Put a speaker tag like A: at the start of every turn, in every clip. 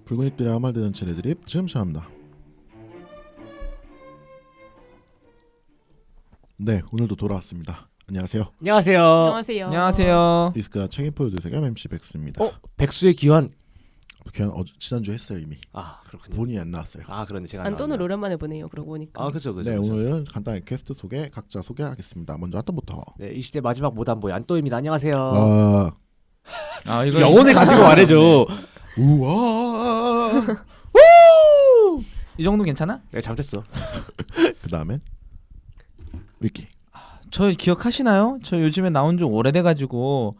A: 붉은 잎들의 아무 말 대잔치 레드립 지금 시작합니다. 네, 오늘도 돌아왔습니다. 안녕하세요.
B: 안녕하세요.
C: 안녕하세요.
D: 안녕하세요.
A: 디스크라 책임 프로듀서 겸 MC 백수입니다.
B: 백수의 귀환.
A: 그냥 지난주 했어요 이미.
B: 아 그렇군요.
A: 본이 안 나왔어요.
B: 아 그런데 제가
C: 안돈을 오랜만에 보네요. 그러고 보니까.
B: 아 그렇죠.
A: 네, 오늘은 간단히 퀘스트 소개 각자 소개하겠습니다. 먼저 안돈부터.
B: 네, 이 시대 마지막 모담보이 안또입니다. 안녕하세요.
D: 이거
B: 영혼을 가지고 말해줘.
A: 우와.
D: 이 정도 괜찮아?
B: 네, 잘못했어.
A: 그 다음엔 위키.
D: 저 기억하시나요? 저 요즘에 나온 지 오래돼가지고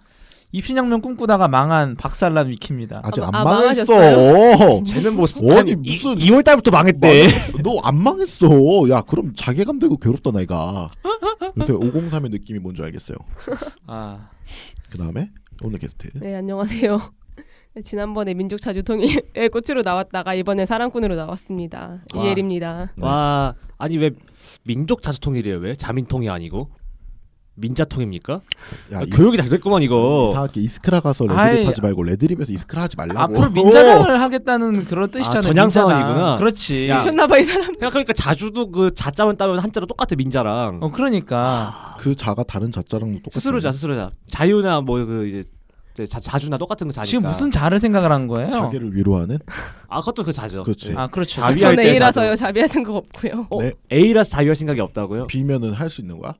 D: 입신양면 꿈꾸다가 망한 박살난 위키입니다.
A: 아직 안
C: 망하셨어요?
A: 망했어.
B: 쟤는 뭐
A: 아니, 무슨
B: 2월 달부터 망했대.
A: 너 안 망했어. 야, 그럼 자괴감 들고 괴롭다 내가. 요새 503의 느낌이 뭔지 알겠어요.
D: 아,
A: 그 다음에 오늘 게스트.
C: 네, 안녕하세요. 지난번에 민족 자주통일의 꽃으로 나왔다가 이번에 사랑꾼으로 나왔습니다.
B: 와.
C: 이엘입니다.
A: 네.
B: 와 아니 왜 민족 자주통일이에요? 왜 자민통이 아니고 민자통입니까?
A: 야,
B: 교육이 잘 됐구만 이거.
A: 이상하게 이스크라 가서 레드립
D: 아이,
A: 하지 말고 레드립에서 이스크라 하지 말라고.
D: 앞으로 민자당을 하겠다는 그런 뜻이잖아요.
B: 전향사원이구나.
D: 민자당. 그렇지.
B: 야.
C: 미쳤나봐 이 사람.
B: 생각해보니까 자주도 그 자자만 따면 한자로 똑같아 민자랑.
D: 그러니까
A: 그 자가 다른 자자랑 똑같아.
B: 스스로자. 자유나 뭐 그 이제 자주나 똑같은 거 자니까.
D: 지금 무슨 자를 생각을 한 거예요?
A: 자기를 위로하는.
B: 아 그것도 그 자죠.
A: 그렇지.
B: 네.
D: 아, 그렇죠.
B: 자위할
C: 전
B: 때
C: A라서요.
B: 자주.
C: 자비할 생각 없고요.
B: 어?
A: 네.
B: A라서 자유할 생각이 없다고요?
A: B면은 할 수 있는 거야?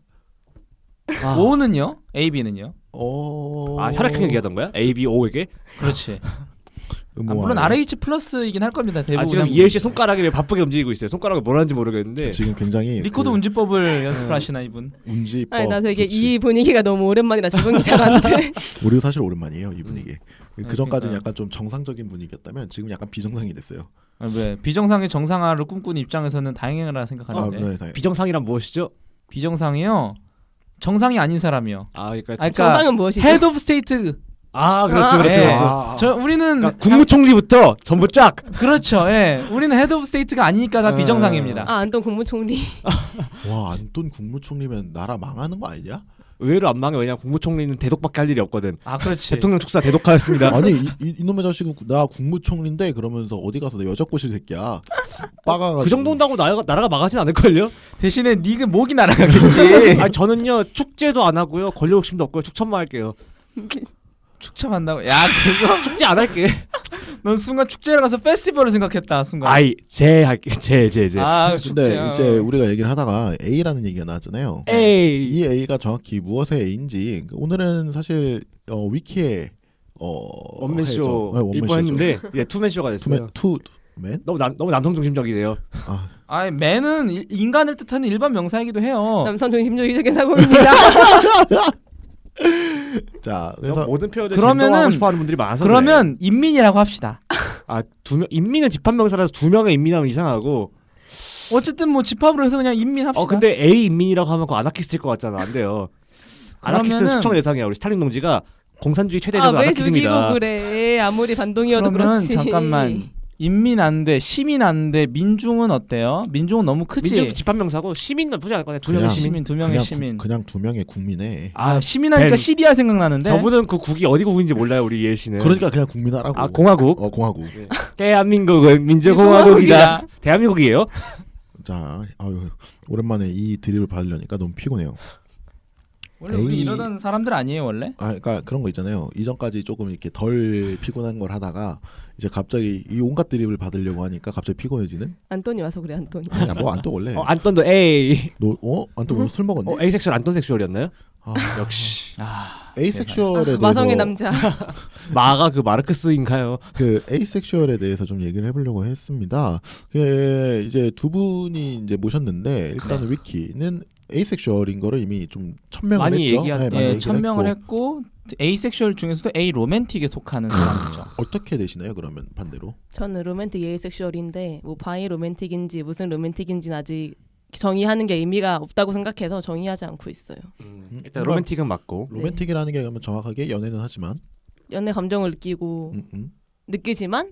B: 아,
D: O는요? A, B는요?
B: 아 혈액형 얘기하던 거야? A, B, O에게?
D: 그렇지.
A: 음모하네.
D: 물론 RH 플러스이긴 할 겁니다. 대부분.
B: 아 지금 이엘 씨 손가락이 왜 바쁘게 움직이고 있어요? 손가락을 뭘 하는지 모르겠는데.
A: 지금 굉장히
D: 리코더
A: 그
D: 운지법을 연습을 하시나 이분?
A: 운지법.
C: 아니 나 되게
A: 좋지.
C: 이 분위기가 너무 오랜만이라 적응이 잘 안 돼.
A: 우리도 사실 오랜만이에요 이 분위기. 그 전까지는
D: 그러니까요.
A: 약간 좀 정상적인 분위기였다면 지금 약간 비정상이 됐어요.
D: 아, 왜 비정상의 정상화를 꿈꾸는 입장에서는 다행이라 생각하는데
A: 네, 다행히.
B: 비정상이란 무엇이죠?
D: 비정상이요? 정상이 아닌 사람이요.
B: 아 그러니까
D: 아, 그러니까
C: 정상은 무엇이죠?
D: 헤드 오브 스테이트.
B: 아 그렇죠
C: 아,
B: 그렇죠.
D: 예.
B: 그렇죠.
D: 저 우리는
B: 그러니까 국무총리부터 전부 쫙.
D: 그렇죠. 예. 우리는 헤드 오브 스테이트가 아니니까 다 비정상입니다.
C: 아 안돈 국무총리.
A: 와, 안돈 국무총리면 나라 망하는 거 아니냐?
B: 의외로 안 망해. 왜냐 국무총리는 대독밖에 할 일이 없거든.
D: 아, 그렇지.
B: 대통령 축사 대독하였습니다.
A: 아니 이놈의 자식은 나 국무총리인데 그러면서 어디 가서 내 여자 꼬실 새끼야. 빠가가지고.
B: 그 정도 온다고 나라가 망하진 않을걸요?
D: 대신에 니가 목이 날아가겠지.
B: 아 저는요 축제도 안 하고요 권력 욕심도 없고요 축천만 할게요.
D: 축제한다고. 야, 그거
B: 축제 안 할게.
D: 넌 순간 축제를 가서 페스티벌을 생각했다. 순간.
B: 아이 제 할게 제.
D: 아,
A: 근데
D: 축제.
A: 이제 우리가 얘기를 하다가 A라는 얘기가 나왔잖아요.
B: 에이.
A: 이 A가 정확히 무엇의 A인지 오늘은 사실 위키에
B: 원맨쇼
A: 네,
B: 일본 했는데 예 투맨쇼가 됐어요.
A: 투맨?
B: 너무 남성 중심적이네요.
A: 아,
D: 아이, 맨은 인간을 뜻하는 일반 명사이기도 해요.
C: 남성 중심주의적인 사고입니다.
A: 자 그래서
B: 모든 표현을
D: 그러면은-
B: 젠더화하고 싶어하는 분들이 많아서
D: 그러면 인민이라고 합시다.
B: 아두명 인민은 집합명사라서 두 명의 인민하면 이상하고.
D: 어쨌든 뭐 집합으로 해서 그냥 인민 합시다.
B: 근데 A 인민이라고 하면 그 아나키스트일 것 같잖아. 안 돼요. 아나키스트는
D: 그러면은-
B: 수청 대상이야. 우리 스탈린 동지가 공산주의 최대적
C: 아왜 죽이고
B: 아나키즘이다.
C: 그래. 아무리 반동이어도
D: 그러면
C: 그렇지.
D: 잠깐만. 인민 안 돼, 시민 안 돼, 민중은 어때요? 민중은 너무 크지.
B: 민족 집합명사고 시민 나쁘지 않을 거네. 두 명의
A: 그냥
B: 시민.
D: 시민 두 명의 시민.
A: 그냥 두 명의 국민에.
D: 아, 시민하니까
B: 벤.
D: 시리아 생각나는데.
B: 저분은 그 국이 어디 국인지 몰라요. 우리 이엘 씨는.
A: 그러니까 그냥 국민하라고.
B: 아 공화국.
A: 공화국.
B: 대한민국은 민주공화국이다. 대한민국이에요?
A: 자, 아유, 오랜만에 이 드립을 받으려니까 너무 피곤해요.
D: 원래 우리
A: 에이.
D: 이러던 사람들 아니에요 원래?
A: 아, 그러니까 그런 거 있잖아요. 이전까지 조금 이렇게 덜 피곤한 걸 하다가 이제 갑자기 이 온갖 드립을 받으려고 하니까 갑자기 피곤해지는.
C: 안돈이 와서 그래 안돈이.
A: 아니야, 뭐안또 원래.
B: 안돈도 A.
A: 안또 오늘 술 먹었니?
B: 에이섹슈얼 안돈 섹슈얼이었나요?
A: 아,
B: 역시.
A: 에이섹슈얼에 대해서
C: 마성의 남자.
B: 마가 그 마르크스인가요?
A: 그 에이섹슈얼에 대해서 좀 얘기를 해보려고 했습니다. 그 이제 두 분이 이제 모셨는데 일단은 위키는 에이섹슈얼인 거를 이미 좀 천명을
B: 많이
A: 했죠.
B: 얘기한-
A: 많이
D: 예,
A: 얘기를
D: 천명을
A: 했고.
D: 했고 에이섹슈얼 중에서도 A 로맨틱에 속하는 사람이죠.
A: 어떻게 되시나요? 그러면 반대로?
C: 저는 로맨틱 예이섹슈얼인데 뭐 바이 로맨틱인지 무슨 로맨틱인지는 아직 정의하는 게 의미가 없다고 생각해서 정의하지 않고 있어요.
B: 일단 로맨틱은 맞고.
A: 로맨틱이라는 게 그러면 정확하게 연애는 하지만
C: 연애 감정을 느끼고 느끼지만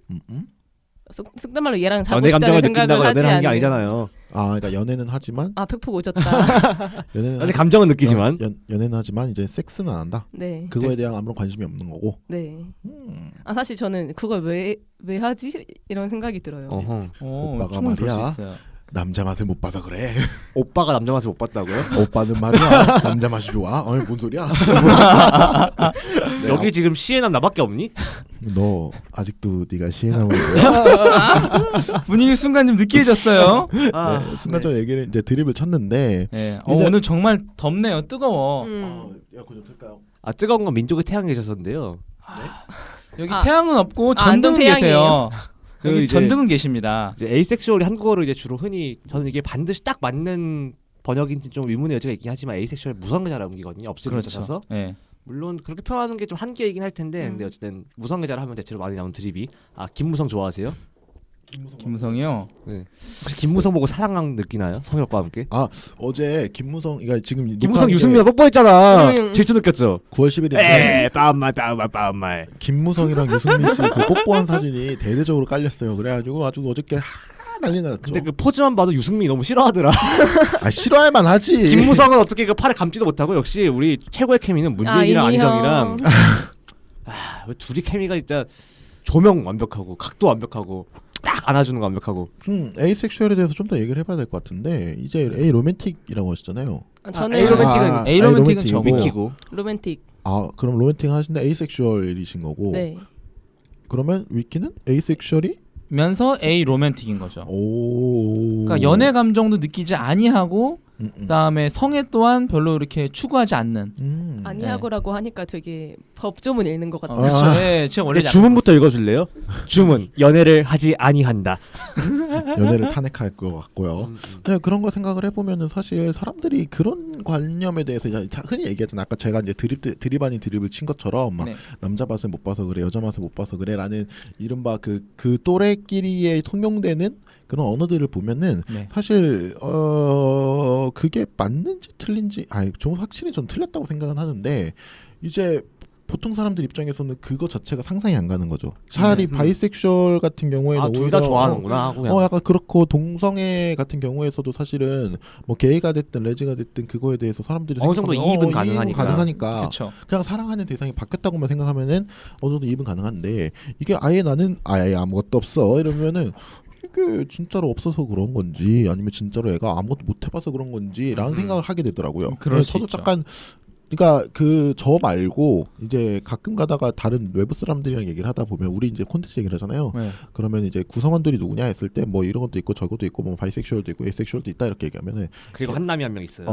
C: 속된 말로 얘랑 자고
B: 연애 감정을
C: 싶다는 생각을
B: 느낀다고
C: 하지
B: 연애를 하는 게
C: 않는.
B: 아니잖아요.
A: 그러니까 연애는 하지만
C: 팩폭 오졌다.
A: 연애는
B: 근데 감정은 느끼지만
A: 연애는 하지만 이제 섹스는 안 한다.
C: 네.
A: 그거에 대한 아무런 관심이 없는 거고.
C: 네. 사실 저는 그걸 왜 하지 이런 생각이 들어요.
B: 어허.
A: 오빠가
D: 충분히 그럴 수
A: 말이야.
D: 있어요.
A: 남자 맛을 못 봐서 그래.
B: 오빠가 남자 맛을 못 봤다고요?
A: 오빠는 말이야 남자 맛이 좋아. 뭔 소리야?
B: 여기 지금 시에남 나밖에 없니?
A: 너 아직도 네가 시에나무를
D: 분위기 순간 좀 느끼해졌어요.
A: 순간적으로 얘기를 이제 드립을 쳤는데
D: 네.
A: 이제-
D: 오늘 정말 덥네요. 뜨거워.
A: 에어컨 좀 틀까요?
B: 뜨거운 건 민족의 태양이 계셨는데요.
D: 여기
C: 아.
D: 태양은 없고
C: 아,
D: 전등은
C: 안동
D: 계세요.
C: 태양이에요.
D: 여기
B: 이제-
D: 전등은 계십니다.
B: 이제 에이섹슈얼이 한국어로 이제 주로 흔히 저는 이게 반드시 딱 맞는 번역인지 좀 의문의 여지가 있긴 하지만 에이섹슈얼 무성애자라 옮기거든요. 없애고 쳐서
D: 네.
B: 물론 그렇게 표현하는 게 좀 한계이긴 할 텐데 근데 어쨌든 무성애자를 하면 대체로 많이 나오는 드립이 김무성 좋아하세요?
D: 김무성이요.
B: 네. 혹시 김무성 보고 사랑 느끼나요? 성혁과 함께?
A: 어제 김무성 그러니까 지금
B: 김무성
A: 녹화한 게
B: 유승민과 뽀뽀했잖아.
C: 음.
B: 질투 느꼈죠?
A: 9월 10일인데
B: 에 빠음말
A: 김무성이랑 유승민 씨 그 뽀뽀한 사진이 대대적으로 깔렸어요. 그래가지고 아주 어저께 난리 났죠.
B: 근데 그 포즈만 봐도 유승민이 너무 싫어하더라.
A: 싫어할 만하지.
B: 김무성은 어떻게 그 팔을 감지도 못하고 역시 우리 최고의 케미는 문재인이랑
C: 인이형.
B: 안희정이랑 왜 둘이 케미가 진짜 조명 완벽하고 각도 완벽하고 딱 안아주는 거 완벽하고
A: 에이섹슈얼에 대해서 좀 더 얘기를 해봐야 될 것 같은데 이제 에이 로맨틱이라고 하시잖아요.
C: 저는
B: 에이로맨틱은
D: 에이로맨틱은 저거.
B: 위키고
C: 로맨틱.
A: 그럼 로맨틱 하시는데 에이섹슈얼이신 거고.
C: 네.
A: 그러면 위키는 에이섹슈얼이?
D: 면서 A 로맨틱인 거죠.
A: 오.
D: 그러니까 연애 감정도 느끼지 아니하고 그다음에 성애 또한 별로 이렇게 추구하지 않는.
C: 아니하고라고 하니까 되게 법조문 읽는 것 같아요.
D: 그렇죠. 네, 제가 원래
B: 주문부터 읽어줄래요? 주문 연애를 하지 아니한다.
A: 연애를 탄핵할 것 같고요. 네, 그런 거 생각을 해보면은 사실 사람들이 그런 관념에 대해서 이제 흔히 얘기하잖아요. 아까 제가 이제 드립 아닌 드립을 친 것처럼 막
D: 네.
A: 남자 맛을 못 봐서 그래, 여자 맛을 못 봐서 그래라는 이른바 그 또래끼리의 통용되는 그런 언어들을 보면은
D: 네.
A: 사실 그게 맞는지 틀린지 좀 확실히 전 틀렸다고 생각은 하는데 이제 보통 사람들 입장에서는 그거 자체가 상상이 안 가는 거죠. 차라리 바이섹슈얼 같은 경우에는
B: 둘 다
A: 오히려
B: 좋아하는구나 하고 그냥.
A: 약간 그렇고 동성애 같은 경우에서도 사실은 뭐 게이가 됐든 레즈가 됐든 그거에 대해서 사람들이
B: 어느 정도
A: 생각하면
B: 이입은 가능하니까.
A: 가능하니까
D: 그렇죠.
A: 그냥 사랑하는 대상이 바뀌었다고만 생각하면은 어느 정도 이입은 가능한데 이게 아예 나는 아예 아무것도 없어 이러면은 이게 진짜로 없어서 그런 건지 아니면 진짜로 애가 아무것도 못 해봐서 그런 건지라는 생각을 하게 되더라고요.
D: 그럴 수
A: 저도
D: 있죠.
A: 약간 그러니까 저 말고 이제 가끔 가다가 다른 외부 사람들이랑 얘기를 하다 보면 우리 이제 콘텐츠 얘기를 하잖아요.
D: 네.
A: 그러면 이제 구성원들이 누구냐 했을 때 뭐 이런 것도 있고 저것도 있고 뭐 바이섹슈얼도 있고 에이섹슈얼도 있다 이렇게 얘기하면은
B: 그리고 한남이 한 명 있어요.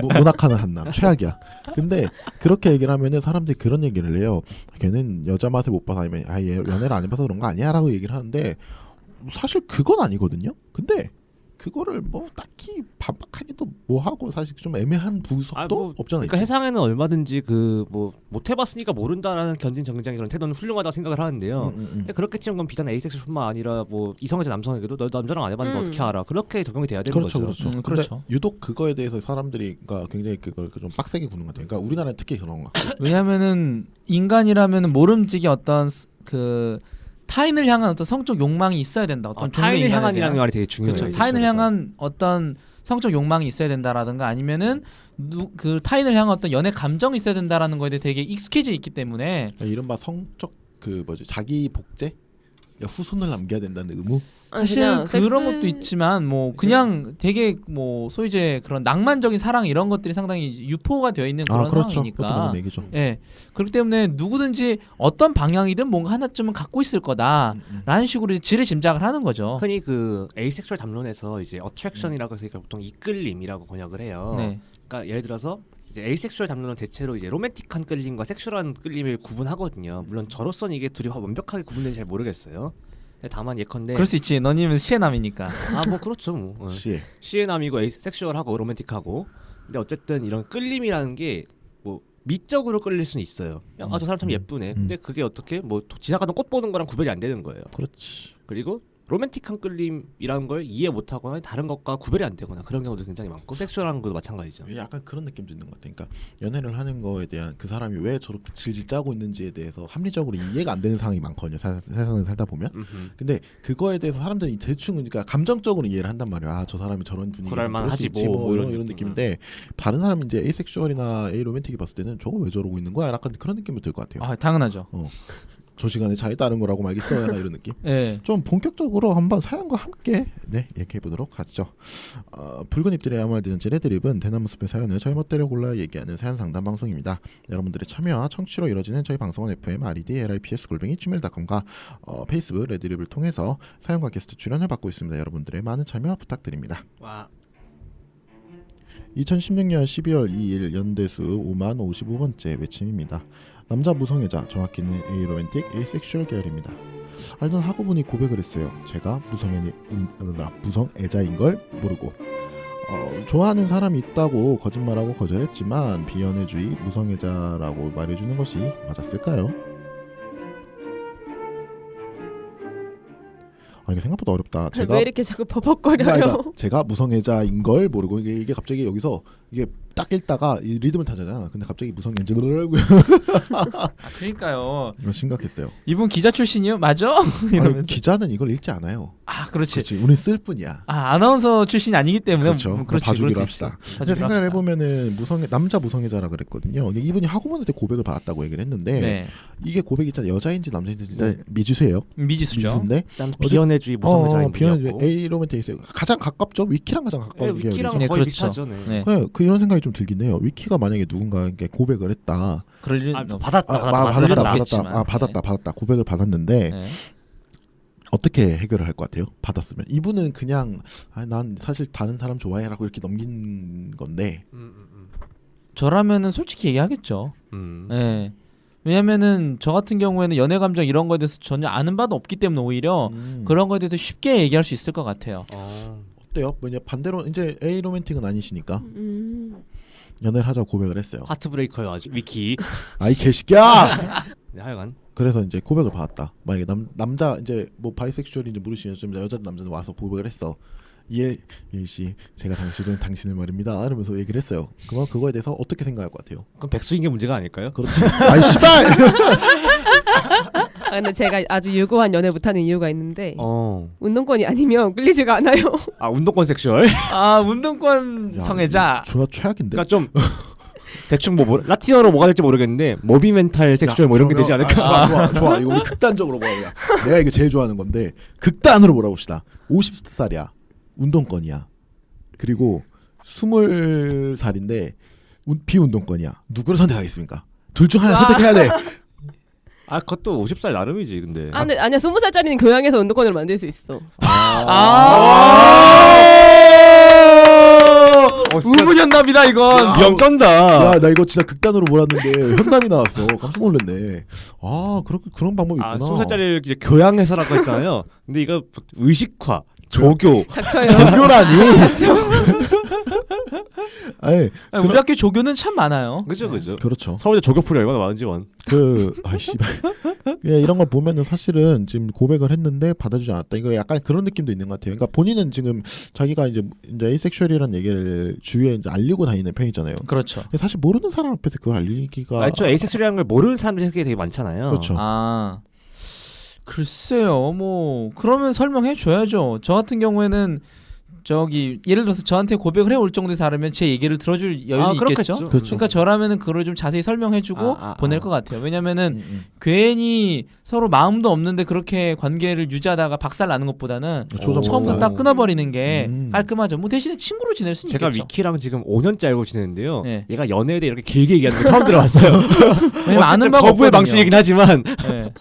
A: 문학하는 한남 최악이야. 근데 그렇게 얘기를 하면은 사람들이 그런 얘기를 해요. 걔는 여자 맛을 못 봐서 아니면 얘 연애를 안 해봐서 그런 거 아니야라고 얘기를 하는데 사실 그건 아니거든요. 근데 그거를 뭐 딱히 반박하기도 뭐 하고 사실 좀 애매한 부석도 없잖아요.
B: 그러니까 세상에는 얼마든지 뭐 못 해봤으니까 모른다라는 견진 정장의 그런 태도는 훌륭하다고 생각을 하는데요. 근데 그렇게 치면 그건 비단 에이섹스뿐만 아니라 뭐 이성애자 남성에게도 너 남자랑 안 해봤는데 어떻게 알아? 그렇게 적용이 돼야 되는
A: 그렇죠,
B: 거죠.
A: 그렇죠.
D: 그렇죠.
A: 근데 유독 그거에 대해서 사람들이 그러니까 굉장히 그걸 좀 빡세게 구는 것 같아요. 그러니까 우리나라는 특히 그런 것 같아요.
D: 왜냐하면은 인간이라면은 모름지기 어떤 그 타인을 향한 어떤 성적 욕망이 있어야 된다. 어떤 종류의
B: 타인을
D: 인간에
B: 향한이라는
D: 대한.
B: 말이 되게 중요해요.
D: 그렇죠. 타인을 향한 어떤 성적 욕망이 있어야 된다라든가 아니면은 그 타인을 향한 어떤 연애 감정이 있어야 된다라는 거에 대해 되게 익숙해져 있기 때문에
A: 이른바 성적 자기 복제 후손을 남겨야 된다는 의무.
D: 사실 그런 것도 있지만 뭐 그냥 되게 뭐 소위 이제 그런 낭만적인 사랑 이런 것들이 상당히 유포가 되어 있는 그런
A: 그렇죠.
D: 상황이니까.
A: 그것도 맞는 얘기죠.
D: 예. 그렇기 때문에 누구든지 어떤 방향이든 뭔가 하나쯤은 갖고 있을 거다라는 식으로 이제 지레 짐작을 하는 거죠.
B: 흔히 그 에이섹슈얼 담론에서 이제 어트랙션이라고 해서 보통 이끌림이라고 번역을 해요.
D: 네.
B: 그러니까 예를 들어서 이제 에이섹슈얼 담론은 대체로 이제 로맨틱한 끌림과 섹슈얼한 끌림을 구분하거든요. 물론 저로서는 이게 둘이 완벽하게 구분되는지 잘 모르겠어요. 다만 예컨대
D: 그럴 수 있지. 너님은 시애남이니까.
B: 뭐 그렇죠. 뭐.
A: 시에
B: 남이고 섹슈얼하고 로맨틱하고. 근데 어쨌든 이런 끌림이라는 게 뭐 미적으로 끌릴 수는 있어요. 저 사람 참 예쁘네. 근데 그게 어떻게 뭐 지나가던 꽃 보는 거랑 구별이 안 되는 거예요.
A: 그렇지.
B: 그리고 로맨틱한 끌림이라는 걸 이해 못하거나 다른 것과 구별이 안 되거나 그런 경우도 굉장히 많고 섹슈얼한 것도 마찬가지죠.
A: 약간 그런 느낌도 있는 것 같아요. 그러니까 연애를 하는 거에 대한 그 사람이 왜 저렇게 질질 짜고 있는지에 대해서 합리적으로 이해가 안 되는 상황이 많거든요. 세상을 살다 보면. 근데 그거에 대해서 사람들이 대충 그러니까 감정적으로 이해를 한단 말이야. 아, 저 사람이 저런 분위기
B: 그럴만하지 뭐
A: 이런 느낌인데 다른 사람이 이제 에이섹슈얼이나 에이로맨틱이 봤을 때는 저거 왜 저러고 있는 거야? 약간 그런 느낌도 들 것 같아요.
D: 아 당연하죠.
A: 저 시간에 자리 따른 거라고 말겠어요, 약간 이런 느낌.
D: 예.
A: 좀 본격적으로 한번 사연과 함께 얘기해 보도록 하죠. 붉은 잎들의 아무 말 듣는 찌레드립은 대나무 숲의 사연을 저희 멋대로 골라 얘기하는 사연 상담 방송입니다. 여러분들의 참여와 청취로 이뤄지는 저희 방송은 FM RED-LIPS@gmail.com과 페이스북 레드립을 통해서 사연과 게스트 출연을 받고 있습니다. 여러분들의 많은 참여 부탁드립니다.
B: 와.
A: 2016년 12월 2일 연대수 5만 55번째 외침입니다. 남자 무성애자, 정확히는 에이로맨틱, 에이섹슈얼 계열입니다. 알던 학우분이 고백을 했어요. 제가 무성애자인 걸 모르고 좋아하는 사람이 있다고 거짓말하고 거절했지만 비연애주의 무성애자라고 말해주는 것이 맞았을까요? 이게 생각보다 어렵다. 제가
C: 왜 이렇게 자꾸 버벅거려요?
A: 그러니까 제가 무성애자인 걸 모르고 이게 갑자기 여기서 이게 딱 읽다가 이 리듬을 타잖아. 근데 갑자기 무성애자더라고요.
D: 그러니까요.
A: 심각했어요.
D: 이분 기자 출신이요? 맞아? 이러면서.
A: 기자는 이걸 읽지 않아요.
D: 그렇지.
A: 우린 쓸 뿐이야.
D: 아나운서 출신이 아니기 때문에
A: 그렇죠. 봐주기로 합시다. 근데 생각을 해보면은 남자 무성애자라 그랬거든요. 이분이 학우분한테 고백을 받았다고 얘기를 했는데
D: 네.
A: 이게 고백이 있잖아요. 여자인지 남자인지 진짜 미지수예요.
D: 미지수죠.
A: 미지수인데
B: 일단 비연애주의 무성애자인 분이었고
A: 에이로맨틱 있어요. 가장 가깝죠. 위키랑 가장 가까운
B: 네, 위키랑
D: 네,
B: 거의
D: 그렇죠.
B: 비슷하죠. 네.
D: 네.
A: 그 이런 생각이 좀 들긴 해요. 위키가 만약에 누군가에게 고백을 했다.
D: 그럴 일은
A: 받았다. 고백을 받았는데
D: 네.
A: 어떻게 해결을 할 것 같아요? 받았으면 이분은 그냥 난 사실 다른 사람 좋아해라고 이렇게 넘긴 건데
D: 저라면은 솔직히 얘기하겠죠. 네. 왜냐면은 저 같은 경우에는 연애 감정 이런 거에 대해서 전혀 아는 바도 없기 때문에 오히려 그런 거에 대해서 쉽게 얘기할 수 있을 것 같아요.
A: 어때요? 뭐냐 반대로 이제 A 로맨틱은 아니시니까 연애를 하자고 고백을 했어요.
B: 하트브레이커요 아직 위키.
A: 아이 개새끼야.
B: 네, 하여간
A: 그래서 이제 고백을 받았다. 만약에 남자 이제 뭐 바이섹슈얼인지 모르시면 좀 여자든 남자든 와서 고백을 했어. 예씨 제가 당신을 말입니다. 이러면서 얘기를 했어요. 그러면 그거에 대해서 어떻게 생각할 것 같아요?
B: 그럼 백수인 게 문제가 아닐까요?
A: 그렇지. 아이 씨발.
C: 근데 제가 아주 유고한 연애 못하는 이유가 있는데 운동권이 아니면 끌리지가 않아요.
B: 운동권 섹슈얼?
D: 운동권
A: 야,
D: 성애자.
A: 좋아 최악인데.
B: 그러니까 좀 대충 뭐 라틴어로 뭐가 될지 모르겠는데 모비멘탈 섹슈얼 뭐 이런 게 되지 않을까?
A: 좋아. 이거 우리 극단적으로 뭐야? 내가 이거 제일 좋아하는 건데 극단으로 몰아봅시다. 50살이야. 운동권이야. 그리고 20살인데 비운동권이야. 누구를 선택하겠습니까? 둘 중 하나 선택해야 돼.
B: 그것도 50살 나름이지 근데.
C: 근데 아니야 20살짜리는 교양에서 운동권을 만들 수 있어.
D: 우문현답이다 이건.
B: 영 쩐다.
A: 야, 나 이거 진짜 극단으로 몰았는데 현담이 나왔어. 깜짝 놀랐네. 그런 방법이 있구나.
B: 20살짜리 이제 교양해서라고 했잖아요. 근데 이거 의식화, 조교.
C: 닥쳐요.
A: 조교라니.
D: 우리 학교 조교는 참 많아요.
B: 그죠.
A: 그렇죠.
B: 서울대 조교풀이 얼마나 많은지
A: 씨발. 그냥 이런 걸 보면은 사실은 지금 고백을 했는데 받아주지 않았다. 이거 약간 그런 느낌도 있는 것 같아요. 그러니까 본인은 지금 자기가 이제 에이섹슈얼이라는 얘기를 주위에 이제 알리고 다니는 편이잖아요.
D: 그렇죠.
A: 근데 사실 모르는 사람 앞에서 그걸 알리기가.
B: 에이섹슈얼이라는 걸 모르는 사람들이 되게 많잖아요.
A: 그렇죠.
D: 글쎄요. 뭐 그러면 설명해 줘야죠. 저 같은 경우에는 예를 들어서 저한테 고백을 해올 정도에서 알으면 제 얘기를 들어줄 여유는 있겠죠.
A: 그렇죠.
D: 그러니까 저라면은 그걸 좀 자세히 설명해주고 보낼 것 같아요. 왜냐면은 괜히 서로 마음도 없는데 그렇게 관계를 유지하다가 박살 나는 것보다는 처음부터 딱 끊어버리는 게 깔끔하죠. 뭐 대신에 친구로 지낼 수는
B: 제가
D: 있겠죠.
B: 위키랑 지금 5년째 알고 지내는데요.
D: 네.
B: 얘가 연애에 대해 이렇게 길게 얘기하는 거 처음 들어봤어요.
D: 아는 바가
B: 거부의
D: 없거든요.
B: 방식이긴 하지만
D: 네.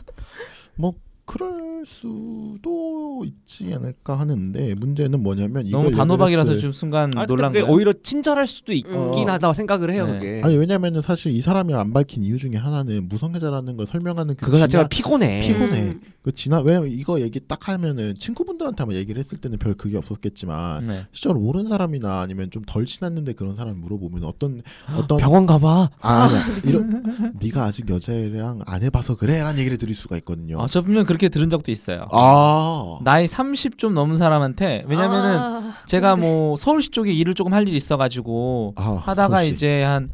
A: 그럴 수도 있지 않을까 하는데 문제는 뭐냐면
D: 너무 단호박이라서 좀 순간 놀란 거예요.
B: 오히려 친절할 수도 있긴 하다고 생각을 해요. 그게.
A: 아니 왜냐면은 사실 이 사람이 안 밝힌 이유 중에 하나는 무성애자라는 걸 설명하는
B: 그거 자체가 피곤해.
A: 왜 이거 얘기 딱 하면은 친구분들한테 아마 얘기를 했을 때는 별 그게 없었겠지만 실제로 모르는 사람이나 아니면 좀 덜 친했는데 그런 사람 물어보면 어떤
B: 병원 가봐.
A: 네가 아직 여자애랑 안 해봐서 그래라는 얘기를 들을 수가 있거든요.
D: 저 분명 그렇게 들은 적도 있어요.
A: 아.
D: 나이 30 좀 넘은 사람한테 왜냐면은
C: 아,
D: 제가 뭐 서울시 쪽에 일을 조금 할 일이 있어가지고
A: 아,
D: 하다가
A: 서울시.
D: 이제 한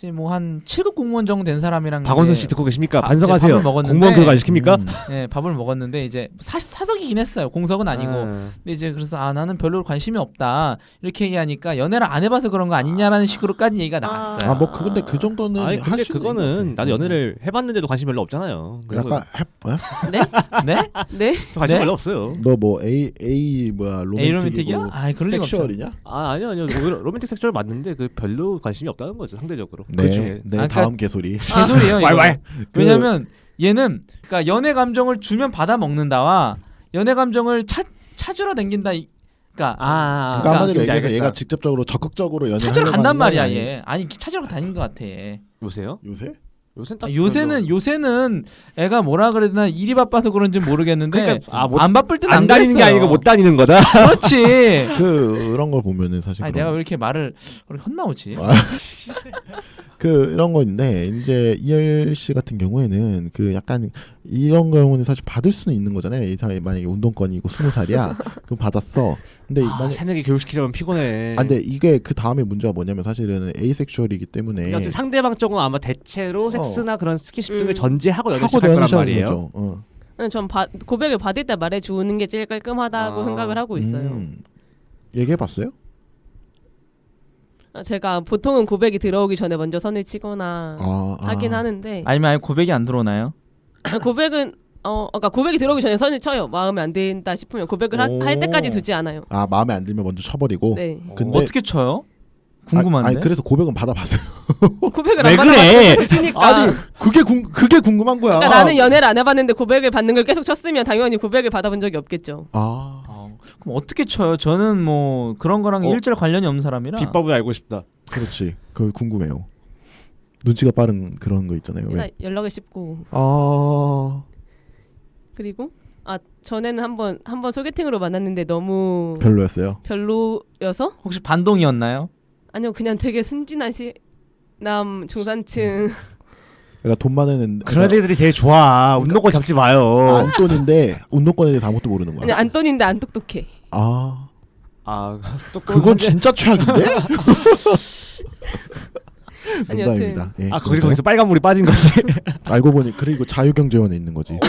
D: 7급 공무원 정도 된 사람이랑
B: 박원순
D: 이제
B: 씨 듣고 계십니까?
D: 밥-
B: 반성하세요.
D: 밥을 먹었는데
B: 공무원 교육 안 시킵니까?
D: 네, 밥을 먹었는데 이제 사석이긴 했어요. 공석은 아니고. 근데 이제 그래서 나는 별로 관심이 없다 이렇게 얘기하니까 연애를 안 해봐서 그런 거 아니냐라는 식으로까지 얘기가 나왔어요.
A: 아, 뭐 근데 그 정도는
B: 아니 근데
A: 할수 있는
B: 그거는
A: 것 같아.
B: 나도 연애를 해봤는데도 관심 별로 없잖아요. 그런
A: 약간
B: 거
C: 네?
D: 네?
C: 네?
B: 저 관심
D: 네?
B: 별로 없어요.
A: 너 뭐 A 뭐야
D: A
A: 로맨틱이고
D: 로맨틱이야? 아, 그럴 리가 없죠.
A: 섹슈얼이냐?
B: 아 아니요 오히려 로맨틱 섹슈얼 맞는데 그 별로 관심이 없다는 거죠 상대적으로.
A: 네,
B: 그렇죠.
A: 네
D: 아까-
A: 다음 개소리.
D: 개소리예요. 이거.
B: 왈왈.
D: 왜냐면 얘는 그러니까 연애 감정을 주면 받아 먹는다와 연애 감정을 찾으러 댕긴다. 그러니까
A: 그러니까 한마디로
B: 뭔지
A: 얘기해서
B: 알겠다.
A: 얘가 직접적으로 적극적으로 연애를
D: 찾으러
A: 하려고
D: 간단
A: 하는
D: 말이야
A: 건
D: 얘. 아니 찾으러 다니는 것 같아. 얘.
B: 요새요?
A: 요새?
B: 요새는 딱
D: 요새는 애가 뭐라 그래야 되나 일이 바빠서 그런지 모르겠는데
B: 그러니까
D: 안 바쁠 때는
B: 안 다니는 게
D: 그랬어요.
B: 아니고 못 다니는 거다.
D: 그렇지.
A: 그런 걸 보면은 사실
D: 아니
A: 그런
D: 내가 왜 이렇게 말을 그렇게 헛나오지?
A: 그 이런 거 있는데 이제 이열 씨 같은 경우에는 그 약간 이런 경우는 사실 받을 수는 있는 거잖아요. 이 사람이 만약에 운동권이고 20살이야, 그럼 받았어. 근데 만약
B: 새내기 교육시키려면 피곤해.
A: 아, 근데 이게 그 다음에 문제가 뭐냐면 사실은 에이섹슈얼이기 때문에
B: 그러니까 상대방 쪽은 아마 대체로 섹스나 그런 스킨십 등을
C: 음.
B: 전제하고 연애
A: 하고
B: 시작할 거란
A: 연애하는
B: 말이에요.
A: 거죠.
C: 전 고백을 받을 때 말해주는 게 제일 깔끔하다고
B: 아.
C: 생각을 하고 있어요.
A: 얘기해봤어요?
C: 제가 보통은 고백이 들어오기 전에 먼저 선을 치거나 하긴
A: 아.
C: 하는데
D: 아니면 아예 고백이 안 들어오나요?
C: 고백은 그러니까 고백이 들어오기 전에 선을 쳐요. 마음에 안 든다 싶으면 고백을
B: 오.
C: 할 때까지 두지 않아요.
A: 아, 마음에 안 들면 먼저 쳐버리고.
C: 네.
A: 근데
D: 어떻게 쳐요? 궁금한데.
A: 아니 그래서 고백은 받아봤어요.
C: 고백을
B: 왜
C: 안
B: 그래?
C: 받아서 계속 치니까.
A: 아니 그게 궁금한 거야.
C: 그러니까 나는 연애를 안 해봤는데 고백을 받는 걸 계속 쳤으면 당연히 고백을 받아본 적이 없겠죠.
A: 아.
D: 그럼 어떻게 쳐요? 저는 뭐 그런 거랑 일절 관련이 없는 사람이라.
B: 비법을 알고 싶다.
A: 그렇지. 그거 궁금해요. 눈치가 빠른 그런 거 있잖아요. 왜?
C: 그러니까 연락을 씹고
A: 아.
C: 그리고 전에는 한번 소개팅으로 만났는데 너무
A: 별로였어요.
C: 별로여서
D: 혹시 반동이었나요?
C: 아니요 그냥 되게 순진한 남 중산층
A: 그러니까 돈 많은
B: 그런 애들이 제일 좋아. 운동권 잡지 마요.
A: 안돈인데 운동권에 대해서 아무것도 모르는 거야.
C: 아니 안돈인데 안 똑똑해.
A: 아.
B: 또
A: 그건 진짜 최악인데?
C: 아니,
A: 농담입니다. 예,
B: 거기서 빨간물이 빠진 거지.
A: 알고 보니 그리고 자유경제원에 있는 거지.
C: 그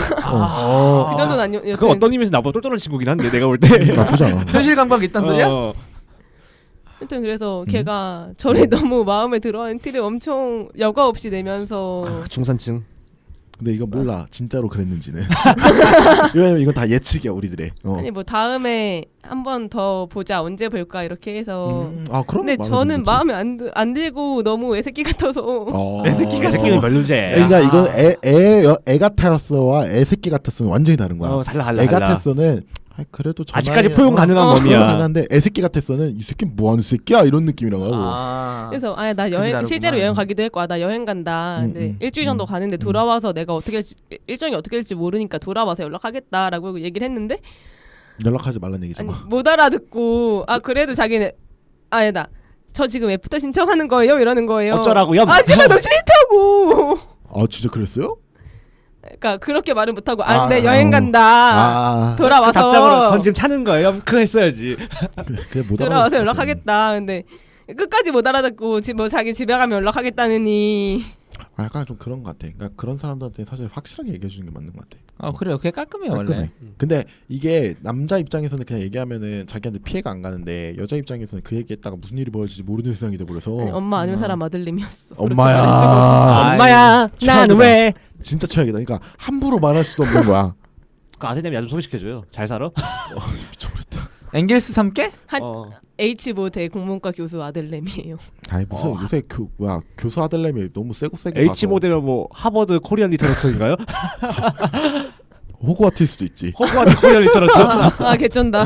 C: 정도는 아니요.
B: 그건 어떤 의미에서 나보다 똘똘한 친구긴 한데 내가 볼 때.
A: 나쁘지 않아.
D: 현실 감각 있단 소리야?
C: 하여튼 그래서 걔가 저를 너무 마음에 들어하는 티를 엄청 여과 없이 내면서
B: 중산층.
A: 근데 이거 몰라 진짜로 그랬는지는. 왜냐면 이건 다 예측이야 우리들의.
C: 아니 뭐 다음에 한 번 더 보자 언제 볼까 이렇게 해서
A: 아 그럼.
C: 근데 저는 마음에 안 들고 너무 애새끼 같아서
B: 새끼는 별로지.
A: 그러니까 이건 애 같았어와 애 새끼 같았으면 완전히 다른 거야.
B: 달라.
A: 애 같았어는 그래도
B: 아직까지 포용 가능한 범위야.
A: 가능한데 애 새끼 같았어는 이 새끼 뭐 하는 새끼야 이런 느낌이라고 하고.
C: 그래서 나 여행 실제로 여행 가기도 했고 나 여행 간다. 근데 일주일 정도 가는데 돌아와서 내가 일정이 어떻게 될지 모르니까 돌아와서 연락하겠다라고 얘기를 했는데
A: 연락하지 말란 얘기잖아.
C: 아니, 못 알아듣고 그래도 자기는 아니다. 저 지금 애프터 신청하는 거예요 이러는 거예요.
B: 어쩌라고요?
C: 제가 너무 싫다고.
A: 아 진짜 그랬어요?
C: 그러니까 그렇게 말을 못하고 네 여행 간다. 돌아와서
B: 답장으로 전 지금 차는 거예요. 그거 했어야지.
A: 그래 못
C: 돌아와서 연락하겠다. 근데 끝까지 못 알아듣고 뭐 자기 집에 가면 연락하겠다느니.
A: 약간 좀 그런 것 같아. 그러니까 그런 사람들한테 사실 확실하게 얘기해 주는 게 맞는 것 같아.
D: 그래요. 그게 깔끔해요
A: 깔끔해.
D: 원래.
A: 근데 이게 남자 입장에서는 그냥 얘기하면은 자기한테 피해가 안 가는데 여자 입장에서는 그 얘기했다가 무슨 일이 벌어질지 모르는 세상이 돼버려서.
C: 아니, 엄마 아니면 사람 아들님이었어.
A: 엄마야.
B: 엄마야. 나는 왜?
A: 진짜 최악이다. 그러니까 함부로 말할 수도 없는 거야.
B: 그 아들내미 나 좀 소개시켜줘요. 잘 살아?
A: 미쳐버렸다.
D: 엥겔스 3개?
C: H모대 공문과 교수 아들내미예요.
A: 아이 무슨 요새 교수 아들내미 너무 세고
B: H 모델은 뭐 하버드 코리안 리터러처인가요?
A: 호그와트일 수도 있지.
B: 호그와트 코리안 리터러처.
C: 개쩐다.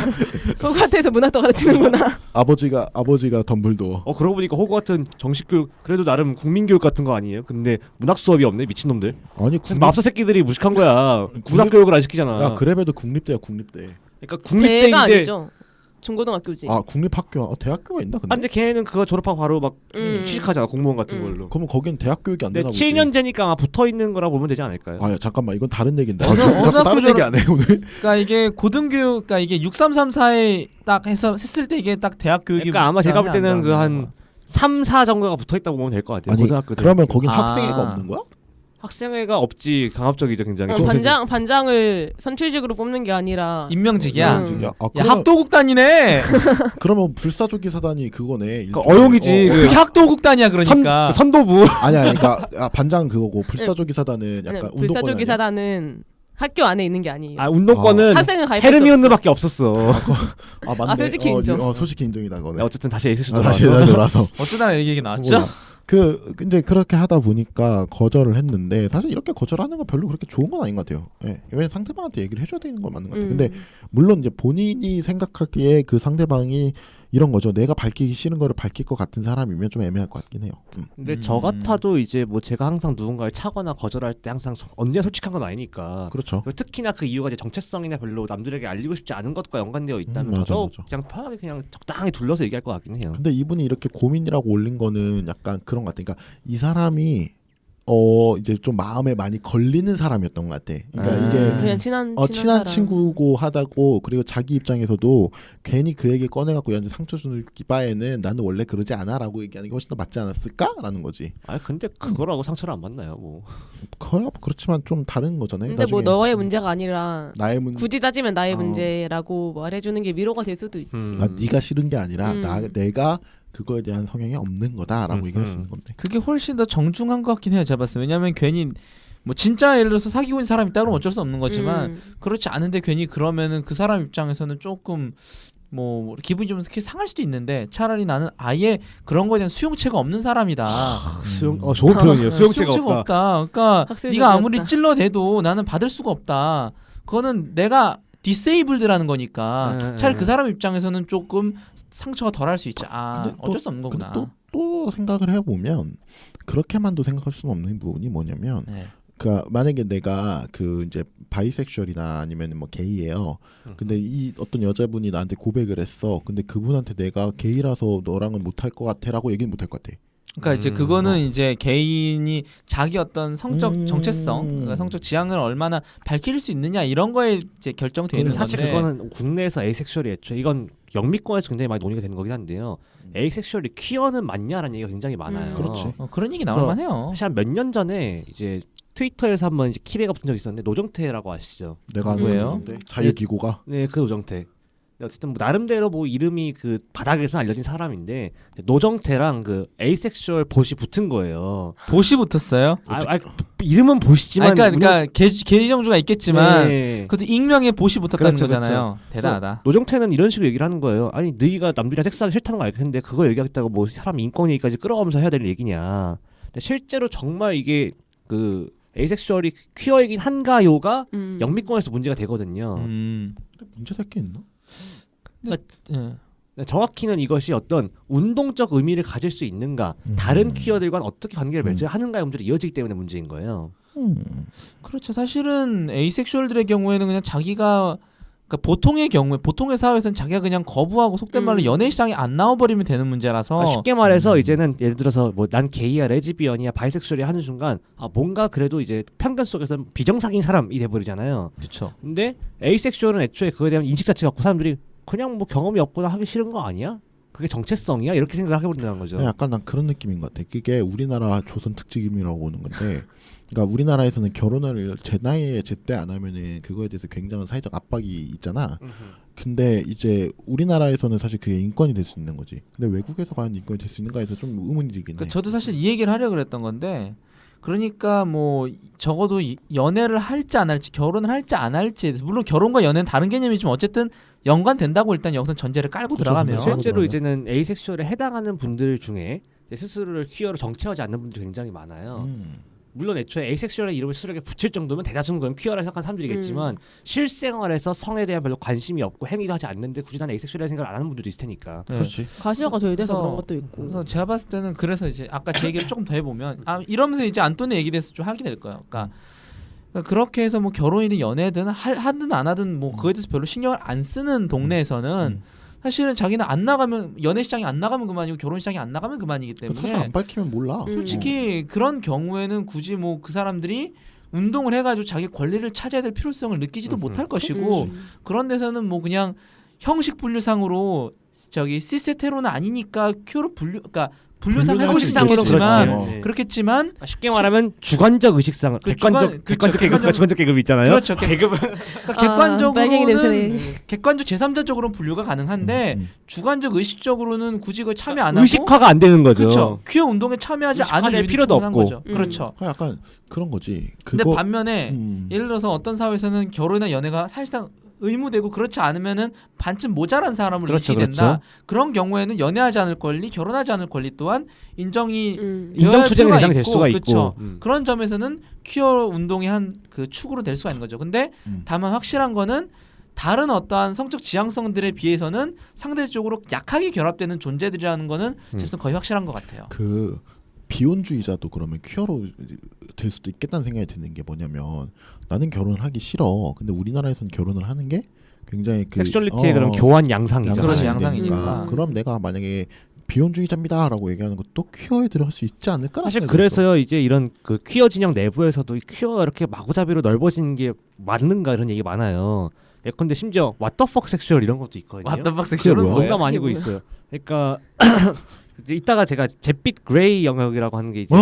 C: 호그와트에서 문학도 가르치는구나.
A: 아버지가 덤블도어.
B: 그러고 보니까 호그와트는 정식 교육 그래도 나름 국민 교육 같은 거 아니에요? 근데 문학 수업이 없네 미친놈들.
A: 아니
B: 맙사 새끼들이 무식한 거야. 문학 교육을 안 시키잖아.
A: 야 그래봬도 국립대야 국립대.
B: 그러니까
C: 대가
B: 국립대인데
C: 아니죠. 중고등학교지.
A: 아 국립학교 대학교가 있나 근데?
B: 아, 근데 걔는 그거 졸업하고 바로 막 취직하잖아 공무원 같은
C: 음.
B: 걸로.
A: 그러면 거긴 대학 교육이 안
B: 근데
A: 되나 보지.
B: 7년제니까 아마 붙어 있는 거라고 보면 되지 않을까요?
A: 아 잠깐만 이건 다른 얘기인데.
D: 어느
A: 자꾸
D: 학교
A: 다른 얘기 안 해 오늘.
D: 그러니까 이게 고등교육, 그러니까 이게 6334에 딱 해서 했을 때 이게 딱 대학 교육이.
B: 그러니까 아마 제가 볼 때는 그 한 3, 4 정도가 붙어 있다고 보면 될 것 같아요.
A: 아니
B: 고등학교
A: 그러면
B: 대학교.
A: 거긴
D: 아.
A: 학생회가 없는 거야?
B: 학생회가 없지. 강압적이죠 굉장히.
C: 반장을 선출직으로 뽑는 게 아니라
D: 임명직이야.
C: 음.
A: 아,
D: 야
A: 그러면,
D: 학도국단이네.
A: 그러면 불사조기 사단이 그거네.
B: 그 어용이지.
A: 어,
B: 그
D: 그게 학도국단이야 그러니까.
B: 선도부.
A: 아니야, 그러니까 반장 그거고 불사조기 사단은 약간 운동권
C: 불사조기
A: 아니야?
C: 사단은 학교 안에 있는 게 아니에요.
B: 아 운동권은
C: 학생은 가입할 수 없어.
B: 헤르미온느밖에 없었어.
A: 아 맞네.
C: 솔직히 인정.
A: 솔직히 인정이다 그거는.
B: 어쨌든 다시 에이스
A: 다시
B: 돌아와서.
A: 돌아서.
D: 어쩌다가 이 얘기 나왔죠?
A: 몰라. 이제 그렇게 하다 보니까 거절을 했는데 사실 이렇게 거절하는 건 별로 그렇게 좋은 건 아닌 것 같아요. 예. 왜 상대방한테 얘기를 해줘야 되는 건 맞는 것 같아요. 근데 물론 이제 본인이 생각하기에 그 상대방이 이런 거죠. 내가 밝히기 싫은 거를 밝힐 것 같은 사람이면 좀 애매할 것 같긴 해요.
B: 근데 저 같아도 이제 뭐 제가 항상 누군가를 차거나 거절할 때 항상 언제나 솔직한 건 아니니까.
A: 그렇죠.
B: 그리고 특히나 그 이유가 이제 정체성이나 별로 남들에게 알리고 싶지 않은 것과 연관되어 있다면
A: 맞아,
B: 더더욱
A: 맞아.
B: 그냥 편하게 그냥 적당히 둘러서 얘기할 것 같긴 해요.
A: 근데 이분이 이렇게 고민이라고 올린 거는 약간 그런 것 같아. 그러니까 이 사람이 이제 좀 마음에 많이 걸리는 사람이었던 것 같아. 그러니까 이게
C: 그냥 친한
A: 친한
C: 사람.
A: 친구고 하다고 그리고 자기 입장에서도 괜히 그 얘기 꺼내갖고 얘한테 상처 주는 바에는 나는 원래 그러지 않아라고 얘기하는 게 훨씬 더 맞지 않았을까라는 거지.
B: 아 근데 그거라고 상처를 안 받나요 뭐.
A: 커요. 그렇지만 좀 다른 거잖아요.
C: 근데 뭐
A: 나중에
C: 너의 문제가 아니라
A: 나의 문제.
C: 굳이 따지면 나의 문제라고 말해주는 게 위로가 될 수도 있지.
A: 네가 싫은 게 아니라 내가 그거에 대한 성향이 없는 거다라고 얘기를 쓰는 건데.
D: 그게 훨씬 더 정중한 것 같긴 해요. 제가 봤을 때. 왜냐하면 괜히 뭐 진짜 예를 들어서 사귀고 있는 사람이 따로 어쩔 수 없는 거지만 그렇지 않은데 괜히 그러면은 그 사람 입장에서는 조금 뭐 기분이 좀 상할 수도 있는데 차라리 나는 아예 그런 거에 대한 수용체가 없는 사람이다.
B: 좋은 표현이에요. 수용체가
D: 없다. 그러니까
C: 학생이
D: 네가 아무리
C: 좋았다.
D: 찔러대도 나는 받을 수가 없다. 그거는 내가 디세이블드라는 거니까 차라리 그 사람 입장에서는 조금 상처가 덜할 수 있지. 어쩔 수 없는 거구나.
A: 근데 또 생각을 해보면 그렇게만도 생각할 수는 없는 부분이 뭐냐면
D: 네.
A: 그러니까 만약에 내가 그 이제 바이섹슈얼이나 아니면 뭐 게이예요. 근데 이 어떤 여자분이 나한테 고백을 했어. 근데 그분한테 내가 게이라서 너랑은 못할 것 같아라고 얘기는 못할 것 같아.
D: 그러니까 이제 그거는 이제 개인이 자기 어떤 성적 정체성, 그러니까 성적 지향을 얼마나 밝힐 수 있느냐 이런 거에 이제 결정돼 있는
B: 사실
D: 건데.
B: 그거는 국내에서 에이섹슈얼이 애초에 이건 영미권에서 굉장히 많이 논의가 되는 거긴 한데요. 에이섹슈얼이 퀴어는 맞냐라는 얘기가 굉장히 많아요.
A: 그렇지.
D: 그런 얘기 나올 만해요.
B: 사실 한 몇 년 전에 이제 트위터에서 한번 이제 키베가 붙은 적이 있었는데 노정태라고 아시죠?
A: 내가
D: 누구예요?
A: 자유기고가.
B: 네, 그 노정태. 어쨌든 뭐 나름대로 뭐 이름이 그 바닥에서 알려진 사람인데 노정태랑 그 에이섹슈얼 봇이 붙은 거예요.
D: 봇이 붙었어요?
B: 이름은 봇이지만
D: 그러니까 계정주가 있겠지만
B: 네.
D: 그것도 익명의 봇이 붙었다는
B: 그렇죠,
D: 거잖아요. 대단하다.
B: 노정태는 이런 식으로 얘기를 하는 거예요. 아니 너희가 남들이랑 섹스하기 싫다는 거 알겠는데 그거 얘기하겠다고 뭐 사람 인권 얘기까지 끌어가면서 해야 될 얘기냐. 근데 실제로 정말 이게 그 에이섹슈얼이 퀴어이긴 한가요가 영미권에서 문제가 되거든요.
A: 근데 문제될 게 있나?
B: 정확히는 이것이 어떤 운동적 의미를 가질 수 있는가, 다른 퀴어들과는 어떻게 관계를 맺어야 하는가의 문제로 이어지기 때문에 문제인 거예요.
D: 그렇죠. 사실은 에이섹슈얼들의 경우에는 그냥 자기가 그러니까 보통의 경우에 보통의 사회에서는 자기가 그냥 거부하고 속된 말로 연애 시장에 안 나와버리면 되는 문제라서
B: 그러니까 쉽게 말해서 이제는 예를 들어서 뭐 난 게이야, 레즈비언이야, 바이섹슈얼이야 하는 순간 뭔가 그래도 이제 편견 속에서 비정상인 사람이 돼버리잖아요.
D: 그렇죠.
B: 근데 에이섹슈얼은 애초에 그거에 대한 인식 자체가 없고 사람들이 그냥 뭐 경험이 없거나 하기 싫은 거 아니야? 그게 정체성이야? 이렇게 생각을 하게 버린다는 거죠.
A: 약간 난 그런 느낌인 것 같아. 그게 우리나라 조선 특징이라고 보는 건데, 그러니까 우리나라에서는 결혼을 제 나이에 제때 안 하면은 그거에 대해서 굉장한 사회적 압박이 있잖아. 근데 이제 우리나라에서는 사실 그게 인권이 될 수 있는 거지. 근데 외국에서 과연 인권이 될 수 있는가에서 좀 의문이 들긴 해.
D: 그러니까 저도 사실 이 얘기를 하려고 그랬던 건데, 그러니까 뭐 적어도 연애를 할지 안 할지, 결혼을 할지 안 할지, 물론 결혼과 연애는 다른 개념이지만 어쨌든 연관된다고 일단 여기서 전제를 깔고 들어가면
B: 실제로 이제는 에이섹슈얼에 해당하는 분들 중에 스스로를 퀴어로 정체하지 않는 분들이 굉장히 많아요. 물론 애초에 에이섹슈얼의 이름을 스스로에게 붙일 정도면 대다수는 그건 퀴어라 생각하는 사람들이겠지만 실생활에서 성에 대한 별로 관심이 없고 행위도 하지 않는데 굳이 난 에이섹슈얼이라는 생각을 안 하는 분들도 있을 테니까.
D: 네.
A: 그렇지.
C: 가시화가 덜 돼서
D: 그래서-
C: 그런 것도 있고.
D: 그래서 제가 봤을 때는 그래서 이제 아까 제 얘기를 조금 더 해보면 이러면서 이제 안토니 얘기 대해서 좀 하게 될 거예요. 그러니까 그렇게 해서 뭐 결혼이든 연애든 하든 안 하든 뭐 그거에 대해서 별로 신경을 안 쓰는 동네에서는 사실은 자기는 안 나가면 연애 시장이 안 나가면 그만이고 결혼 시장이 안 나가면 그만이기 때문에
A: 사실 안 밝히면 몰라.
D: 솔직히 그런 경우에는 굳이 뭐 그 사람들이 운동을 해가지고 자기 권리를 찾아야 될 필요성을 느끼지도 못할 것이고 그런 데서는 뭐 그냥 형식 분류상으로 저기 시스테로는 아니니까 큐어로 그러니까 분류상
A: 분류는
D: 해보시상이겠지만
A: 그렇지.
D: 그렇겠지만
B: 쉽게 말하면 주관적 의식상 객관적 계급과 주관적 계급 있잖아요.
D: 그렇죠.
B: 계급은
D: 그러니까
C: 빨갱이 냄새네.
D: 객관적 제3자적으로는 분류가 가능한데 주관적 의식적으로는 굳이 그 참여 안 하고
B: 의식화가 안 되는 거죠.
D: 그렇죠. 퀴어 운동에 참여하지 않을
B: 의식화될
D: 이유도
B: 필요도
D: 충분한
B: 없고.
D: 거죠. 그렇죠.
A: 약간 그런 거지.
D: 근데
A: 그거
D: 반면에 예를 들어서 어떤 사회에서는 결혼이나 연애가 사실상 의무되고 그렇지 않으면은 반쯤 모자란 사람을
B: 그렇죠,
D: 의식이 된다. 그런 경우에는 연애하지 않을 권리, 결혼하지 않을 권리 또한 인정이
B: 인정 추정의
D: 필요가
B: 대상이 될
D: 있고,
B: 수가
D: 그렇죠.
B: 있고
D: 그런 점에서는 퀴어 운동의 한 그 축으로 될 수가 있는 거죠. 근데 다만 확실한 거는 다른 어떠한 성적 지향성들에 비해서는 상대적으로 약하게 결합되는 존재들이라는 거는 지금 거의 확실한 것 같아요.
A: 그 비혼주의자도 그러면 퀴어로 될 수도 있겠다는 생각이 드는 게 뭐냐면 나는 결혼을 하기 싫어. 근데 우리나라에서는 결혼을 하는 게 굉장히 그
B: 섹슈얼리티의 그런 교환 양상이죠.
D: 그렇죠, 양상이니까.
A: 그럼 내가 만약에 비혼주의자입니다라고 얘기하는 것도 퀴어에 들어갈 수 있지 않을까?
B: 사실 그래서요 이제 이런 그 퀴어 진영 내부에서도 퀴어가 이렇게 마구잡이로 넓어지는 게 맞는가 이런 얘기 많아요. 예컨대 심지어 왓더퍽 섹슈얼 이런 것도 있거든요.
D: 왓더박 섹슈얼은
A: 뭐야?
D: 뭐예요?
B: 농담 아니고 있어요. 그러니까 이제 이따가 제가 잿빛 그레이 영역이라고 하는 게 이제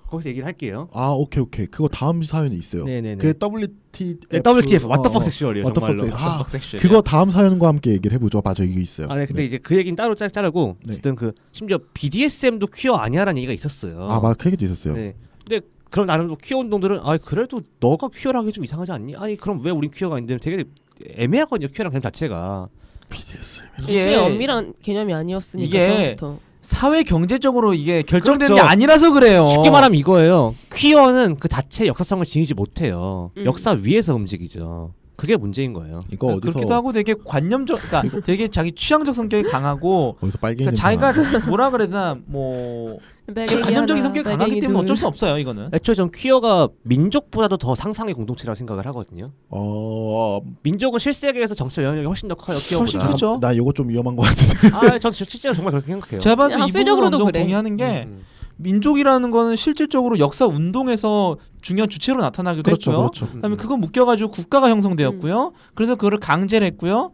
B: 거기서 얘기를 할게요.
A: 아 오케이 그거 다음 사연에 있어요.
B: 네네네.
A: 그 WTF
B: WTF 왓더퍽 섹슈얼이에요.
A: 왓더퍽
B: 정말로.
A: 섹- 아,
D: 왓더박 섹슈얼.
A: 그거 다음 사연과 함께 얘기를 해보죠. 맞아 이거 있어요.
B: 아, 네, 근데 이제 그 얘기는 따로 자르고
A: 네.
B: 어쨌든 그 심지어 BDSM도 퀴어 아니야라는 얘기가 있었어요.
A: 맞아 그 얘기도 있었어요.
B: 네. 근데 그럼 나름 또 퀴어 운동들은 아 그래도 너가 퀴어라기 좀 이상하지 않니? 아니 그럼 왜 우린 퀴어가 있는데 되게 애매하거든요. 퀴어랑 개념 자체가.
A: BDSM.
C: 이게 엄밀한 개념이 아니었으니까
D: 이게
C: 처음부터.
D: 사회 경제적으로 이게 결정되는
B: 그렇죠.
D: 게 아니라서 그래요.
B: 쉽게 말하면 이거예요. 퀴어는 그 자체 역사성을 지니지 못해요. 역사 위에서 움직이죠. 그게 문제인 거예요.
A: 이거 어디서
D: 그렇기도 하고 되게 관념적, 그러니까 되게 자기 취향적 성격이 강하고,
A: 어디서 빨갱이
D: 그러니까 자기가 뭐라 그래야 되나 뭐 관념적인 성격이 강하기 때문에 어쩔 수 없어요. 이거는.
B: 애초에 전 퀴어가 민족보다도 더 상상의 공동체라고 생각을 하거든요. 민족은 실세계에서 정치 영향력이 훨씬 더 커요. 퀴어보다.
D: 훨씬 크죠.
A: 나 이거 좀 위험한 것 같은데.
B: 아, 전 실제로 정말 그렇게 생각해요.
D: 제가 봐도 이 부분
C: 학술적으로도
D: 완전
C: 그래.
D: 동의하는 게 민족이라는 거는 실질적으로 역사 운동에서 중요한 주체로 나타나기도
A: 그렇죠,
D: 했고요.
A: 그렇죠.
D: 그다음에 그거 묶여가지고 국가가 형성되었고요. 그래서 그거를 강제를 했고요.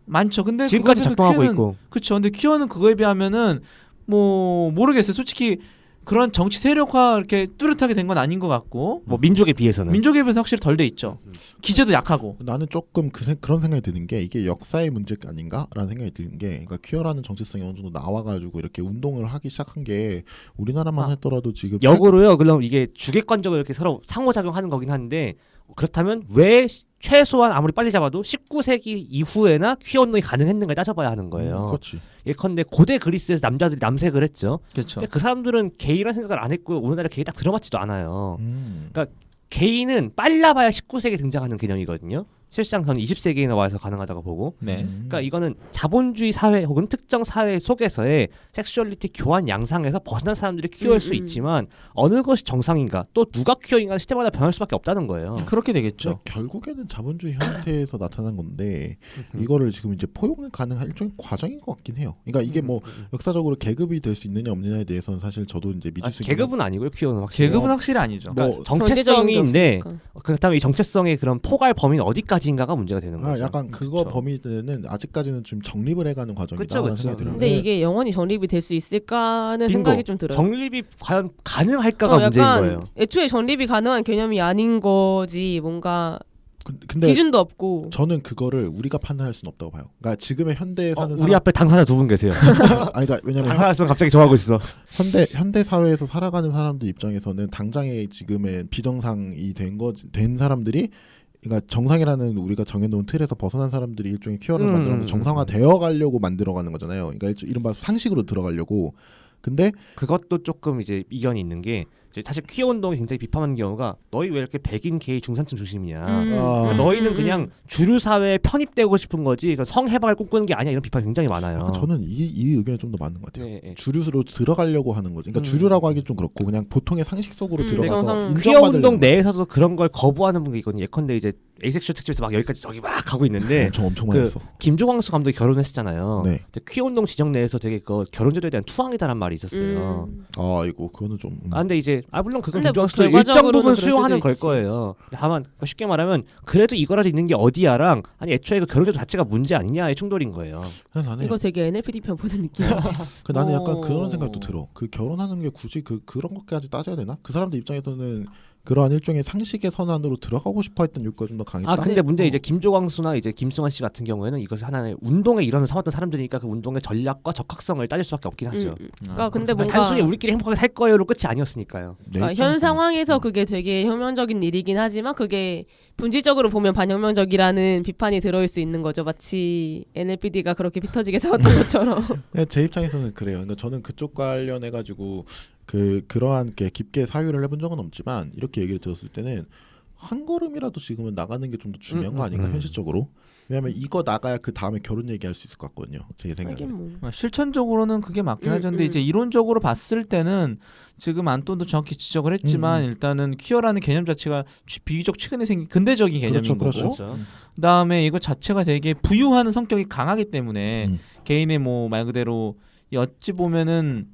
D: 많죠. 근데
B: 지금까지
D: 그거에도
B: 작동하고
D: 퀴어는-
B: 있고.
D: 그렇죠. 근데 퀴어는 그거에 비하면은 뭐 모르겠어요. 솔직히 그런 정치 세력화 이렇게 뚜렷하게 된 건 아닌 것 같고
B: 뭐 민족에 비해서는.
D: 민족에 비해서 확실히 덜 돼 있죠. 기재도 약하고.
A: 나는 조금 그런 생각이 드는 게 이게 역사의 문제가 아닌가라는 생각이 드는 게 그러니까 퀴어라는 정체성이 어느 정도 나와가지고 이렇게 운동을 하기 시작한 게 우리나라만 했더라도 지금
B: 역으로요. 그럼 이게 주객관적으로 이렇게 서로 상호작용하는 거긴 한데 그렇다면 왜 최소한 아무리 빨리 잡아도 19세기 이후에나 퀴어 운동이 가능했는가 따져봐야 하는 거예요.
A: 그렇지.
B: 예컨대 고대 그리스에서 남자들이 남색을 했죠.
D: 그렇죠.
B: 근데 그 사람들은 게이라는 생각을 안 했고 오늘날에 게이 딱 들어맞지도 않아요. 그러니까 게이는 빨라봐야 19세기에 등장하는 개념이거든요. 실상 저는 20세기에 와서 가능하다고 보고.
D: 네.
B: 그러니까 이거는 자본주의 사회 혹은 특정 사회 속에서의 섹슈얼리티 교환 양상에서 벗어난 사람들이 퀴어일 수 있지만 어느 것이 정상인가 또 누가 퀴어인가 시대마다 변할 수밖에 없다는 거예요.
D: 그렇게 되겠죠.
A: 그러니까 결국에는 자본주의 형태에서 나타난 건데 이거를 지금 이제 포용 가능한 일종의 과정인 것 같긴 해요. 그러니까 이게 뭐 역사적으로 계급이 될 수 있느냐 없느냐에 대해서는 사실 저도 이제 믿을 수 있는
B: 계급은 아니고요. 퀴어는 확실히.
D: 계급은 확실히 아니죠.
B: 그러니까
A: 뭐
B: 정체성인데 그렇다면 이 정체성의 그런 포괄 범위는 어디까지인가가 문제가 되는 거죠.
A: 약간 그거
D: 그쵸.
A: 범위는 아직까지는 좀 정립을 해가는 과정이다라는
B: 그쵸.
A: 생각이 들어요.
C: 근데 이게 영원히 정립이 될 수 있을까는
B: 빙고.
C: 생각이 좀 들어요.
B: 정립이 과연 가능할까가 문제인
C: 약간
B: 거예요.
C: 애초에 정립이 가능한 개념이 아닌 거지 뭔가
A: 근데
C: 기준도 없고.
A: 저는 그거를 우리가 판단할 수는 없다고 봐요. 그러니까 지금의 현대에 사는
B: 우리 앞에 당사자 두 분 계세요.
A: 아니 그러니까 왜냐면
B: 당사자성 갑자기 좋아하고 있어.
A: 현대 사회에서 살아가는 사람들 입장에서는 당장의 지금의 비정상이 된 사람들이 그러니까 정상이라는 우리가 정해놓은 틀에서 벗어난 사람들이 일종의 퀴어를 만들어서 정상화되어 가려고 만들어가는 거잖아요. 그러니까 이른바 상식으로 들어가려고. 근데
B: 그것도 조금 이제 이견이 있는 게 사실 퀴어 운동이 굉장히 비판하는 경우가 너희 왜 이렇게 백인 게이 중산층 중심이냐. 너희는 그냥 주류 사회에 편입되고 싶은 거지 그러니까 성해방을 꿈꾸는 게 아니야 이런 비판이 굉장히 많아요.
A: 저는 이 의견이 좀 더 맞는 것 같아요.
B: 네.
A: 주류로 들어가려고 하는 거지. 그러니까 주류라고 하기 좀 그렇고 그냥 보통의 상식 속으로 들어가서
B: 퀴어 운동 내에서도 그런 걸 거부하는 분이 있거든요. 예컨대 이제 에이섹슈얼 특집에서 막 여기까지 저기 막 가고 있는데
A: 엄청 많이 했어.
B: 김조광수 감독이 결혼했었잖아요.
A: 네.
B: 퀴어 운동 지정 내에서 되게 그 결혼제도에 대한 투항이다라는 말이 있었어요.
A: 이거 그거는 좀.
B: 근데 이제 물론 그건
C: 근데
B: 김조광수도 일정 부분 수용하는 걸 거예요. 다만 쉽게 말하면 그래도 이거라도 있는 게 어디야랑 아니 애초에 그 결혼제도 자체가 문제 아니냐의 충돌인 거예요.
C: 이거 되게 NLPD 편 보는 느낌.
A: 나는 약간 그런 생각도 들어. 그 결혼하는 게 굳이 그런 것까지 따져야 되나? 그 사람들 입장에서는 그러한 일종의 상식의 선안으로 들어가고 싶어했던 욕구가 좀 더 강했다.
B: 근데 문제 이제 김조광수나 이제 김승환 씨 같은 경우에는 이것을 하나의 운동의 일원을 삼았던 사람들이니까 그 운동의 전략과 적합성을 따질 수밖에 없긴 하죠.
C: 그러니까 근데 뭔가
B: 단순히 우리끼리 행복하게 살 거예요로 끝이 아니었으니까요.
C: 현 상황에서 그게 되게 혁명적인 일이긴 하지만 그게 본질적으로 보면 반혁명적이라는 비판이 들어올 수 있는 거죠. 마치 NLPD가 그렇게 피터지게 싸웠던 것처럼.
A: 제 입장에서는 그래요. 그러니까 저는 그쪽 관련해 가지고 그러한 게 깊게 사유를 해본 적은 없지만 이렇게 얘기를 들었을 때는 한 걸음이라도 지금은 나가는 게 좀 더 중요한 거 아닌가 현실적으로. 왜냐하면 이거 나가야 그 다음에 결혼 얘기할 수 있을 것 같거든요. 제 생각에.
D: 실천적으로는 그게 맞긴 하죠. 근데 이제 이론적으로 봤을 때는 지금 안돈도 정확히 지적을 했지만 일단은 퀴어라는 개념 자체가 비교적 최근에 생긴 근대적인 개념인 거고 그다음에 이거 자체가 되게 부유하는 성격이 강하기 때문에 개인의 뭐 말 그대로 어찌 보면은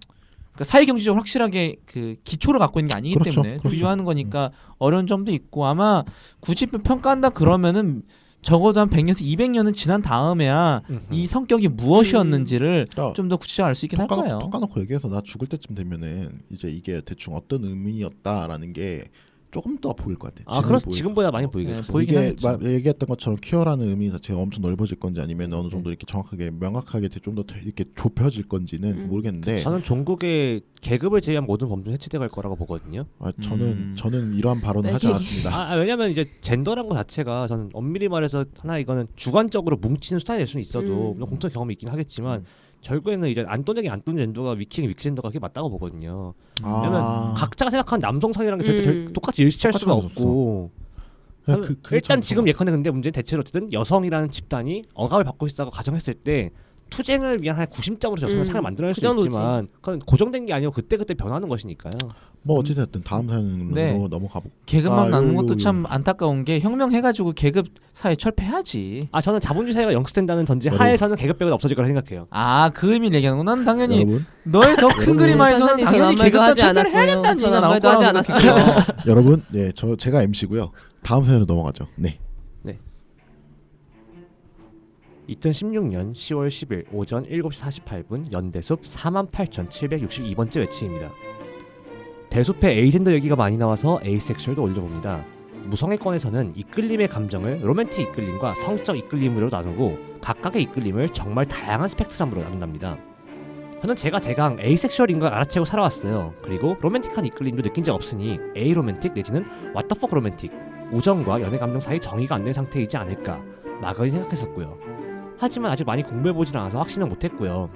D: 사회 경제적으로 확실하게 그 기초를 갖고 있는 게 아니기 때문에 부유하는 거니까 어려운 점도 있고 아마 굳이 평가한다 그러면은 적어도 한 100년에서 200년은 지난 다음에야 이 성격이 무엇이었는지를 좀 더 구체적으로 알 수 있긴 할 거예요.
A: 톡까놓고 얘기해서 나 죽을 때쯤 되면은 이제 이게 대충 어떤 의미였다라는 게 조금 더 보일 것 같아.
B: 그럼 지금보다 많이 보이겠죠.
A: 이게 얘기했던 것처럼 퀴어라는 의미 자체가 엄청 넓어질 건지 아니면 어느 정도 이렇게 정확하게 명확하게 좀 더 이렇게 좁혀질 건지는 모르겠는데
B: 저는 종국의 계급을 제외한 모든 범죄는 해체돼갈 거라고 보거든요.
A: 저는 이러한 발언을 하지 않았습니다.
B: 왜냐하면 이제 젠더란 거 자체가 저는 엄밀히 말해서 하나 이거는 주관적으로 뭉치는 수단이 될 수는 있어도 물론 공적 경험이 있긴 하겠지만 결국에는 이제 안돈적인 안돈 젠더가 위킹의 위키 젠더가 그게 맞다고 보거든요. 왜냐면 각자가 생각하는 남성상이라는 게 절대 똑같이 일치할 수가 없고 일단 지금 예컨대 근데 문제는 대체로 어쨌든 여성이라는 집단이 억압을 받고 있다고 가정했을 때 투쟁을 위한 하나의 구심점으로 여성의 상을 만들어낼 수 있지만 그건 고정된 게 아니고 그때그때 변하는 것이니까요.
A: 뭐 어찌됐든 다음 사연으로 넘어가 볼까요?
D: 계급만 나눈 것도 참 안타까운 게 혁명해가지고 계급 사회 철폐해야지.
B: 저는 자본주의 사회가 영습된다는 전제 하에서는 계급배가 없어질 거라 생각해요.
D: 그 의미를 얘기하는구나. 난 당연히 너의 더 큰 그림에서는 당연히 계급도 철폐를 해야 된다는 얘기가 나올 거라고 생각해요.
A: 여러분, 제가 MC고요. 다음 사연으로 넘어가죠. 네.
B: 2016년 10월 10일 오전 7시 48분 연대숲 48,762번째 외침입니다. 대숲에 에이젠더 얘기가 많이 나와서 에이섹슈얼도 올려봅니다. 무성애권에서는 이끌림의 감정을 로맨틱 이끌림과 성적 이끌림으로 나누고 각각의 이끌림을 정말 다양한 스펙트럼으로 나눈답니다. 저는 제가 대강 에이섹슈얼인 걸 알아채고 살아왔어요. 그리고 로맨틱한 이끌림도 느낀 적 없으니 에이로맨틱 내지는 왓더퍽 로맨틱, 우정과 연애 감정 사이 정의가 안 된 상태이지 않을까 막연히 생각했었고요. 하지만 아직 많이 공부해보진 않아서 확신은 못했고요.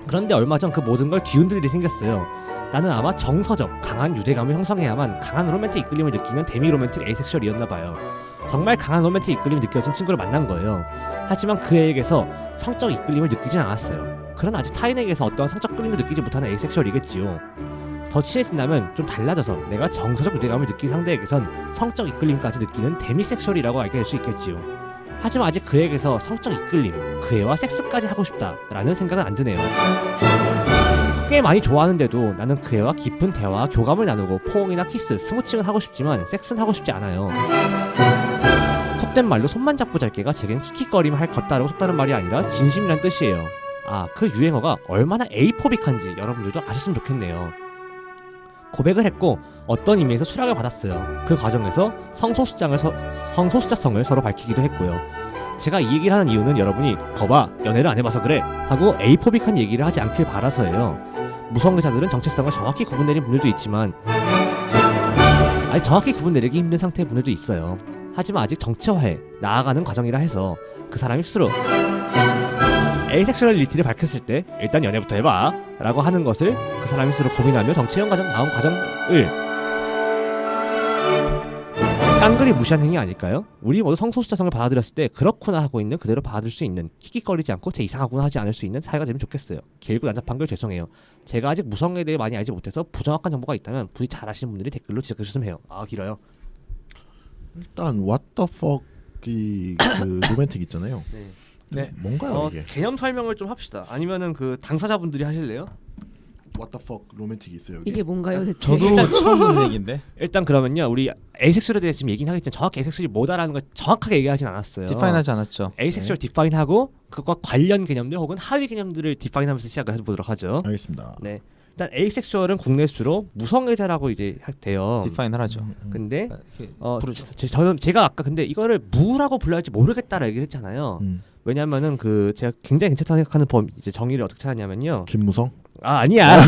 B: 그런데 얼마 전 그 모든 걸 뒤흔들 일이 생겼어요. 나는 아마 정서적 강한 유대감을 형성해야만 강한 로맨틱 이끌림을 느끼는 데미 로맨틱 에이섹슈얼이었나봐요. 정말 강한 로맨틱 이끌림이 느껴진 친구를 만난 거예요. 하지만 그 애에게서 성적 이끌림을 느끼진 않았어요. 그런 아직 타인에게서 어떠한 성적 끌림을 느끼지 못하는 에이섹슈얼이겠지요. 더 친해진다면 좀 달라져서 내가 정서적 유대감을 느낀 상대에게선 성적 이끌림까지 느끼는 데미섹슈얼이라고 알게 될 수 있겠지요. 하지만 아직 그에게서 성적 이끌림, 그 애와 섹스까지 하고 싶다라는 생각은 안 드네요. 꽤 많이 좋아하는데도 나는 그 애와 깊은 대화와 교감을 나누고 포옹이나 키스, 스무칭은 하고 싶지만 섹스는 하고 싶지 않아요. 속된 말로 손만 잡고 잘게가 제겐 킥킥거리면 할 걷다라고 속다는 말이 아니라 진심이란 뜻이에요. 그 유행어가 얼마나 에이포빅한지 여러분들도 아셨으면 좋겠네요. 고백을 했고 어떤 의미에서 수락을 받았어요. 그 과정에서 성소수자성을 서로 밝히기도 했고요. 제가 이 얘기를 하는 이유는 여러분이 거봐 연애를 안 해봐서 그래 하고 에이포빅한 얘기를 하지 않길 바라서예요. 무성애자들은 정체성을 정확히 구분내린 분들도 있지만 아직 정확히 구분내리기 힘든 상태의 분들도 있어요. 하지만 아직 정체화해 나아가는 과정이라 해서 그 사람이 스스로 에이섹슈얼리티를 밝혔을 때 일단 연애부터 해봐 라고 하는 것을 그 사람이 스스로 고민하며 정체형 과정 다음 과정을 깡그리 무시한 행위 아닐까요? 우리 모두 성소수자성을 받아들였을 때 그렇구나 하고 있는 그대로 받아들일 수 있는 킥킥거리지 않고 제 이상하구나 하지 않을 수 있는 사회가 되면 좋겠어요. 길고 난잡한 걸 죄송해요. 제가 아직 무성에 대해 많이 알지 못해서 부정확한 정보가 있다면 부디 잘 아시는 분들이 댓글로 지적해주시면 해요. 아 길어요.
A: 일단 what the fuck이 그 로맨틱 있잖아요.
D: 네.
A: 뭔가요 이게?
B: 개념 설명을 좀 합시다. 아니면은 그 당사자분들이 하실래요?
A: what the fuck 로맨틱이 있어요 여기?
C: 이게 뭔가요 대체?
D: 저도 처음 듣는 얘기인데.
B: 일단 그러면요 우리 에이섹슈얼에 대해 지금 얘기는 하겠지만 정확히 에이섹슈얼이 뭐다라는 걸 정확하게 얘기하진 않았어요.
D: 디파인하지 않았죠.
B: 에이섹슈얼 디파인하고 그것과 관련 개념들 혹은 하위 개념들을 디파인하면서 시작을 해보도록 하죠.
A: 알겠습니다.
B: 네. 일단 에이섹슈얼은 국내 주로 무성애자라고 이제 돼요.
D: 디파인을 하죠.
B: 근데
D: 부르죠.
B: 저는 제가 아까 근데 이거를 무라고 불러야 할지 모르겠다라 얘기를 했잖아요. 왜냐면은 그 제가 굉장히 괜찮다고 생각하는 이제 정의를 어떻게 찾았냐면요.
A: 김무성?
B: 아 아니야.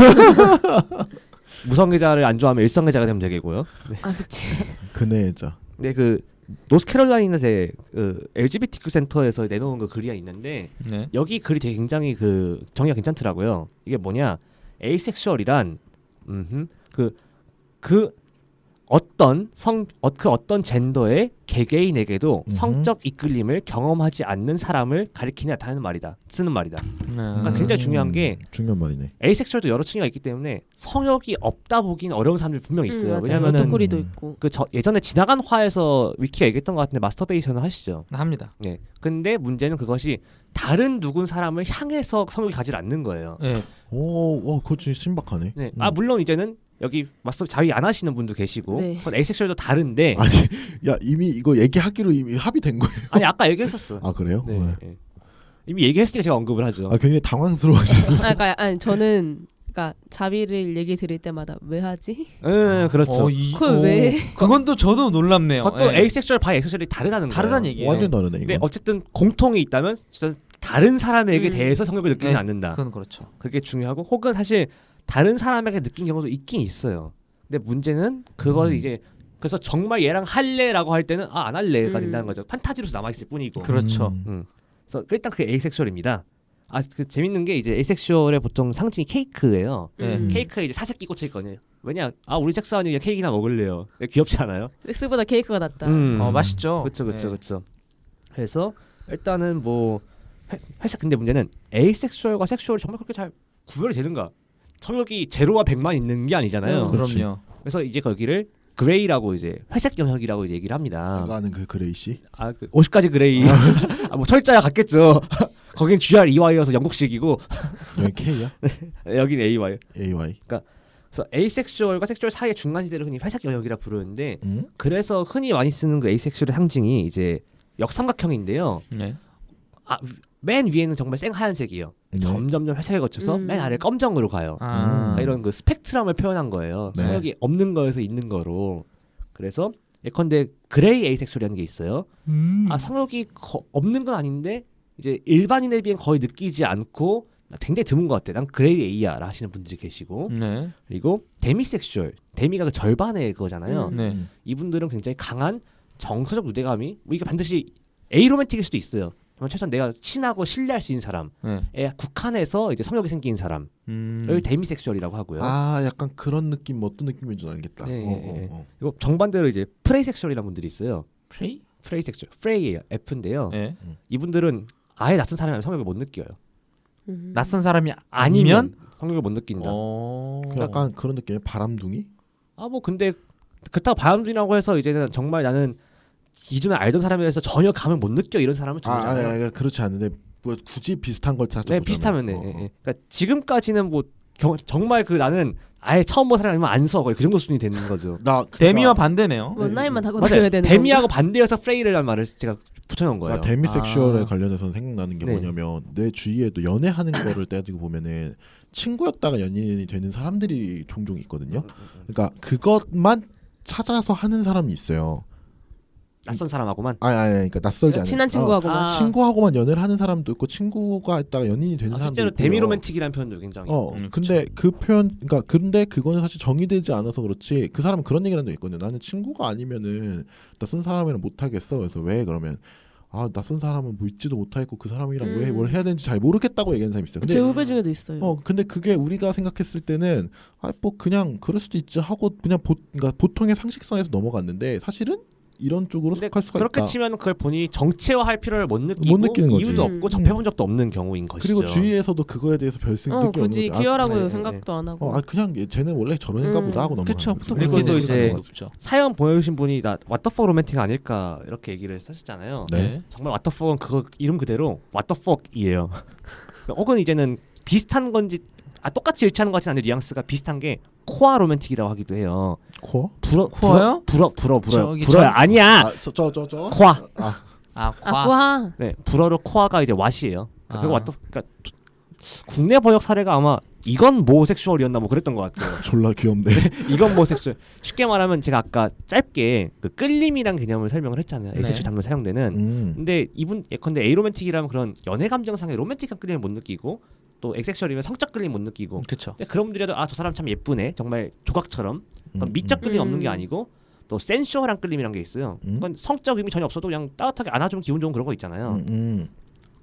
B: 무성애자를 안 좋아하면 일성애자가 되면 되겠고요. 네.
C: 아 그치.
A: 그네자.
B: 네, 그 노스캐롤라이나대 그 LGBTQ 센터에서 내놓은 그 글이 있는데
D: 네.
B: 여기 글이 되게 굉장히 그 정의가 괜찮더라고요. 이게 뭐냐? 에이섹슈얼이란 그 어떤 그 어떤 젠더의 개개인에게도 성적 이끌림을 경험하지 않는 사람을 가리키냐 나타내는 말이다. 쓰는 말이다. 그러니까 굉장히 중요한 게
A: 중요한 말이네.
B: 에이섹슈얼도 여러 층위가 있기 때문에 성욕이 없다 보긴 어려운 사람들이 분명 있어요. 왜냐면은
C: 어토코리도 있고.
B: 그 예전에 지나간 화에서 위키가 얘기했던 것 같은데 마스터베이션을 하시죠.
D: 합니다.
B: 네. 근데 문제는 그것이 다른 누군 사람을 향해서 성욕이 가지 않는 거예요.
D: 네.
A: 오, 그거 진짜 신박하네.
B: 네. 아 물론 이제는 여기 마스터 자위 안 하시는 분도 계시고
C: 네.
B: 에이섹슈얼도 다른데
A: 아니, 야 이미 이거 얘기하기로 이미 합의된 거예요.
B: 아니 아까 얘기했었어.
A: 아 그래요?
B: 네.
A: 네.
B: 네. 이미 얘기했으니까 제가 언급을 하죠.
A: 아 굉장히 당황스러워하시는.
C: 그러니까 아니 저는 그러니까 자비를 얘기 드릴 때마다 왜 하지?
B: 그렇죠.
C: 그걸 왜?
D: 그건 또 저도 놀랍네요.
B: 그것도
D: 네.
B: 에이섹슈얼 바이 에이섹슈얼이 다르다는 거예요.
D: 다르다는 얘기예요.
A: 완전 다르네
B: 근데
A: 이거.
B: 어쨌든 공통이 있다면 진짜 다른 사람에게 대해서 성욕을 느끼지
D: 네.
B: 않는다.
D: 그건 그렇죠.
B: 그게 중요하고 혹은 사실 다른 사람에게 느낀 경우도 있긴 있어요. 근데 문제는 그걸 이제 그래서 정말 얘랑 할래라고 할 때는 안 할래가 된다는 거죠. 판타지로서 남아 있을 뿐이고.
D: 그렇죠.
B: 그래서 일단 그게 에이섹슈얼입니다. 그 재밌는 게 이제 에이섹슈얼의 보통 상징이 케이크예요. 케이크에 이제 사색 끼고 칠 거냐. 왜냐? 우리 섹스하니 케이크나 먹을래요. 귀엽지 않아요?
C: 섹스보다 케이크가 낫다.
D: 맛있죠.
B: 그렇죠. 그래서 일단은 뭐 회사 근데 문제는 에이섹슈얼과 섹슈얼이 정말 그렇게 잘 구별이 되는가? 성욕이 제로와 100만 있는 게 아니잖아요.
D: 그럼요.
B: 그래서 이제 거기를 그레이라고 이제 회색 영역이라고 이제 얘기를 합니다.
A: 아까 아는 그 그레이 씨?
B: 그 50가지 그레이. 뭐 철자야 같겠죠. 거긴 GR2Y여서 영국식이고
A: 여기 K야?
B: 여긴 AY.
A: AY.
B: 그래서 에이섹슈얼과 섹슈얼 사이의 중간 지대를 흔히 회색 영역이라 부르는데 그래서 흔히 많이 쓰는 그 에이섹슈얼의 상징이 이제 역삼각형인데요.
D: 네.
B: 맨 위에는 정말 생하얀색이에요.
A: 네.
B: 점점점 회색을 거쳐서 맨 아래 검정으로 가요. 그러니까 이런 그 스펙트럼을 표현한 거예요.
A: 네.
B: 성욕이 없는 거에서 있는 거로. 그래서 예컨대 그레이 에이섹슈얼이라는 게 있어요. 성욕이 없는 건 아닌데 이제 일반인에 비해 거의 느끼지 않고 굉장히 드문 것 같아. 난 그레이 A야라 하시는 분들이 계시고
D: 네.
B: 그리고 데미섹슈얼. 데미가 그 절반의 그거잖아요.
D: 네.
B: 이분들은 굉장히 강한 정서적 유대감이 이게 반드시 에이로맨틱일 수도 있어요. 최소한 내가 친하고 신뢰할 수 있는 사람에 국한해서 이제 성욕이 생기는 사람을 데미섹슈얼이라고 하고요.
A: 약간 그런 느낌 어떤 느낌인지 알겠다.
B: 그리고 정반대로 이제 프레이섹슈얼이라는 분들이 있어요.
D: 프레이섹슈얼.
B: 프레이예요. F인데요.
D: 네.
B: 이분들은 아예 낯선 사람이면 성욕을 못 느껴요.
D: 낯선 사람이
B: 아니면 성욕을 못 느낀다.
A: 약간 그런 느낌의 바람둥이?
B: 뭐 근데 그렇다고 바람둥이라고 해서 이제는 정말 나는 기존에 알던 사람에 대해서 전혀 감을 못 느껴 이런 사람은
A: 아니, 그렇지 않은데 뭐 굳이 비슷한 걸 찾아보자면
B: 비슷하면 그러니까 지금까지는 뭐 정말 나는 아예 처음 본 사람이면 안 써. 거의 그 정도 수준이 되는 거죠.
D: 데미와 반대네요.
C: 뭔 나이만 하고 들어야 되는
B: 데미하고 반대여서 프레이라는 말을 제가 붙여놓은 거예요.
A: 데미섹슈얼에 관련해서는 생각나는 게 뭐냐면 내 주위에도 연애하는 거를 따지고 보면은 친구였다가 연인이 되는 사람들이 종종 있거든요. 그러니까 그것만 찾아서 하는 사람이 있어요.
B: 낯선 사람하고만?
A: 그러니까 낯설지 않은
C: 친한 친구하고만.
A: 친구하고만 연애를 하는 사람도 있고 친구가 있다가 연인이 되는 사람도
B: 실제로
A: 있고.
B: 데미로맨틱이라는 표현도 굉장히.
A: 근데 그 표현, 근데 그거는 사실 정의되지 않아서 그렇지. 그 사람은 그런 얘기를 한 적 있거든요. 나는 친구가 아니면은 낯선 사람이랑 못 하겠어. 그래서 왜 그러면 낯선 사람은 뭐 있지도 못하겠고 그 사람이랑 왜
C: 음.
A: 뭘 해야 되는지 잘 모르겠다고 얘기하는 사람이 있어요. 근데
C: 제 후배 중에도 있어요.
A: 근데 그게 우리가 생각했을 때는 뭐 그냥 그럴 수도 있지 하고 그냥 그러니까 보통의 상식선에서 넘어갔는데 사실은 이런 쪽으로
B: 근데
A: 속할 수가
B: 그렇게
A: 있다.
B: 치면 그걸 본인이 정체화할 필요를 못 느끼고
A: 느끼는 거지.
B: 이유도 없고 접해본 적도 없는 경우인 것이죠.
A: 그리고 주위에서도 그거에 대해서 별생 느끼 없는
C: 굳이
A: 거지.
C: 기여라고
B: 네,
C: 생각도 안 하고.
A: 그냥 쟤는 원래 저런 애인가 보다 하고 넘어가는
D: 그쵸.
A: 거지.
D: 보통
B: 그리고
D: 그렇게
B: 또
D: 느낄
B: 이제
D: 가능성이 높죠.
B: 사연 보내주신 분이 나 왓더퍽 로맨틱 아닐까 이렇게 얘기를 하셨잖아요.
A: 네.
B: 정말 왓더퍽은 그거 이름 그대로 왓더퍽이에요. 혹은 이제는 비슷한 건지 똑같이 일치하는 것 같진 않은데 뉘앙스가 비슷한 게 코아 로맨틱이라고 하기도 해요.
A: 코어?
D: 코어요?
B: 불어요.
D: 저기
B: 아니야.
A: 저.
B: 코아.
C: 아쿠아.
B: 네, 불어로 코아가 이제 왓이에요. 그리고
D: 아.
B: 그러니까 국내 번역 사례가 아마 이건 뭐 섹슈얼이었나 뭐 그랬던 것 같아요.
A: 졸라 귀엽네.
B: 이건 뭐 섹슈얼. 쉽게 말하면 제가 아까 짧게 그 끌림이란 개념을 설명을 했잖아요.
D: 네.
B: 에섹슈얼 단문 사용되는. 근데 이분 예컨대 에로맨틱이라면 그런 연애 감정상의 로맨틱한 끌림을 못 느끼고 또 엑섹슈얼이면 성적 끌림 못 느끼고.
D: 그렇죠.
B: 근데 그런 분들이라도 저 사람 참 예쁘네. 정말 조각처럼. 그건 미적 끌림 없는 게 아니고 또 센슈얼한 끌림이란 게 있어요. 그건 성적 의미 전혀 없어도 그냥 따뜻하게 안아주면 기분 좋은 그런 거 있잖아요.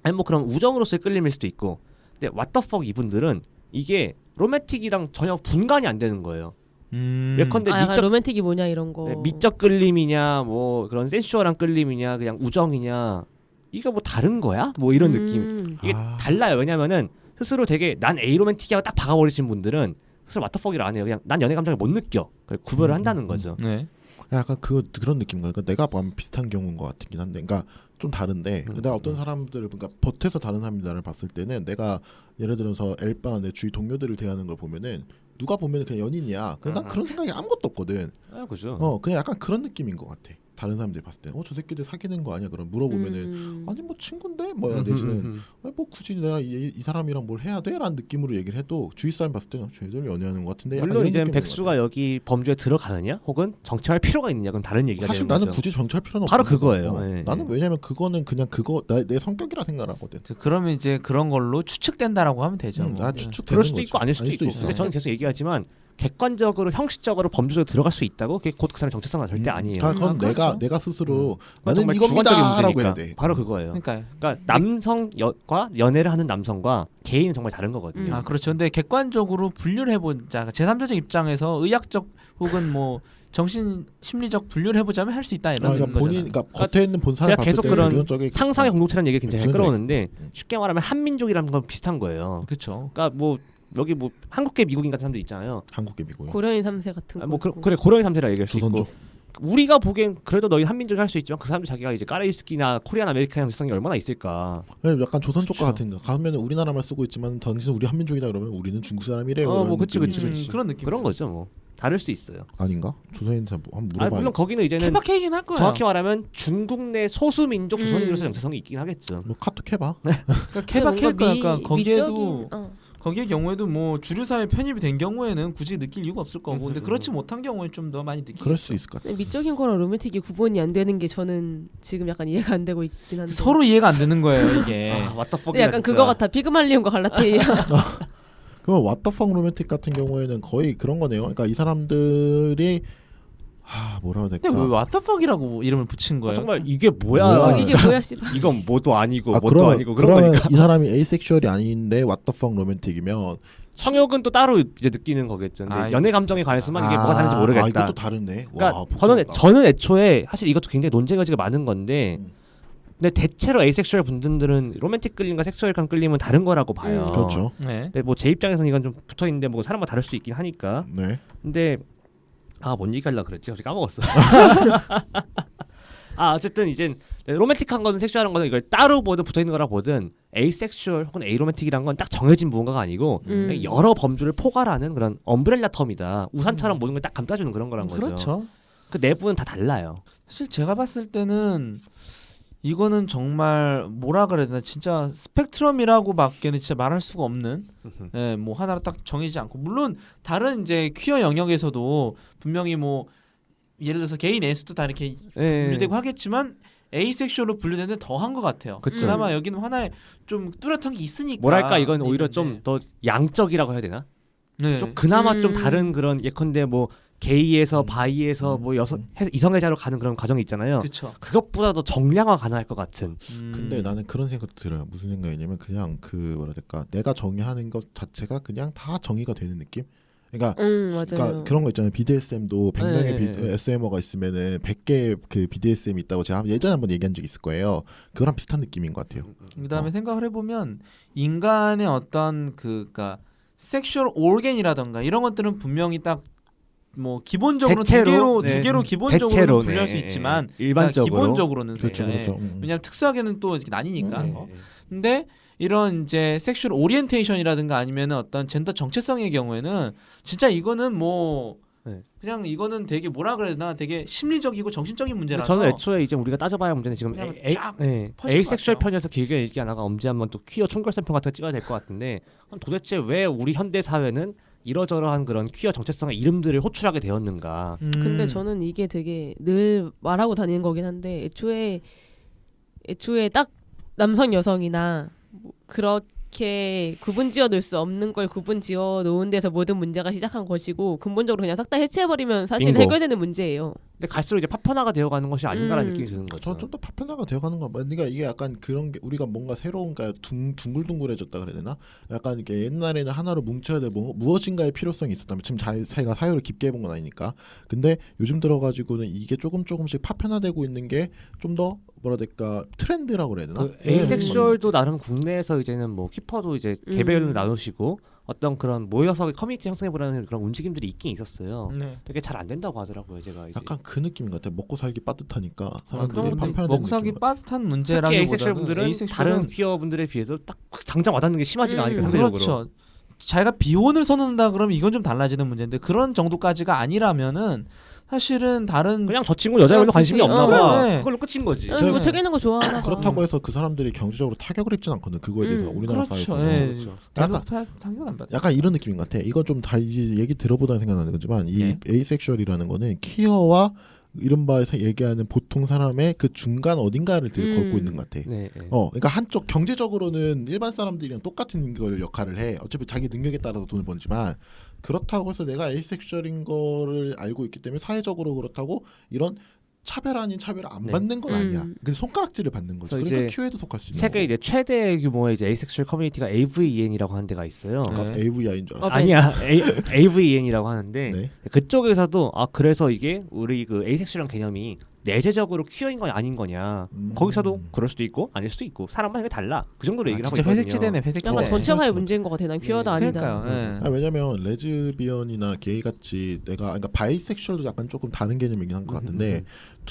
B: 아니 뭐 그런 우정으로서의 끌림일 수도 있고. 근데 왓더퍽 이분들은 이게 로맨틱이랑 전혀 분간이 안 되는 거예요. 예컨대
C: 약간
B: 미적
C: 로맨틱이 뭐냐 이런 거.
B: 네, 미적 끌림이냐 뭐 그런 센슈얼한 끌림이냐 그냥 우정이냐 이거 뭐 다른 거야? 뭐 이런 느낌. 이게 달라요. 왜냐면은 스스로 되게 난 에이로맨틱이라고 딱 박아버리신 분들은 스스로 왓더퍽이라 안 해요. 그냥 난 연애 감정을 못 느껴. 구별을 한다는 거죠.
D: 네.
A: 약간 그런 느낌인가. 그러니까 내가 보면 비슷한 경우인 것 같긴 한데, 그러니까 좀 다른데, 내가 어떤 사람들을 그러니까 버텨서 다른 사람들을 봤을 때는 내가 예를 들어서 엘바 내 주위 동료들을 대하는 걸 보면은 누가 보면 그냥 연인이야. 근데 난 그런 생각이 아무것도 없거든.
B: 그죠.
A: 그냥 약간 그런 느낌인 것 같아. 다른 사람들이 봤을 때, 저 새끼들 사귀는 거 아니야? 그럼 물어보면은 아니 뭐 친구인데 뭐야 내지는 뭐 굳이 내가 이 사람이랑 뭘 해야 돼?라는 느낌으로 얘기를 해도 주위 사람 봤을 때는 쟤들 연애하는 것 같은데.
B: 물론 이제 백수가 여기 범죄에 들어가느냐, 혹은 정체할 필요가 있느냐, 그건 다른 얘기가
A: 사실
B: 되는
A: 나는
B: 거죠.
A: 굳이 정찰 필요는
B: 바로
A: 없는
B: 그거예요.
A: 거고.
B: 네,
A: 나는
B: 네.
A: 왜냐면 그거는 그냥 내 성격이라 생각하거든.
D: 그러면 이제 그런 걸로 추측된다라고 하면 되죠. 뭐.
A: 추측.
B: 그럴 수도 있고 아닐 수도 있고. 근데 저는 계속 얘기하지만 객관적으로 형식적으로 범죄적으로 들어갈 수 있다고 그게 곧 그 사람의 정체성은 절대 아니에요.
A: 그건
D: 그렇죠.
A: 내가 스스로
B: 그건
A: 나는
B: 정말 주관적인
A: 이겁니다라고
B: 문제니까.
A: 해야 돼.
B: 바로 그거예요.
D: 그러니까
B: 남성과 연애를 하는 남성과 개인은 정말 다른 거거든요.
D: 그렇죠. 근데 객관적으로 분류를 해보자. 제3자적 입장에서 의학적 혹은 뭐 정신 심리적 분류를 해보자면 할 수 있다 이런
A: 그러니까
D: 거잖아요.
A: 본인, 그러니까 겉에 있는 본 사람
B: 제가
A: 봤을
B: 계속
A: 때
B: 그런
A: 이론적인
B: 상상의 공동체라는 얘기를 굉장히 잘
A: 구현적인-
B: 끌어오는데 쉽게 말하면 한민족이라는 건 비슷한 거예요.
D: 그렇죠.
B: 그러니까 뭐 여기 뭐 한국계 미국인 같은 사람들 있잖아요.
A: 한국계 미국.
C: 고려인 3세 같은 거.
B: 뭐 그래 고려인 3세라 얘기할 수 있고.
A: 조선족.
B: 우리가 보기엔 그래도 너희 한민족이 할 수 있지만 그 사람들 자기가 이제 까레이스키나 코리안 아메리칸 형성이 얼마나 있을까.
A: 약간 조선족과
D: 그쵸.
A: 같은 거. 가면 우리나라말 쓰고 있지만 당신은 우리 한민족이다 그러면 우리는 중국 사람이래요.
B: 뭐
A: 이런
B: 그치.
A: 느낌이지.
D: 그런 느낌.
B: 그런 거죠 뭐. 다를 수 있어요.
A: 아닌가? 조선인한테 한번 물어봐야.
B: 물론 거기는 이제는
D: 케바케이긴 할 거야.
B: 정확히 말하면 중국 내 소수 민족 조선인으로서 정체성이 있긴 하겠죠.
A: 뭐 카톡 해봐.
D: 그러니까 케바케일 거야. 그러니까 거기에도
C: 미적인,
D: 거기의 경우에도 뭐 주류 사회 편입이 된 경우에는 굳이 느낄 이유가 없을 거고, 근데 그렇지 못한 경우에 좀 더 많이 느끼.
A: 그럴 수 있을 것 같아.
C: 근데 미적인 거랑 로맨틱이 구분이 안 되는 게 저는 지금 약간 이해가 안 되고 있긴 한데.
D: 서로 이해가 안 되는 거예요 이게.
B: 왓더퍽이
C: 약간 그거 같아. 피그말리온과 갈라테이아.
A: 그러면 왓더펑 로맨틱 같은 경우에는 거의 그런 거네요. 그러니까 이 사람들이 뭐라고 해야 될까?
D: 근데 왜 왓더퍽이라고 이름을 붙인 거예요?
B: 정말 이게 뭐야?
A: 뭐야?
C: 이게 뭐야 씨발.
B: 이건 뭐도 아니고 뭐도
A: 그러면,
B: 아니고 그런
A: 그러면
B: 거니까.
A: 이 사람이 에이섹슈얼이 아닌데 왓더펑 로맨틱이면
B: 성욕은 또 따로 이제 느끼는 거겠죠. 근데 연애 감정에 관해서만 이게 뭐가 다른지 모르겠다.
A: 이것도 다르네.
B: 그러니까
A: 와, 복잡하다.
B: 저는 애초에 사실 이것도 굉장히 논쟁의 여지가 많은 건데, 근데 대체로 에이섹슈얼 분들은 로맨틱 끌림과 섹슈얼한 끌림은 다른 거라고 봐요.
A: 그렇죠.
D: 네.
B: 근데 뭐 제 입장에서는 이건 좀 붙어 있는데 뭐 사람마다 다를 수 있긴 하니까.
A: 네.
B: 근데 뭔 얘기하려고 그랬지? 갑자기 까먹었어. 어쨌든 이제 로맨틱한 거는 섹슈얼한 거는 이걸 따로 보든 붙어 있는 거라 보든 에이섹슈얼 혹은 에이로맨틱이란 건 딱 정해진 무언가가 아니고 그냥 여러 범주를 포괄하는 그런 엄브렐라 텀이다. 우산처럼 모든 걸 딱 감싸주는 그런 거란 거죠.
D: 그렇죠.
B: 그 내부는 다 달라요.
D: 사실 제가 봤을 때는 이거는 정말 뭐라 그래야 되나, 진짜 스펙트럼이라고밖에는 진짜 말할 수가 없는, 뭐 하나로 딱 정해지지 않고, 물론 다른 이제 퀴어 영역에서도 분명히 뭐 예를 들어서 개인 S도 다 이렇게 분류되고 하겠지만 에이섹슈얼로 분류되는데 더한 것 같아요.
B: 그쵸.
D: 그나마 여기는 하나의 좀 뚜렷한 게 있으니까.
B: 뭐랄까 이건 오히려
D: 있는데.
B: 좀 더 양적이라고 해야 되나?
D: 네.
B: 좀 그나마 좀 다른 그런 예컨대 뭐 게이에서 바이에서 뭐 이성애자로 가는 그런 과정이 있잖아요.
D: 그쵸.
B: 그것보다도 정량화 가능할 것 같은.
A: 근데 나는 그런 생각도 들어요. 무슨 생각이냐면 그냥 그 뭐라 될까 내가 정의하는 것 자체가 그냥 다 정의가 되는 느낌. 그러니까,
C: 맞아요.
A: 그러니까 그런 거 있잖아요. BDSM도 100명의
B: 네.
A: SM어가 있으면은 100개 그 BDSM이 있다고 제가 예전에 한번 얘기한 적이 있을 거예요. 그거랑 비슷한 느낌인 것 같아요.
D: 그다음에 생각을 해보면 인간의 어떤 그니까 섹슈얼 오르겐이라던가 이런 것들은 분명히 딱 뭐 기본적으로
B: 대체로,
D: 두 개로 기본적으로
B: 대체로,
D: 분류할 수 있지만
B: 일반적으로
D: 기본적으로는
A: 그렇죠,
D: 네.
A: 그렇죠.
D: 왜냐하면 특수하게는 또 이렇게 나뉘니까.
B: 네.
D: 근데 이런 이제 섹슈얼 오리엔테이션이라든가 아니면 어떤 젠더 정체성의 경우에는 진짜 이거는 뭐
B: 네.
D: 그냥 이거는 되게 뭐라 그래야 되나 되게 심리적이고 정신적인 문제라서
B: 저는 애초에 이제 우리가 따져봐야 문제는 지금
D: 그냥 쫙 퍼질 것
B: 에이섹슈얼
D: 같아요.
B: 편에서 길게 얘기 안 하고 언제 한번 또 퀴어 총결선편 같은 거 찍어야 될 것 같은데 그럼 도대체 왜 우리 현대 사회는 이러저러한 그런 퀴어 정체성의 이름들을 호출하게 되었는가?
C: 근데 저는 이게 되게 늘 말하고 다니는 거긴 한데 애초에 딱 남성 여성이나 뭐 그렇게 구분지어 놓을 수 없는 걸 구분지어 놓은 데서 모든 문제가 시작한 것이고 근본적으로 그냥 싹 다 해체해버리면 사실
B: 빙고.
C: 해결되는 문제예요.
B: 근데 갈수록 이제 파편화가 되어가는 것이 아닌가라는 느낌이 드는 거죠.
A: 저는 좀 더 파편화가 되어가는 거. 그러니까 이게 약간 그런 게 우리가 뭔가 새로운 둥글둥글해졌다 그래야 되나? 약간 이게 옛날에는 하나로 뭉쳐야 되고 무엇인가의 필요성이 있었다면 지금 제가 사유를 깊게 해본 건 아니니까. 근데 요즘 들어가지고는 이게 조금씩 파편화되고 있는 게 좀 더 뭐라 될까 트렌드라고 그래야 되나?
B: 그 에이섹슈얼도 나름 국내에서 이제는 뭐 키퍼도 이제 개별로 나누시고 어떤 그런 모여서 커뮤니티 형성해보라는 그런 움직임들이 있긴 있었어요.
D: 네.
B: 되게 잘 안 된다고 하더라고요, 제가 이제.
A: 약간 그 느낌인 것 같아. 먹고 살기 빠듯하니까
D: 그런
A: 사람들이 파편화되는
D: 먹고 살기
A: 느낌.
D: 빠듯한
B: 특히
D: 문제라기보다는
B: 에이섹슈얼 분들은 다른 퀴어 분들에 비해서 딱 당장 와닿는 게 심하지가 않으니까 상대적으로.
D: 그렇죠. 자기가 비혼을 선언한다 그러면 이건 좀 달라지는 문제인데 그런 정도까지가 아니라면은 사실은 다른
B: 그냥 저 친구 여자에 별로 관심이
C: 굳이,
B: 없나 봐.
D: 네.
B: 그걸로 끝인 거지.
C: 아니, 뭐 책 읽는 거 좋아하나 봐.
A: 그렇다고 해서 그 사람들이 경제적으로 타격을 입진 않거든. 그거에 대해서 우리나라
D: 그렇죠.
A: 사회에서.
D: 예.
B: 그렇죠.
D: 당연 안 받아.
A: 약간 이런 느낌인 것 같아. 이건 좀 다 이제 얘기 들어보다 생각나는 거지만 이
D: 네.
A: 에이섹슈얼이라는 거는 퀴어와 이른바에서 얘기하는 보통 사람의 그 중간 어딘가를 걷고 있는 것 같아.
B: 네, 네.
A: 그러니까 한쪽 경제적으로는 일반 사람들이랑 똑같은 걸 역할을 해. 어차피 자기 능력에 따라서 돈을 버지만 그렇다고 해서 내가 에이섹슈얼인 거를 알고 있기 때문에 사회적으로 그렇다고 이런 차별 아닌 차별을 안
B: 네.
A: 받는 건 아니야. 근데 손가락질을 받는 거죠.
B: 그래서
A: 그러니까
B: 이제
A: 큐에도 속할 수 있는
B: 세계
A: 거고.
B: 이제 최대 규모의 이제 에이섹슈얼 커뮤니티가 AVEN이라고 하는 데가 있어요.
A: 그러니까
D: 네.
A: AVI인 줄 알았어.
B: 아니야, AVEN이라고 하는데
A: 네.
B: 그쪽에서도 그래서 이게 우리 그 에이섹슈얼한 개념이 내재적으로 퀴어인 거냐 아닌 거냐. 거기서도 그럴 수도 있고 아닐 수도 있고 사람마다 달라. 그 정도로 얘기를 하고
D: 진짜
B: 있거든요.
D: 회색지대네 회색지대.
C: 약간 전체화의 문제인 것 같아. 난 퀴어도 아니다.
D: 그러니까요. 예.
A: 왜냐면 레즈비언이나 게이 같이 그러니까 바이섹슈얼도 약간 조금 다른 개념이긴 한 것 같은데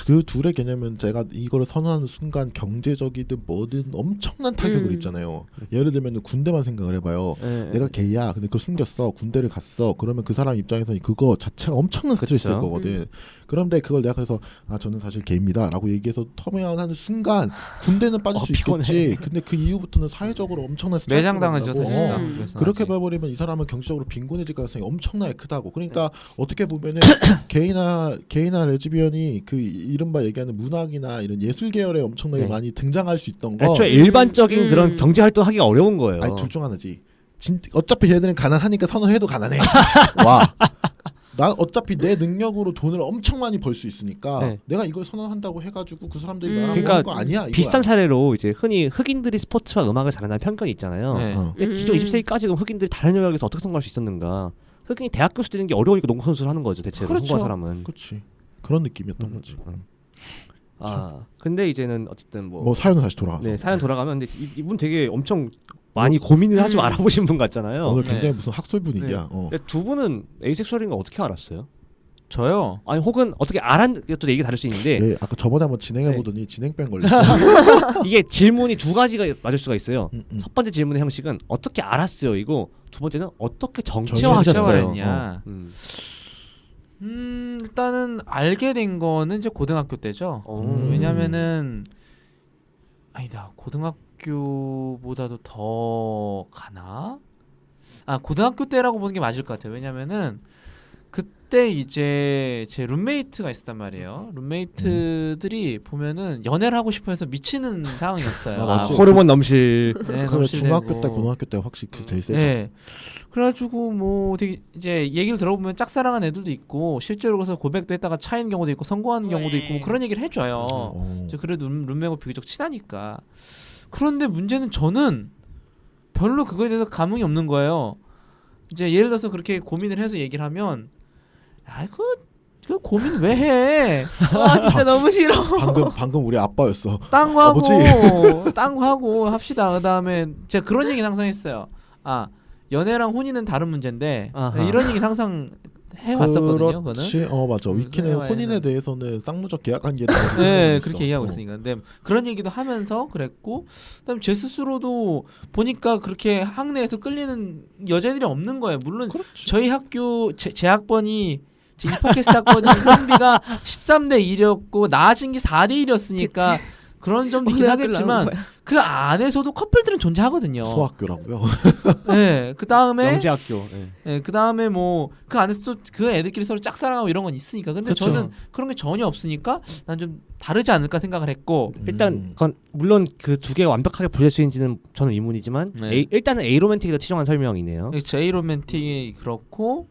A: 그 둘의 개념은 제가 이거를 선언하는 순간 경제적이든 뭐든 엄청난 타격을 입잖아요. 예를 들면 군대만 생각을 해봐요. 내가 게이야. 근데 그걸 숨겼어. 군대를 갔어. 그러면 그 사람 입장에서는 그거 자체가 엄청난 스트레스일
B: 그쵸.
A: 거거든. 그런데 그걸 내가 그래서 저는 사실 게이입니다라고 얘기해서 터미아웃하는 순간 군대는 빠질 수
B: 피곤해.
A: 있겠지. 근데 그 이후부터는 사회적으로 엄청난 스트레스를
D: 매장당하죠
A: 받는다고.
D: 사실상.
A: 그렇게 봐버리면 이 사람은 경제적으로 빈곤해질 가능성이 엄청나게 크다고. 그러니까 어떻게 보면은 게이나 레즈비언이 그 이른바 얘기하는 문학이나 이런 예술 계열에 엄청나게
B: 네.
A: 많이 등장할 수 있던 거.
B: 애초에 일반적인 그런 경제 활동 하기가 어려운 거예요.
A: 아니 둘 중 하나지. 어차피 얘들은 가난하니까 선언해도 가난해. 와. 나 어차피 내 능력으로 돈을 엄청 많이 벌 수 있으니까
B: 네.
A: 내가 이걸 선언한다고 해가지고 그 사람들이 말하는
B: 그러니까
A: 거 아니야. 이거야.
B: 비슷한 사례로 이제 흔히 흑인들이 스포츠와 음악을 잘한다는 편견이 있잖아요.
D: 네.
B: 근데 기존 20세기까지 흑인들이 다른 영역에서 어떻게 성공할 수 있었는가? 흑인이 대학 교수 되는 게 어려우니까 농구 선수를 하는 거죠. 대체로
D: 그렇죠.
B: 성공한 사람은.
A: 그렇지. 그런 느낌이었던 거지.
B: 근데 이제는 어쨌든
A: 뭐 사연은 다시 돌아가서.
B: 네, 사연 돌아가면 근데 이분 되게 엄청 많이 고민을 하지 알아보신 분 같잖아요.
A: 오늘 굉장히
D: 네.
A: 무슨 학술 분위기야.
B: 근데 두 분은 에이섹슈얼인 거 어떻게 알았어요?
D: 저요.
B: 아니 혹은 어떻게 알았도 얘기 다를 수 있는데
A: 예, 아까 저번에 한번 진행해
B: 네.
A: 보더니 진행병 걸렸어.
B: 이게 질문이 두 가지가 맞을 수가 있어요.
A: 음.
B: 첫 번째 질문의 형식은 어떻게 알았어요? 이거 두 번째는 어떻게
A: 정체화하셨어요.
B: 정체화하셨어요?
D: 했냐. 일단은 알게 된 거는 이제 고등학교 때죠. 왜냐면은 아니다. 고등학교보다도 더 가나? 고등학교 때라고 보는 게 맞을 것 같아요. 왜냐면은 그때 이제 제 룸메이트가 있었단 말이에요. 룸메이트들이 보면은 연애를 하고 싶어해서 미치는 상황이었어요.
A: 아, 맞지.
B: 호르몬 넘실.
D: 네,
A: 그 중학교 때
D: 넘실대고.
A: 고등학교 때 확실히 그 제일 세죠.
D: 네. 그래가지고 뭐 되게 이제 얘기를 들어보면 짝사랑한 애들도 있고 실제로 그래서 고백도 했다가 차인 경우도 있고 성공한 경우도 있고 뭐 그런 얘기를 해줘요. 이제 그래도 룸메고 비교적 친하니까. 그런데 문제는 저는 별로 그거에 대해서 감흥이 없는 거예요. 이제 예를 들어서 그렇게 고민을 해서 얘기를 하면 아이고 그 고민 왜 해?
C: 와 진짜 너무 싫어.
A: 방금 우리 아빠였어.
D: 딴 거 하고
A: 아버지.
D: 딴 거 하고 합시다. 그다음에 제가 그런 얘기 항상 했어요. 아 연애랑 혼인은 다른 문제인데
B: 아하.
D: 이런 얘기 항상 해왔었거든요.
A: 그렇지. 맞아. 위키는
D: 해와야
A: 혼인에
D: 되는데.
A: 대해서는 쌍무적 계약 관계를
D: 네 그렇게 얘기하고 있으니까. 근데 그런 얘기도 하면서 그랬고 그다음에 제 스스로도 보니까 그렇게 학내에서 끌리는 여자들이 없는 거예요. 물론
A: 그렇지.
D: 저희 학교 제 학번이 제 입학했을 학번이 성비가 13대 1이었고 나아진 게 4대 1이었으니까 그런 점도 있긴
C: 어느 학교를
D: 하겠지만
C: 나온 거야?
D: 그 안에서도 커플들은 존재하거든요.
A: 소학교라고요.
D: 네, 그 다음에
B: 영재학교. 네.
D: 그 다음에 뭐 그 안에서도 그 애들끼리 서로 짝사랑하고 이런 건 있으니까. 근데
B: 그쵸.
D: 저는 그런 게 전혀 없으니까 난 좀 다르지 않을까 생각을 했고.
B: 일단 그건 물론 그 두 개가 완벽하게 분리될 수 있는지는 저는 의문이지만
D: 네.
B: 일단은 A 로맨틱이 더 치중한 설명이네요.
D: 제이 로맨틱이 그렇고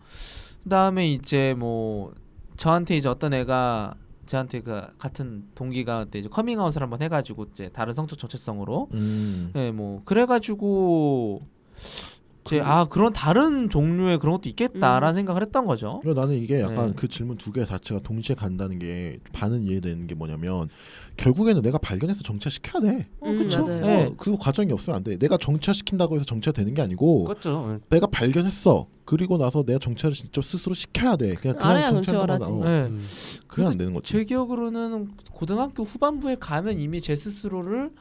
D: 그 다음에 이제 뭐 저한테 이제 어떤 애가 저한테 그 같은 동기가 그때 이제 커밍아웃을 한번 해가지고 이제 다른 성적 정체성으로 예, 뭐 그래가지고 이제 그런 다른 종류의 그런 것도 있겠다라는 생각을 했던 거죠.
A: 그러니까 나는 이게 약간
D: 네.
A: 그 질문 두 개 자체가 동시에 간다는 게 반은 이해되는 게 뭐냐면 결국에는 내가 발견해서 정체시켜야 돼.
D: 그쵸?
C: 맞아요.
D: 네.
A: 그 과정이 없으면 안 돼. 내가 정체시킨다고 해서 정체가 되는 게 아니고
B: 그렇죠.
A: 내가 발견했어. 그리고 나서 내가 정체를 직접 스스로 시켜야 돼. 그냥
C: 알아야
A: 정체한
C: 정체를
A: 것만
C: 하지.
D: 네.
B: 음.
A: 그냥 안 되는 거지.
D: 제 기억으로는 고등학교 후반부에 가면 이미 제 스스로를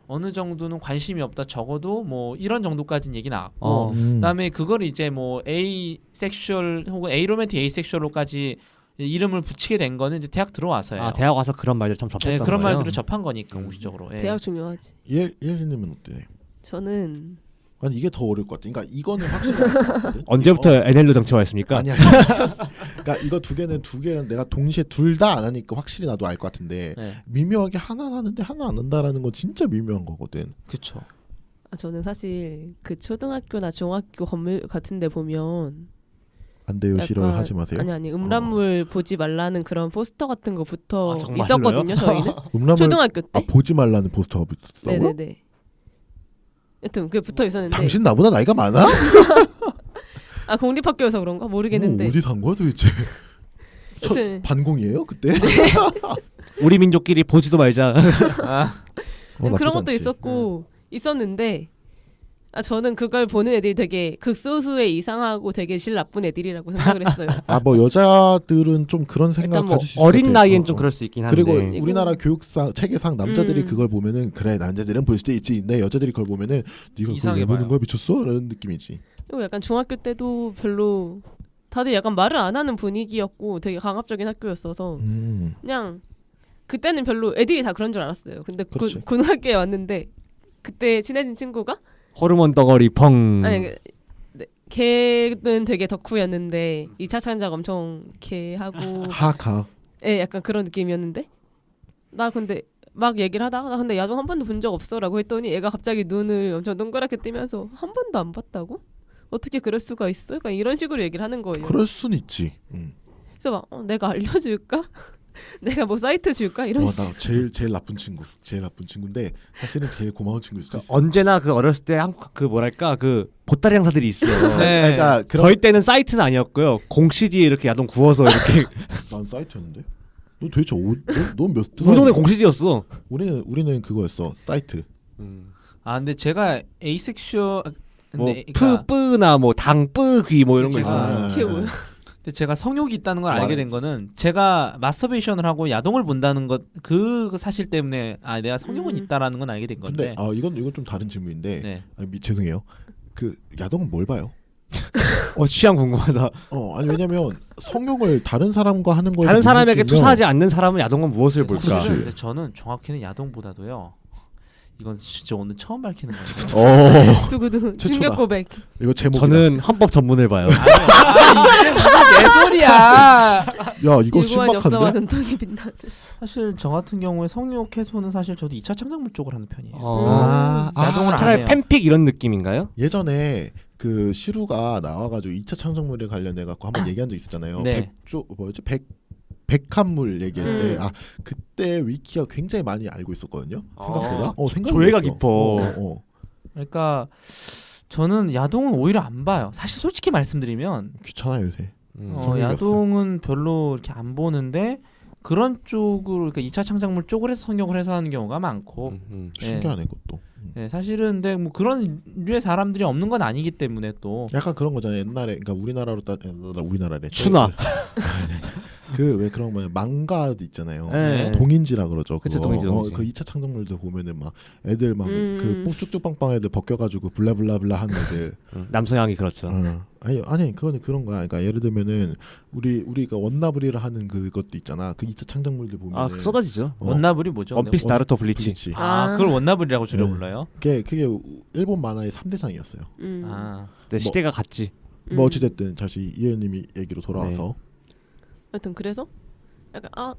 D: 어느 정도는 관심이 없다 적어도 뭐 이런 정도까지는 얘기 나왔고 그다음에 그걸 이제 뭐 A 섹슈얼 혹은 A 로맨틱 A 섹슈얼로까지 이름을 붙이게 된 거는 이제 대학 들어와서예요.
B: 대학 와서 그런 말들 참 접했던
D: 네, 그런
B: 거예요.
D: 말들을 접한 거니까 공식적으로. 예.
C: 대학 중요하지.
A: 예일님은 어때?
C: 저는
A: 아니 이게 더 어려울 것 같아. 그러니까 이거는 확실히 알 것 같거든?
B: 언제부터 NL로 정체화했습니까?
A: 아니야. 그러니까 이거 두 개는 내가 동시에 둘 다 안 하니까 확실히 나도 알 것 같은데
D: 네.
A: 미묘하게 하나 하는데 하나 안 한다라는 건 진짜 미묘한 거거든.
D: 그쵸.
C: 저는 사실 그 초등학교나 중학교 건물 같은데 보면
A: 안 돼요.
C: 약간-
A: 싫어요. 하지 마세요.
C: 아니 음란물 보지 말라는 그런 포스터 같은 거부터
B: 정말로요?
C: 있었거든요. 저희는
A: 음란물
C: 초등학교 때.
A: 보지 말라는 포스터가 붙었다고요?
C: 네네네. 여튼 그게 붙어 있었는데
A: 당신 나보다 나이가 많아?
C: 공립학교여서 그런가 모르겠는데
A: 어디 산 거야 도대체? 첫
C: 여튼
A: 반공이에요 그때?
B: 우리 민족끼리 보지도 말자.
C: 그런
A: 나쁘지
C: 것도
A: 않지.
C: 있었고 있었는데 저는 그걸 보는 애들이 되게 극소수의 이상하고 되게 질 나쁜 애들이라고 생각을 했어요.
A: 뭐 여자들은 좀 그런 생각
B: 일단 뭐
A: 가질 수 있을
B: 어린
A: 것 같아.
B: 나이엔 좀 그럴 수 있긴 한데.
A: 그리고
C: 이거-
A: 우리나라 교육상 체계상 남자들이
C: 음.
A: 그걸 보면은 그래 남자들은 볼 수도 있지. 근데 여자들이 그걸 보면은 네가 그걸
D: 이상해
A: 왜 보는
D: 봐요.
A: 거야 미쳤어? 라는 느낌이지.
C: 그리고 약간 중학교 때도 별로 다들 약간 말을 안 하는 분위기였고 되게 강압적인 학교였어서 그냥 그때는 별로 애들이 다 그런 줄 알았어요. 근데
A: 그렇지.
C: 고등학교에 왔는데 그때 친해진 친구가
B: 호르몬 덩어리 펑.
C: 아니 걔는 되게 덕후였는데 2차 창작 엄청 걔 하고
A: 하가
C: 약간 그런 느낌이었는데 나 근데 막 얘기를 하다가 나 근데 야동 한 번도 본 적 없어라고 했더니 얘가 갑자기 눈을 엄청 동그랗게 뜨면서 한 번도 안 봤다고? 어떻게 그럴 수가 있어? 약간 이런 식으로 얘기를 하는 거예요.
A: 그럴 순 있지.
C: 그래서 막 내가 알려줄까? 내가 뭐 사이트 줄까? 이런
A: 나
C: 식으로.
A: 제일 나쁜 친구. 제일 나쁜 친구인데 사실은 제일 고마운 친구일 수도 있어.
B: 언제나 그 어렸을 때 그 뭐랄까 그 보따리 장사들이 있어.
D: 네.
A: 그러니까 그런
B: 저희 때는 사이트는 아니었고요. 공 CD에 이렇게 야동 구워서 이렇게.
A: 난 사이트였는데. 너 도대체 넌몇
B: 우리 동네 공 CD였어.
A: 우리는 그거였어. 사이트.
D: 근데 제가 에이섹슈얼
B: 뭐
D: 근데 그러니까
B: 푸뿌나 뭐 당뿌귀 뭐 이런 거
D: 그치.
B: 있어.
C: 그게 뭐야?
D: 근데 제가 성욕이 있다는 걸 알게
A: 말하지.
D: 된 거는 제가 마스터베이션을 하고 야동을 본다는 것 그 사실 때문에 내가 성욕은 있다라는 건 알게 된 건데.
A: 근데 이건 좀 다른 질문인데
D: 네.
A: 죄송해요. 그 야동은 뭘 봐요?
B: 취향 궁금하다.
A: 아니 왜냐면 성욕을 다른 사람과 하는 거에
B: 다른 사람에게
A: 느끼면
B: 투사하지 않는 사람은 야동은 무엇을
A: 그렇지.
B: 볼까?
D: 근데 저는 정확히는 야동보다도요. 이건 진짜 오늘 처음 밝히는 거예요.
C: 두구두구
A: 최초다.
C: 충격 고백.
A: 이거 제목이다.
B: 저는 헌법 전문을 봐요.
D: 이게 무슨 개소리야.
A: 야 이거
C: 유구한 역사와
A: 신박한데.
C: 전통이 빛나는.
D: 사실 저 같은 경우에 성욕 해소는 사실 저도 2차 창작물 쪽을 하는 편이에요.
A: 야동을
B: 차라리 팬픽 이런 느낌인가요?
A: 예전에 그 시루가 나와가지고 2차 창작물에 관련해 갖고 한번 얘기한 적 있었잖아요.
D: 네.
A: 백합물 얘기할 때 그때 위키가 굉장히 많이 알고 있었거든요. 생각보다. 생각보다
B: 조예가
A: 있어.
B: 깊어.
D: 그러니까 저는 야동은 오히려 안 봐요. 사실 솔직히 말씀드리면
A: 귀찮아요 요새. 성욕이
D: 야동은 별로 이렇게 안 보는데 그런 쪽으로 그러니까 2차 창작물 쪽으로 해서 성욕을 해소하는 경우가 많고
A: 신기하네 그것도.
D: 네, 사실은 근데 뭐 그런 류의 사람들이 없는 건 아니기 때문에 또
A: 약간 그런 거잖아요. 옛날에 그러니까 우리나라래.
B: 추나.
A: 그 왜 그런 거 망가 있잖아요.
B: 네.
A: 동인지라 그러죠.
B: 그쵸,
A: 그거.
B: 동인지.
A: 그 2차 창작물들 보면은 막 애들 막 그 쭉쭉 빵빵 애들 벗겨가지고 블라블라블라 하는 애들.
B: 남성향이 그렇죠.
A: 아니 그거는 그런 거야. 그러니까 예를 들면은 우리가 원나블이를 하는 그것도 있잖아. 그 2차 창작물들 보면
B: 쏟아지죠.
D: 원나블이 뭐죠?
B: 원피스, 나루토, 블리치.
A: 블리치.
D: 그걸 원나블이라고 줄여
A: 네.
D: 불러요?
A: 그게 일본 만화의 3대장이었어요.
B: 네, 시대가 같지.
A: 뭐 어찌됐든 다시 이현님이 얘기로 돌아와서
C: 하여튼 그래서 약간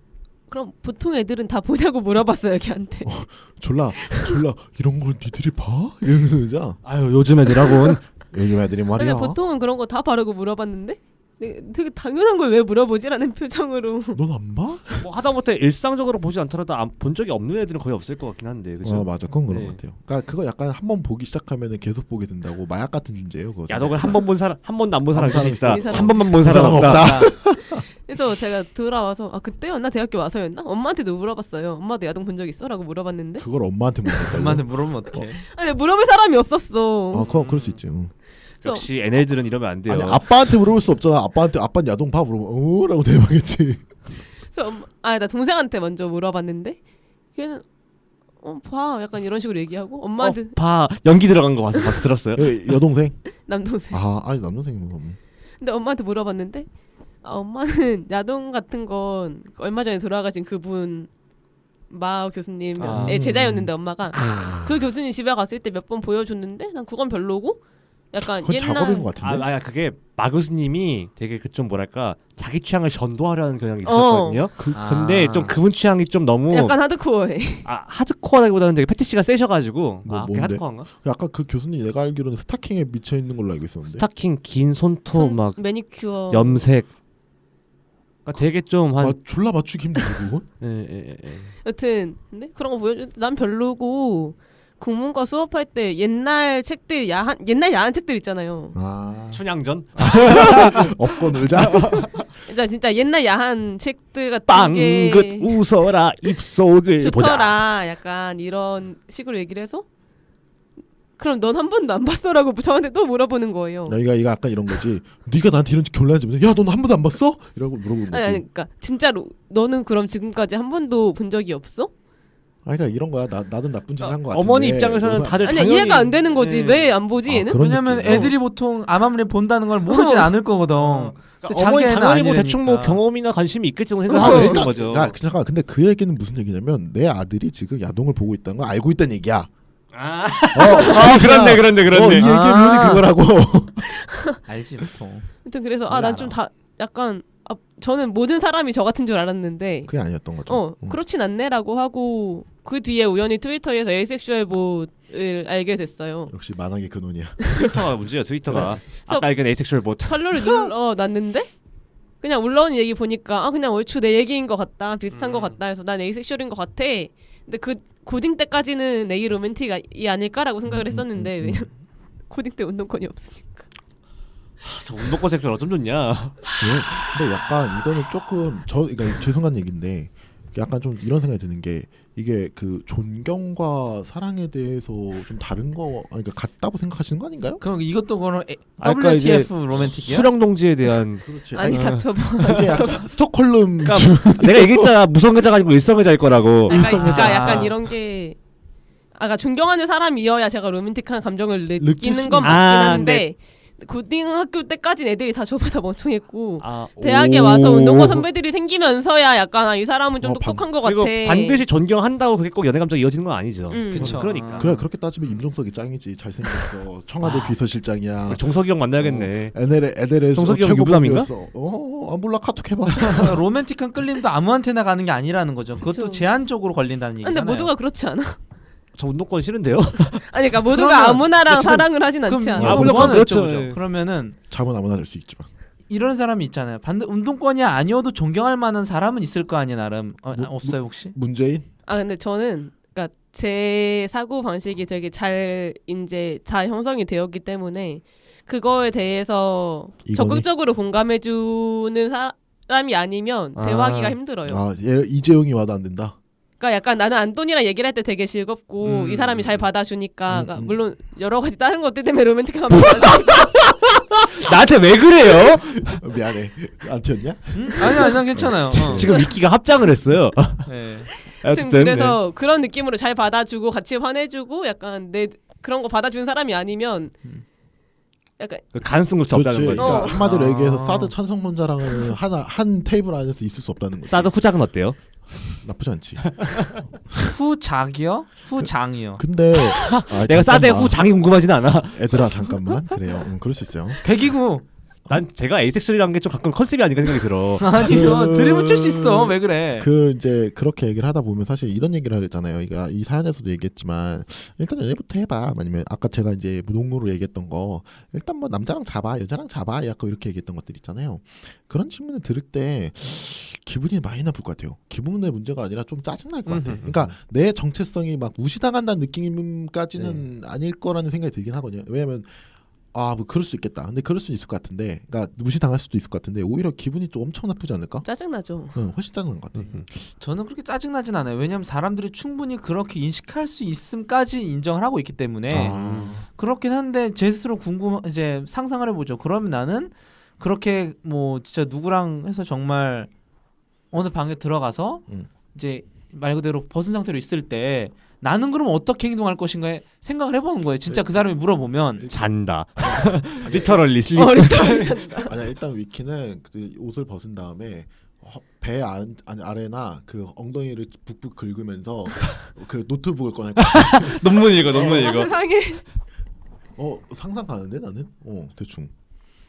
C: 그럼 보통 애들은 다 보냐고 물어봤어요 걔한테.
A: 졸라 이런 걸 니들이 봐? 이러면서
B: 아유 요즘 애들하고는
A: 요즘 애들이 말이야.
C: 근데 보통은 그런 거 다 바르고 물어봤는데 되게 당연한 걸 왜 물어보지라는 표정으로.
A: 넌 안 봐?
B: 뭐 하다못해 일상적으로 보지 않더라도 본 적이 없는 애들은 거의 없을 것 같긴 한데 그죠?
A: 맞아 그건 그런
B: 네.
A: 것 같아요. 그러니까 그거 약간 한번 보기 시작하면은 계속 보게 된다고 마약 같은 존재예요. 그거.
B: 야동을 한 번 본 사람 한 번도 안 본 사람 있을 수 있다.
C: 있어.
B: 한 번만 본 사람 없다.
C: 그래서 제가 돌아와서 그때였나 대학교 와서였나 엄마한테도 물어봤어요. 엄마도 야동 본 적 있어?라고 물어봤는데
A: 그걸 엄마한테 물어봤다고?
D: 엄마한테 물어보면 어떡해?
C: 아니 물어볼 사람이 없었어.
A: 그건 그럴 수 있지. 응.
B: 역시 NL들은 이러면 안 돼요.
A: 아니 아빠한테 물어볼 수 없잖아. 아빠는 야동 봐 물어보면 라고 대박이지.
C: 그래서 나 동생한테 먼저 물어봤는데 걔는 봐 약간 이런 식으로 얘기하고 엄마한테
B: 봐 연기 들어간 거 봐서 들었어요?
A: 여동생?
C: 남동생.
A: 아니 남동생이 뭐.
C: 근데 엄마한테 물어봤는데 엄마는 야동 같은 건 얼마 전에 돌아가신 그분 마 교수님의 제자였는데 엄마가 그 교수님 집에 갔을 때 몇 번 보여줬는데 난 그건 별로고 약간
A: 그건
C: 옛날
A: 작업인 것 같은데.
B: 그게 마 교수님이 되게 그 좀 뭐랄까 자기 취향을 전도하려는 경향이 있었거든요. 근데 좀 그분 취향이 좀 너무
C: 약간 하드코어해.
B: 하드코어라기보다는 되게 패티시가 세셔가지고 그게
A: 뭔데?
B: 하드코어인가?
A: 아까 그 교수님 내가 알기로는 스타킹에 미쳐 있는 걸로 알고 있었는데.
B: 스타킹, 긴 손톱, 막
C: 매니큐어,
B: 염색. 그러니까 되게 좀 한
A: 졸라 맞추기 힘들고 그건?
B: 예.
C: 여튼 근데 그런 거 보여줬는데 난 별로고 국문과 수업할 때 옛날 책들 옛날 야한 책들 있잖아요.
B: 춘향전
A: 업고 놀자.
C: 진짜 옛날 야한 책들 같은
B: 빵긋
C: 게
B: 웃어라 입속을 보자.
C: 좋더라 약간 이런 식으로 얘기를 해서 그럼 넌 한 번도 안 봤어라고 저한테 또 물어보는 거예요.
A: 이거 약간 이런 거지. 네가 나한테 이런 곤란한지 모르겠어. 야, 넌 한 번도 안 봤어? 이라고 물어보는 거지.
C: 아니 그러니까 진짜로 너는 그럼 지금까지 한 번도 본 적이 없어?
A: 그러니까 이런 거야. 나도 나쁜 짓을 한 거 같은데.
B: 어머니 입장에서는 다들
C: 아니
B: 당연히
C: 이해가 안 되는 거지. 왜 안 보지 얘는?
A: 그런
D: 왜냐면
A: 느낌.
D: 애들이 보통 암암리 본다는 걸 모르진 않을 거거든.
B: 그러니까 어머니
D: 자기애는
B: 당연히 뭐
D: 아니라니까.
B: 대충 뭐 경험이나 관심이 있겠지 생각하고 있는 거죠.
A: 잠깐. 근데 그 얘기는 무슨 얘기냐면 내 아들이 지금 야동을 보고 있다는 걸 알고 있다는 얘기야.
B: 그렇네.
A: 이 얘기의 묘이 그거라고.
D: 알지 보통.
C: 아무튼 그래서 난 좀 다 약간 저는 모든 사람이 저 같은 줄 알았는데
A: 그게 아니었던 거죠.
C: 그렇진 않네라고 하고 그 뒤에 우연히 트위터에서 에이섹슈얼 봇을 알게 됐어요.
A: 역시 만악의 근원이야.
B: 트위터가 문제야. 트위터가 아까 알긴 에이섹슈얼 봇.
C: 팔로우를 눌러놨는데 그냥 올라온 얘기 보니까 그냥 얼추 내 얘기인 것 같다 비슷한 것 같다 해서 난 에이섹슈얼인 것 같아. 근데 그 고딩 때까지는 에이 로맨틱이 아닐까라고 생각을 했었는데 왜냐면 고딩 때 운동권이 없으니까.
B: 저 운동권 섹슈얼 어쩜 좋냐.
A: 근데 약간 이거는 조금 그러니까 죄송한 얘기인데 약간 좀 이런 생각이 드는 게 이게 그 존경과 사랑에 대해서 좀 다른 거 그러니까 같다고 생각하시는 거 아닌가요?
D: 그럼 이것도 그런
B: 아까
D: WTF 로맨틱이야?
B: 수령 동지에 대한
A: 그렇지.
C: 아니 닥쳐봐.
A: 이게 약간 스톡홀름
B: 내가 얘기했잖아. 무성애자가 아니고 일성애자일 거라고.
C: 그러니까 약간 이런 게 존경하는 사람이어야 제가 로맨틱한 감정을 느끼는 건 맞긴 한데 고등학교 때까지는 애들이 다 저보다 멍청했고
B: 아,
C: 대학에 와서 운동과 선배들이 생기면서야 약간 이 사람은 좀 똑똑한 것 같아.
B: 그리고 반드시 존경한다고 그게 꼭 연애 감정이 이어지는 건 아니죠.
D: 그쵸.
B: 그러니까.
A: 그래 그렇게 따지면 임종석이 짱이지. 잘생겼어. 청와대 비서실장이야.
B: 종석이 형 만나야겠네.
A: NL에서
B: 종석이 형
A: 최고
B: 유부남인가?
A: 아 몰라 카톡 해봐.
D: 로맨틱한 끌림도 아무한테나 가는 게 아니라는 거죠. 그것도
C: 그쵸.
D: 제한적으로 걸린다는 얘기잖아요.
C: 근데 모두가 그렇지 않아?
B: 저 운동권 싫은데요.
C: 아니 그러니까 모두가
D: 그러면
C: 아무나랑
B: 그쵸.
C: 사랑을 하진 않지
D: 그럼
C: 않아?
B: 아, 물론
D: 그거는
B: 그렇죠.
D: 여쭤보죠.
B: 예.
D: 그러면은
A: 잠은 아무나 잘 수 있지만.
D: 이런 사람이 있잖아요. 운동권이 아니어도 존경할 만한 사람은 있을 거 아니야 나름. 없어요 혹시?
A: 문재인?
C: 아 근데 저는 그러니까 제 사고 방식이 되게 잘 이제 잘 형성이 되었기 때문에 그거에 대해서
A: 이건희?
C: 적극적으로 공감해주는 사람이 아니면 대화하기가 힘들어요.
A: 아 이재용이 와도 안 된다.
C: 그러니까 약간 나는 안돈이랑 얘기를 할 때 되게 즐겁고 이 사람이 잘 받아주니까 그러니까 물론 여러 가지 다른 것들 때문에 로맨틱한
B: 나한테 왜 그래요?
A: 미안해. 안 튀었냐?
D: 아니 난 괜찮아요.
B: 지금 미키가 합장을 했어요.
D: 네.
C: 하여튼 그래서 그런 느낌으로 잘 받아주고 같이 화내주고 약간 내 그런 거 받아주는 사람이 아니면 약간
B: 그 가능성조차 없다는
A: 그렇지.
B: 거죠.
A: 그러니까 한마디로
D: 아.
A: 얘기해서 사드 찬성론자랑은 한 테이블 안에서 있을 수 없다는 거지.
B: 사드 후작은 어때요?
A: 나쁘지 않지.
D: 후작이요? 후장이요.
A: 근데
B: 내가 사드의
A: 잠깐만.
B: 후장이 궁금하진 않아.
A: 애들아 잠깐만. 그래요. 그럴 수 있어요.
D: 백이구.
B: 난 제가 에이섹스리라는 게 좀 가끔 컨셉이 아닌가 생각이 들어.
D: 아니요. 드립을 칠 수 있어. 왜 그래?
A: 그 이제 그렇게 얘기를 하다 보면 사실 이런 얘기를 하랬잖아요. 그러니까 이 사연에서도 얘기했지만 일단 연애부터 해봐. 아니면 아까 제가 이제 농구로 얘기했던 거 일단 뭐 남자랑 잡아, 여자랑 잡아, 약간 이렇게 얘기했던 것들 있잖아요. 그런 질문을 들을 때 기분이 많이 나쁠 것 같아요. 기분의 문제가 아니라 좀 짜증 날 것 같아. 그러니까 내 정체성이 막 무시당한다는 느낌까지는 아닐 거라는 생각이 들긴 하거든요. 왜냐면 뭐 그럴 수 있겠다. 근데 그럴 수 있을 것 같은데, 그러니까 무시당할 수도 있을 것 같은데 오히려 기분이 좀 엄청 나쁘지 않을까?
C: 짜증나죠.
A: 훨씬 짜증난 것 같아.
D: 저는 그렇게 짜증나진 않아요. 왜냐하면 사람들이 충분히 그렇게 인식할 수 있음까지 인정을 하고 있기 때문에 그렇긴 한데 제 스스로 이제 상상을 해보죠. 그러면 나는 그렇게 뭐 진짜 누구랑 해서 정말 어느 방에 들어가서 이제 말 그대로 벗은 상태로 있을 때 나는 그럼 어떻게 행동할 것인가 생각을 해보는 거예요. 진짜 그 사람이 물어보면
B: 잔다. 리터럴리 슬립.
A: 아니야 일단 위키는 그 옷을 벗은 다음에 배 아래나 그 엉덩이를 북북 긁으면서 그 노트북을 꺼낼 거야.
B: 논문 읽어.
C: 세상에.
A: 상상 가는데 나는 대충.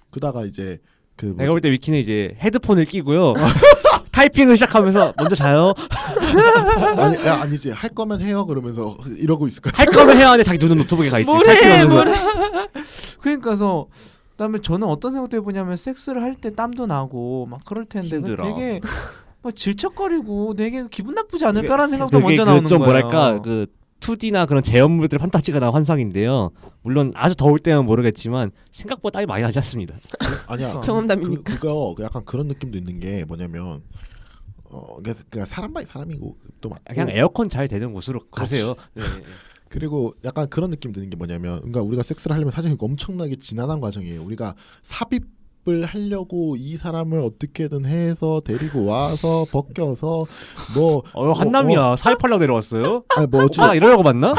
A: 그다가 이제 그
B: 내가 볼 때 위키는 이제 헤드폰을 끼고요. 타이핑을 시작하면서 먼저 자요.
A: 아니지 할 거면 해요 그러면서 이러고 있을 거야.
B: 할 거면 해야 하는데 자기 눈은 노트북에 가 있지. 타이핑하면서.
D: 그러니까서 그다음에 저는 어떤 생각도 해보냐면 섹스를 할 때 땀도 나고 막 그럴 텐데
B: 힘들어.
D: 되게 막 질척거리고 되게 기분 나쁘지 않을까라는 생각도 먼저 나오는
B: 좀
D: 거예요.
B: 뭐랄까 그 2D나 그런 제형물들 판타지가 나온 환상인데요. 물론 아주 더울 때는 모르겠지만 생각보다 땀이 많이 나지 않습니다.
A: 아니야.
C: 경험담이니까.
A: 그거 약간 그런 느낌도 있는 게 뭐냐면 그러니까 사람 바이 사람이고 또
B: 그냥 에어컨 잘 되는 곳으로 가세요. 네.
A: 그리고 약간 그런 느낌 드는 게 뭐냐면 그러니까 우리가 섹스를 하려면 사실 엄청나게 지난한 과정이에요. 우리가 삽입을 하려고 이 사람을 어떻게든 해서 데리고 와서 벗겨서 뭐
B: 한남이야. 사입하려고 내려왔어요?
A: 뭐지?
B: 이러려고 봤나?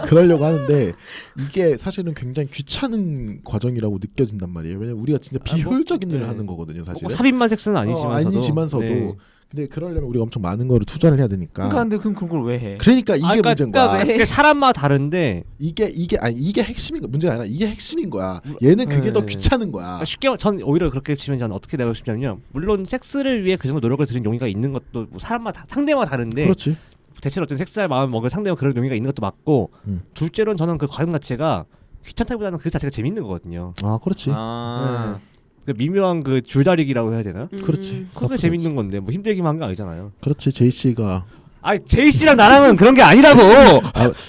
A: 그러려고 하는데 이게 사실은 굉장히 귀찮은 과정이라고 느껴진단 말이에요. 왜냐면 우리가 진짜 비효율적인 일을 하는 거거든요, 사실은.
B: 삽입만 섹스는 아니지만서도.
A: 네. 근데 그러려면 우리가 엄청 많은 거를 투자를 해야 되니까.
D: 그러니까 근데 그럼 그걸 왜 해?
A: 그러니까 이게 문제인 거야.
B: 그러니까 사람마다 다른데
A: 이게 핵심인 거 문제가 아니라 이게 핵심인 거야. 얘는 그게 더 귀찮은 거야.
B: 그러니까 쉽게 전 오히려 그렇게 치면 저는 어떻게 내고 싶냐면요. 물론 섹스를 위해 그 정도 노력을 들인 용의가 있는 것도 뭐 사람마다 상대마다 다른데.
A: 그렇지.
B: 대체로 어떤 섹스할 마음 먹을 상대가 그런 용의가 있는 것도 맞고 둘째로는 저는 그 과정 자체가 귀찮다기보다는 그 자체가 재밌는 거거든요.
A: 그렇지.
B: 그 미묘한 그 줄다리기라고 해야 되나?
A: 그렇지.
B: 그게 재밌는 건데 뭐 힘들기만 한 게 아니잖아요.
A: 그렇지. 제이 씨가
B: 제이 씨랑 나랑은 그런 게 아니라고.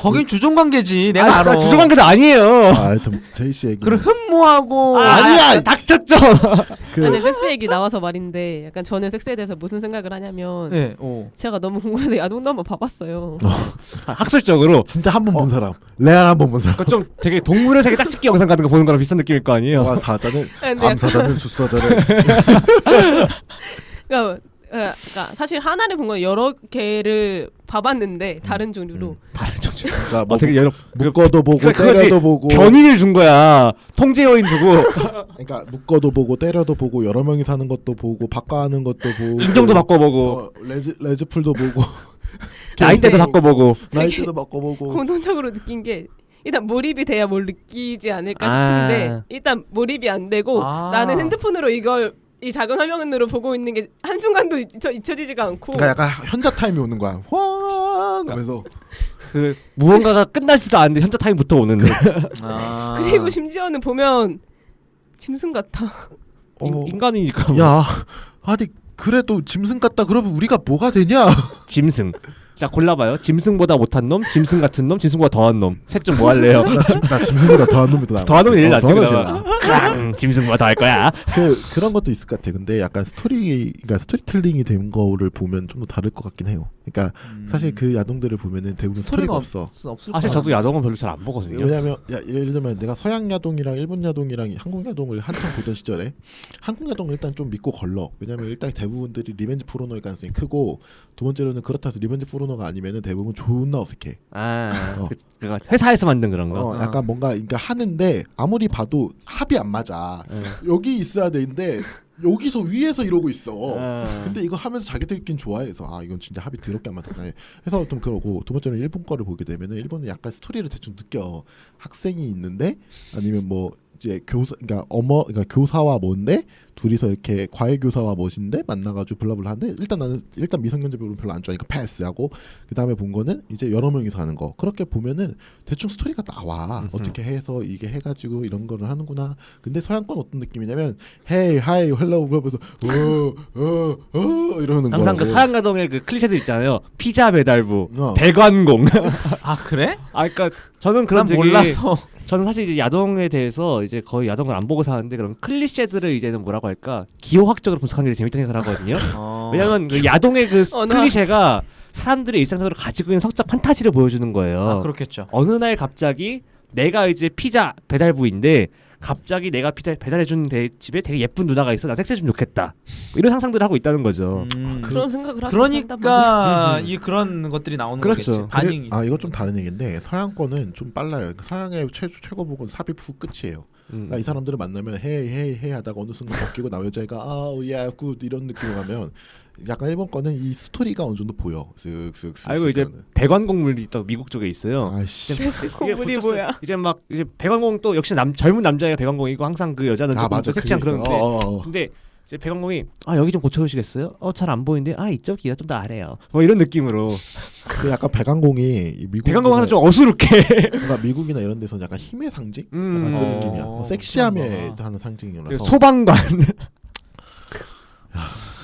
D: 거긴 주종 관계지. 내가 알아.
B: 주종 관계도 아니에요.
A: 하여튼 제이 씨 얘기.
D: 그럼 흠모하고
A: 아니야.
B: 닥쳤죠.
C: 아니 섹스 얘기 나와서 말인데 약간 저는 섹스에 대해서 무슨 생각을 하냐면
D: 네,
C: 제가 너무 궁금한데 야동도 한번 봐봤어요.
B: 학술적으로
A: 진짜 한 번 본 사람. 레알 한 번 본 사람.
B: 좀 되게 동물의 세계 짝짓기 영상 같은 거 보는 거랑 비슷한 느낌일 거 아니에요.
A: 사자는
C: 근데
A: 암사자는 숫사자를.
C: 그러니까 그러니까 사실 하나를 본 건 여러 개를 봐봤는데 다른 종류로.
B: 다른 정신.
A: 그러니까 뭐
B: 어떻게 여러
A: 묶어도 보고
B: 그거지.
A: 때려도 보고
B: 견인을 준 거야. 통제 요인 주고
A: 그러니까 묶어도 보고 때려도 보고 여러 명이 사는 것도 보고 바꿔하는 것도 보고
B: 인종도 바꿔보고
A: 레즈풀도 보고
B: 나이대도
C: 네.
B: 바꿔보고.
A: 나이트도 바꿔보고
C: 공통적으로 느낀 게 일단 몰입이 돼야 뭘 느끼지 않을까
B: 아.
C: 싶은데 일단 몰입이 안 되고
D: 아.
C: 나는 핸드폰으로 이걸 이 작은 화면으로 보고 있는 게 한순간도 잊혀지지가 않고
A: 그러니까 약간 현자 타임이 오는 거야. 황 하면서
B: 그 무언가가 끝나지도 않는데 현자 타임부터 오는데.
D: 아.
C: 그리고 심지어는 보면 짐승 같아.
B: 인간이니까. 뭐.
A: 야 아니 그래도 짐승 같다 그러면 우리가 뭐가 되냐?
B: 짐승. 자 골라봐요. 짐승보다 못한 놈, 짐승 같은 놈, 짐승보다 더한 놈. 셋 중 뭐 할래요?
A: 나 짐승보다 더한 놈이 더 나아.
B: 더한 놈이 제일 낫지.
A: 더한 놈이
B: 그나마.
A: 제일 나아.
B: 크랑 짐승보다 더 할 거야.
A: 그런 것도 있을 것 같아. 근데 약간 그러니까 스토리텔링이 된 거를 보면 좀 더 다를 것 같긴 해요. 그러니까 사실 그 야동들을 보면은 대부분 스토리가 없어.
D: 없을
B: 사실
D: 거야.
B: 저도 야동은 별로 잘 안 보거든요.
A: 왜냐면 예를 들면 내가 서양 야동이랑 일본 야동이랑 한국 야동을 한참 보던 시절에 한국 야동을 일단 좀 믿고 걸러. 왜냐면 일단 대부분들이 리벤지 포르노일 가능성이 크고 두 번째로는 그렇다 해서 리벤지 포르노가 아니면은 대부분 존나 어색해.
B: 그거 회사에서 만든 그런 거.
A: 약간 뭔가 그러니까 하는데 아무리 봐도 합이 안 맞아. 여기 있어야 되는데 여기서 위에서 이러고 있어. 근데 이거 하면서 자기들끼리 좋아해서 아 이건 진짜 합이 더럽게 안 맞다. 해서 좀 그러고 두 번째는 일본 거를 보게 되면은 일본은 약간 스토리를 대충 느껴. 학생이 있는데 아니면 뭐 이제 그러니까 교사와 뭔데 둘이서 이렇게 과외 교사와 뭐신데 만나가지고 블라블라 하는데 나는 미성년자 부분 별로 안 좋아하니까 패스하고 그 다음에 본 거는 이제 여러 명이서 하는 거 그렇게 보면은 대충 스토리가 나와. 어떻게 해서 이게 해가지고 이런 거를 하는구나. 근데 서양 건 어떤 느낌이냐면 헤이 하이 헬로우 그러면서 이러는
B: 항상
A: 거라고.
B: 그 서양 가동의 그 클리셰들 있잖아요. 피자 배달부,
A: 어.
B: 배관공.
D: 아 그래?
B: 그러니까 저는 그런
D: 난
B: 되게
D: 몰라서.
B: 저는 사실 이제 야동에 대해서 이제 거의 야동을 안 보고 사는데 그런 클리셰들을 이제는 뭐라고 할까 기호학적으로 분석하는 게 재밌다는 생각을 하거든요. 왜냐면 그 야동의 그 클리셰가 사람들이 일상적으로 가지고 있는 성적 판타지를 보여주는 거예요.
D: 아 그렇겠죠.
B: 어느 날 갑자기 내가 이제 피자 배달부인데 갑자기 내가 피자 배달해주는 집에 되게 예쁜 누나가 있어. 나 섹스해주면 좋겠다. 뭐 이런 상상들을 하고 있다는 거죠.
C: 그런 생각을 하고
D: 그러니까 이 그런 것들이 나오는
B: 그렇죠.
D: 거겠지. 반응이.
A: 이거 좀 다른 얘기인데 서양 거는 좀 빨라요. 서양의 최고 부분 삽입 후 끝이에요. 그러니까 이 사람들을 만나면 헤이 하다가 어느 순간 바뀌고 나 여자애가 굿 이런 느낌으로 가면 약간 일본 거는 이 스토리가 어느 정도 보여. 쓱쓱쓱.
B: 알고 이제 배관공물이 또 미국 쪽에 있어요.
A: 아이씨.
C: 배관공물이 뭐야?
B: 이제 막 이제 배관공 또 역시 젊은 남자애가 배관공이고 항상 그 여자는 조금
A: 맞아.
B: 섹시한
A: 그게
B: 그런데
A: 있어.
B: 근데 이제 배관공이 여기 좀 고쳐주시겠어요? 잘 안 보이는데 이쪽이요 좀 더 아래요. 뭐 이런 느낌으로.
A: 그 약간 배관공이 미국
B: 배관공 항상 좀 어수룩해.
A: 그러니까 미국이나 이런 데서는 약간 힘의 상징? 약간 그런 느낌이야. 섹시함에 하는 상징이라서.
B: 소방관.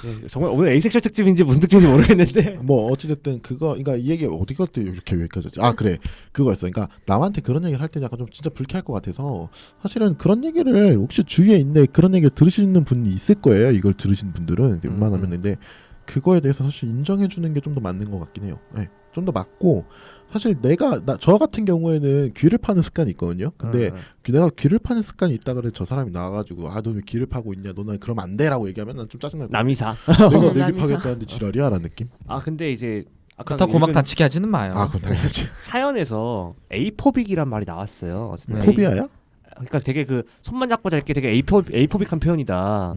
B: 네, 정말 오늘 에이섹슈얼 특집인지 무슨 특집인지 모르겠는데
A: 뭐 어찌됐든 그러니까 이 얘기 어디 갔대 이렇게 여기까지 왔지? 그래 그거였어. 그러니까 남한테 그런 얘기를 할 때 약간 좀 진짜 불쾌할 것 같아서 사실은 그런 얘기를 혹시 주위에 있는데 그런 얘기를 들으시는 분이 있을 거예요. 이걸 들으시는 분들은 웬만하면 근데 그거에 대해서 사실 인정해 주는 게 좀 더 맞는 것 같긴 해요. 네, 좀 더 맞고 사실 저 같은 경우에는 귀를 파는 습관이 있거든요. 근데 내가 귀를 파는 습관이 있다 그래 저 사람이 나와가지고 너 왜 귀를 파고 있냐 너는 그러면 안 돼라고 얘기하면 난 좀 짜증날 거야.
B: 남이사.
A: 내가 내 귀 파겠다는데 지랄이야 라는 느낌.
B: 근데 이제 아까
D: 그렇다고 고막 다치게 하지는 마요.
A: 그건 당연하지.
B: 사연에서 에이포빅이란 말이 나왔어요.
A: 포비아야?
B: 그러니까 되게 그 손만 잡고 잘 게 되게 에이포빅한 표현이다.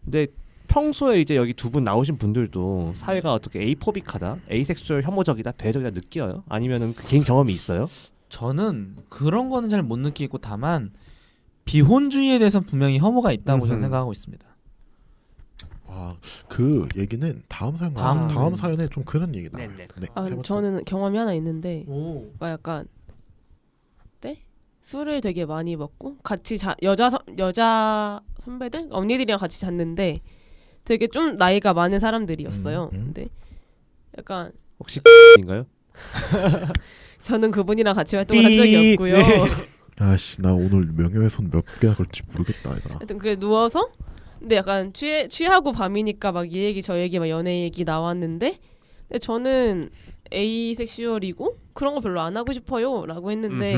B: 근데 평소에 이제 여기 두 분 나오신 분들도 사회가 어떻게 에이포빅하다, 에이섹슈얼 혐오적이다, 배적이다 느껴요? 아니면은 개인 경험이 있어요?
D: 저는 그런 거는 잘 못 느끼고 다만 비혼주의에 대해서 분명히 혐오가 있다고 저는 생각하고 있습니다.
A: 그 얘기는 다음 사연에 좀 그런 얘기다.
B: 네네.
A: 네,
C: 저는 경험이 하나 있는데 약간 술을 되게 많이 먹고 같이 여자 선배들 언니들이랑 같이 잤는데 되게 좀 나이가 많은 사람들이었어요. 근데 약간
B: 혹시 인가요?
C: 저는 그분이랑 같이 활동을 한 적이 없고요.
A: 아씨 나 오늘 명예훼손 몇 개나 걸지 모르겠다 얘들아.
C: 하여튼 그래 누워서 근데 약간 취하고 밤이니까 막 이 얘기 저 얘기 막 연애 얘기 나왔는데 근데 저는 에이섹슈얼이고 그런 거 별로 안 하고 싶어요라고 했는데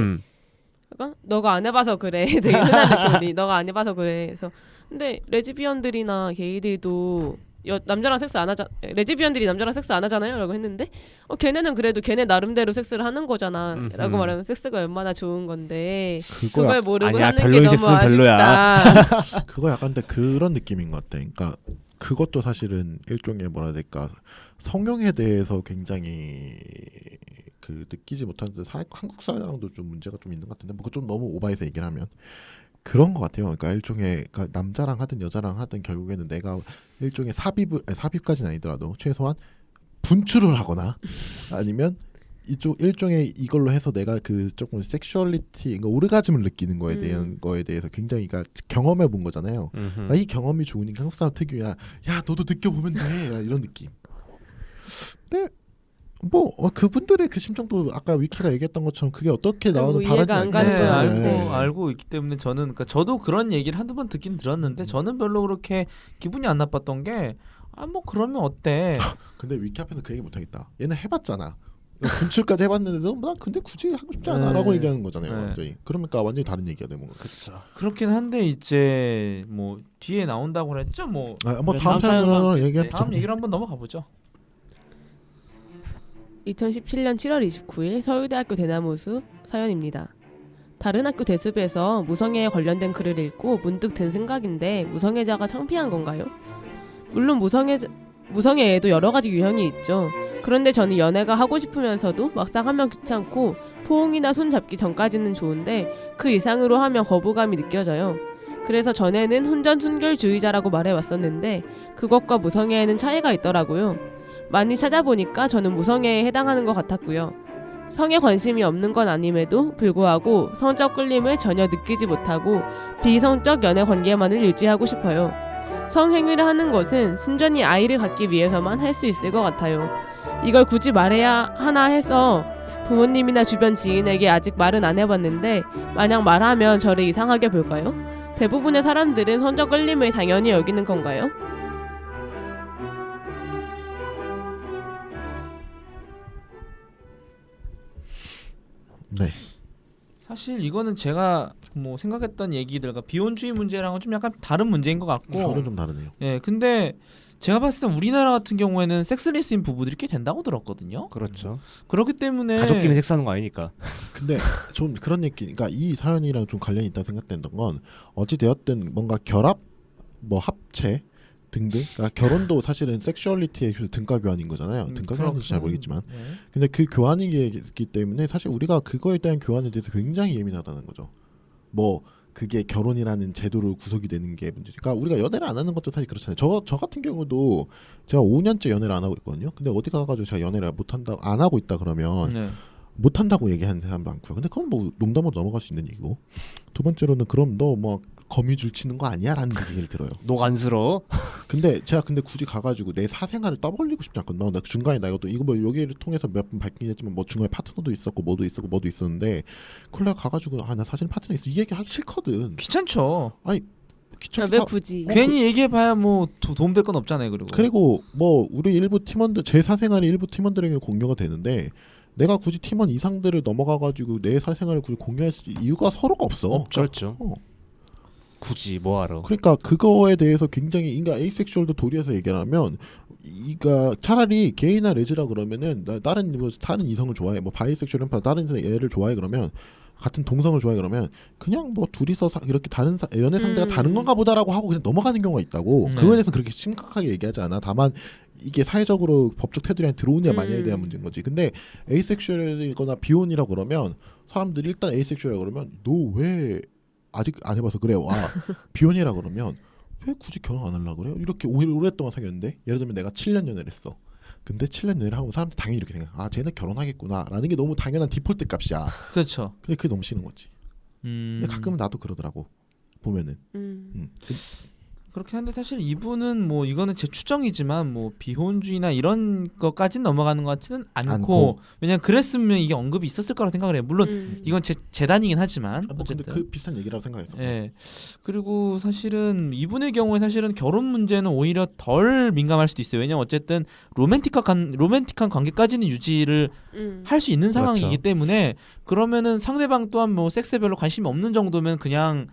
C: 약간 너가 안 해봐서 그래. 되게 흔한 느낌이 너가 안 해봐서 그래. 그래서 근데 레즈비언들이나 게이들도 남자랑 섹스 안 하자 레즈비언들이 남자랑 섹스 안 하잖아요 라고 했는데 걔네는 그래도 걔네 나름대로 섹스를 하는 거잖아 라고 말하면 섹스가 얼마나 좋은 건데 그걸 모르고
B: 아니야,
C: 하는 게
B: 별로인
C: 너무
B: 섹스는
C: 아쉽다.
A: 그거 약간 근데 그런 느낌인 것 같아. 그러니까 그것도 사실은 일종의 뭐라 해야 될까 성형에 대해서 굉장히 그 느끼지 못하는데 한국 사회랑도 좀 문제가 좀 있는 것 같은데 뭐 그 좀 너무 오바해서 얘기를 하면 그런 것 같아요. 그러니까 일종의 그러니까 남자랑 하든 여자랑 하든 결국에는 내가 일종의 삽입까지는 아니더라도 최소한 분출을 하거나 아니면 이쪽 일종의 이걸로 해서 내가 그 조금 섹슈얼리티, 그러니까 오르가즘을 느끼는 거에 대한 거에 대해서 굉장히 그러니까 경험해 본 거잖아요. 그러니까 이 경험이 좋으니까 한국 사람 특유야. 야 너도 느껴보면 돼. 이런 느낌. 근데 뭐 그분들의 그 심정도 아까 위키가 얘기했던 것처럼 그게 어떻게 나오는 바라지
C: 이해가 안 가는
D: 네,
C: 건
D: 알고 있기 때문에 저는 그러니까 저도 그런 얘기를 한두 번 듣긴 들었는데 저는 별로 그렇게 기분이 안 나빴던 게 뭐 그러면 어때?
A: 근데 위키 앞에서 그 얘기 못 하겠다. 얘는 해봤잖아. 분출까지 해봤는데도 난 근데 굳이 하고 싶지 않아라고
D: 네.
A: 얘기하는 거잖아요.
D: 네.
A: 완전히. 그러니까 완전히 다른 얘기가 되는 거죠.
B: 그렇죠.
D: 그렇긴 한데 이제 뭐 뒤에 나온다고 그랬죠. 뭐
A: 뭐
B: 네,
A: 다음
B: 다음
A: 사연으로
B: 사연으로
A: 얘기합시다.
D: 다음 얘기를 한번 넘어가 보죠.
C: 2017년 7월 29일 서울대학교 대나무숲 사연입니다. 다른 학교 대숲에서 무성애에 관련된 글을 읽고 문득 든 생각인데 무성애자가 창피한 건가요? 물론 무성애에도 여러 가지 유형이 있죠. 그런데 저는 연애가 하고 싶으면서도 막상 하면 귀찮고 포옹이나 손 잡기 전까지는 좋은데 그 이상으로 하면 거부감이 느껴져요. 그래서 전에는 혼전순결주의자라고 말해왔었는데 그것과 무성애에는 차이가 있더라고요. 많이 찾아보니까 저는 무성애에 해당하는 것 같았고요. 성에 관심이 없는 건 아님에도 불구하고 성적 끌림을 전혀 느끼지 못하고 비성적 연애 관계만을 유지하고 싶어요. 성행위를 하는 것은 순전히 아이를 갖기 위해서만 할 수 있을 것 같아요. 이걸 굳이 말해야 하나 해서 부모님이나 주변 지인에게 아직 말은 안 해봤는데 만약 말하면 저를 이상하게 볼까요? 대부분의 사람들은 성적 끌림을 당연히 여기는 건가요?
A: 네.
D: 사실 이거는 제가 뭐 생각했던 얘기들과 비혼주의 문제랑은 좀 약간 다른 문제인 것 같고.
A: 저는 좀 다르네요.
D: 예, 근데 제가 봤을 때 우리나라 같은 경우에는 섹스리스인 부부들이 꽤 된다고 들었거든요.
B: 그렇죠.
D: 그렇기 때문에
B: 가족끼리 섹스하는 거 아니니까.
A: 근데 좀 그런 얘기, 그러니까 이 사연이랑 좀 관련이 있다고 생각됐던 건 어찌 되었든 뭔가 결합, 뭐 합체 등등. 그러니까 결혼도 사실은 섹슈얼리티의 등가 교환인 거잖아요. 등가 교환인지 잘 모르겠지만.
D: 네.
A: 근데 그 교환이기 때문에 사실 우리가 그거에 대한 교환에 대해서 굉장히 예민하다는 거죠. 뭐 그게 결혼이라는 제도로 구속이 되는 게 문제지. 그러니까 우리가 연애를 안 하는 것도 사실 그렇잖아요. 저 같은 경우도 제가 5년째 연애를 안 하고 있거든요. 근데 어디 가가지고 제가 연애를 안 하고 있다 그러면
D: 네.
A: 못 한다고 얘기하는 사람 많고요. 근데 그건 뭐 농담으로 넘어갈 수 있는 얘기고. 두 번째로는 그럼 너 뭐 거미줄 치는 거 아니야라는 얘기를 들어요.
B: 노간스러워.
A: 근데 제가 근데 가가지고 내 사생활을 떠벌리고 싶지 않거든요. 나 중간에 나 이거 뭐 여기를 통해서 몇 번 밝히긴 했지만 뭐 중간에 파트너도 있었고 뭐도 있었는데 콜라 가가지고 나 사실 파트너 있어 이 얘기 하기 싫거든.
D: 귀찮죠.
A: 귀찮게
C: 왜 굳이?
D: 괜히 얘기해봐야 뭐 도움될 건 없잖아요.
A: 그리고 뭐 우리 일부 팀원들 제 사생활이 일부 팀원들에게 공유가 되는데 내가 굳이 팀원 이상들을 넘어가가지고 내 사생활을 굳이 공유할 이유가 서로가 없어.
B: 그렇죠. 굳이 뭐하러?
A: 그러니까 그거에 대해서 굉장히 그러니까 에이섹슈얼도 도리에서 얘기하면 그러니까 차라리 게이나 레즈라 그러면은 다른 이성을 좋아해 뭐 바이섹슈얼은 다른 애를 좋아해 그러면 같은 동성을 좋아해 그러면 그냥 뭐 둘이서 이렇게 다른 연애 상대가 다른 건가 보다라고 하고 그냥 넘어가는 경우가 있다고. 그거에 대해서 그렇게 심각하게 얘기하지 않아. 다만 이게 사회적으로 법적 테두리 안에 들어오냐 마냐에 대한 문제인 거지. 근데 에이섹슈얼이거나 비혼이라고 그러면 사람들이 일단 에이섹슈얼이라고 그러면 너 왜 아직 안 해봐서 그래. 와 비혼이라 그러면 왜 굳이 결혼 안 하려고 그래요? 이렇게 오랫동안 사귀었는데 예를 들면 내가 7년 연애를 했어. 근데 7년 연애를 하면 사람들이 당연히 이렇게 생각. 아 쟤는 결혼하겠구나 라는 게 너무 당연한 디폴트 값이야.
D: 그렇죠.
A: 근데 그게 너무 싫은 거지. 근데 가끔은 나도 그러더라고 보면은.
D: 그렇긴 한데 사실 이분은 뭐 이거는 제 추정이지만 뭐 비혼주의나 이런 것까지는 넘어가는 것 같지는 않고 왜냐면 그랬으면 이게 언급이 있었을 거라고 생각을 해요. 물론 이건 제 재단이긴 하지만
A: 뭐
D: 어쨌든
A: 근데 그 비슷한 얘기라고 생각했어.
D: 예. 그리고 사실은 이분의 경우에 사실은 결혼 문제는 오히려 덜 민감할 수도 있어요. 왜냐면 어쨌든 로맨틱한 관계까지는 유지를 할 수 있는 상황이기
B: 그렇죠.
D: 때문에 그러면은 상대방 또한 뭐 섹스에 별로 관심이 없는 정도면 그냥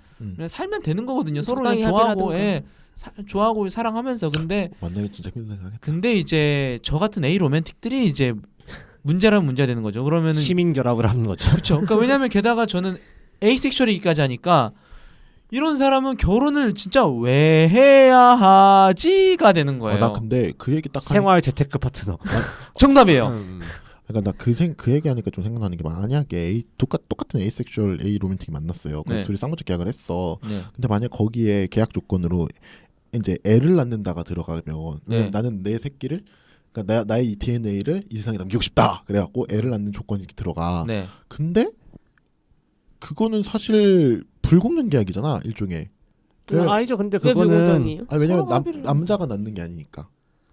D: 살면 되는 거거든요. 서로 그냥 좋아하고 예. 좋아하고 사랑하면서
A: 만나기 진짜 힘든 생각이야.
D: 근데 이제 저 같은 A 로맨틱들이 이제 문제라면 문제가 되는 거죠. 그러면은
B: 시민 결합을 하는 거죠.
D: 그렇죠. 그러니까 왜냐하면 게다가 저는 에이섹슈얼이기까지 하니까 이런 사람은 결혼을 진짜 왜 해야 하지가 되는 거예요.
A: 나 근데 그 얘기 딱
B: 생활 재테크 파트너.
D: 정답이에요.
A: 그러니까 나 그 얘기하니까 좀 생각나는 게 만약에 똑같은 에이섹슈얼 A 로맨틱이 만났어요. 그래서
D: 네.
A: 둘이 쌍무적 계약을 했어.
D: 네.
A: 근데 만약 거기에 계약 조건으로 이제 애를 낳는다가 들어가면
D: 네.
A: 나는 내 새끼를 그러니까 나의 이 DNA를 이 세상에 남기고 싶다. 그래갖고 애를 낳는 조건이 들어가.
D: 네.
A: 근데 그거는 사실 불공정 계약이잖아 일종의.
B: 아니죠. 근데
C: 왜
B: 그거는
C: 불공정이에요?
A: 왜냐면
D: 서로 합의를-
A: 남자가 낳는 게 아니니까.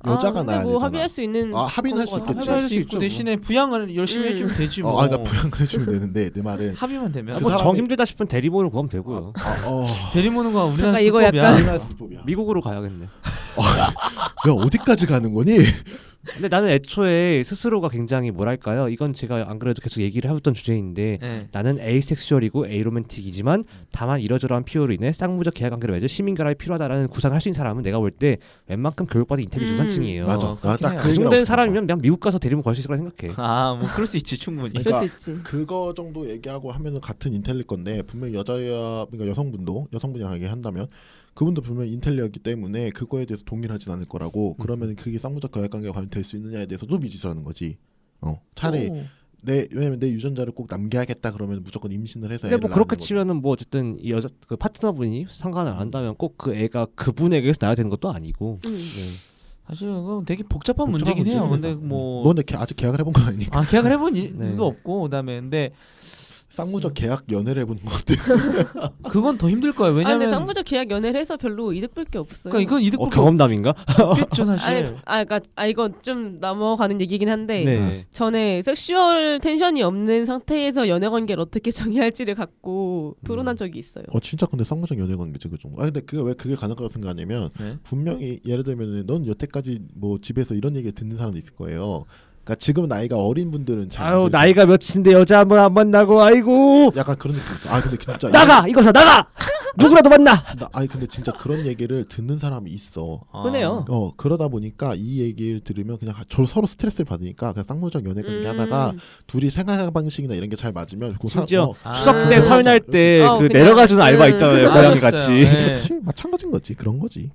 A: 여자가
C: 근데
A: 낳아야
C: 뭐
A: 되잖아.
C: 합의할 수 있는
A: 합의는 할 수
C: 그런 거
A: 있겠지.
C: 같아요.
D: 할수 있고
B: 뭐.
D: 대신에 부양을 열심히 해주면 되지 뭐.
A: 그러니까 부양을 해주면 되는데 내 말은
D: 합의만 되면.
A: 그
B: 뭐정
A: 사람이-
B: 힘들다 싶은 대리모를 구하면 되고요.
D: 대리모는 거 우리나라
C: 잠깐, 이거
D: 불법이야.
C: 약간-
A: 우리나라 불법이야.
B: 미국으로 가야겠네.
A: 야 어디까지 가는 거니?
B: 근데 나는 애초에 스스로가 굉장히 뭐랄까요? 이건 제가 안 그래도 계속 얘기를 해왔던 주제인데
D: 네.
B: 나는 에이섹슈얼이고 에이로맨틱이지만 다만 이러저러한 필요로 인해 쌍무적 계약 관계를 맺을 시민결합이 필요하다라는 구상을 할 수 있는 사람은 내가 볼 때 웬만큼 교육받은 인텔리 중간층이에요.
A: 맞아. 나
D: 그렇긴
A: 딱
D: 해요.
A: 그
B: 그
A: 얘기를
B: 정도
A: 하고
B: 된
A: 싶어.
B: 사람이면 그냥 미국 가서 대리모 걸 수 있을 거라 생각해.
D: 뭐 그럴 수 있지 충분히.
A: 그러니까
C: 그럴 수 있지.
A: 그거 정도 얘기하고 하면은 같은 인텔리 건데 분명히 그러니까 여성분이랑 얘기한다면 그분도 분명히 인텔리였기 때문에 그거에 대해서 동의를 하진 않을 거라고. 그러면 그게 쌍무적 계약 관계가 과연 될 수 있느냐에 대해서도 미지수라는 거지. 차라리 왜냐면 내 유전자를 꼭 남겨야겠다 그러면 무조건 임신을 해서
B: 근데
A: 애를
B: 뭐 그렇게
A: 낳는 거죠.
B: 치면은 뭐 어쨌든 이 여자 그 파트너분이 상관을 안 한다면 꼭 그 애가 그분에게서 낳아야 되는 것도 아니고. 네.
D: 사실 그건 되게 복잡한
A: 복잡한
D: 문제긴 해요.
A: 문제긴
D: 근데
A: 하다.
D: 뭐
A: 너 근데 아직 계약을 해본 거 아니니까.
D: 계약을 해본 일도
B: 네.
D: 없고 그다음에 근데
A: 쌍무적 계약 연애를 해본 것 같아.
D: 그건 더 힘들 거예요.
C: 근데
D: 왜냐면
C: 쌍무적 계약 연애를 해서 별로 이득 볼 게 없어요.
D: 그러니까 이건 이득 볼게
B: 경험담인가?
D: 없겠죠 사실.
C: 이건 좀 넘어가는 얘기긴 한데
B: 네.
C: 전에 섹슈얼 텐션이 없는 상태에서 연애 관계를 어떻게 정의할지를 갖고 토론한 적이 있어요.
A: 진짜 근데 쌍무적 연애 관계지 그 정도. 근데 왜 그게 가능하다고 생각하냐면
D: 네.
A: 분명히 예를 들면 넌 여태까지 뭐 집에서 이런 얘기 듣는 사람도 있을 거예요. 그러니까 지금 나이가 어린 분들은 잘
B: 아유
A: 안 들죠.
B: 나이가 몇인데 여자 한 번 안 만나고 아이고
A: 약간 그런 느낌 있어. 근데 진짜
B: 나가 이거사 나가 누구라도 만나.
A: 근데 진짜 그런 얘기를 듣는 사람이 있어.
B: 흔해요.
A: 그러다 보니까 이 얘기를 들으면 그냥 서로 스트레스를 받으니까 그냥 쌍무적 연애 관계 하다가 둘이 생활 방식이나 이런 게 잘 맞으면
B: 심지어
D: 아.
B: 추석 때 설날 때
C: 어,
B: 그
C: 그냥,
B: 내려가주는 알바 있잖아요. 고양이
D: 알았어요.
B: 같이.
D: 네.
A: 그렇지 마찬가지인 거지 그런 거지.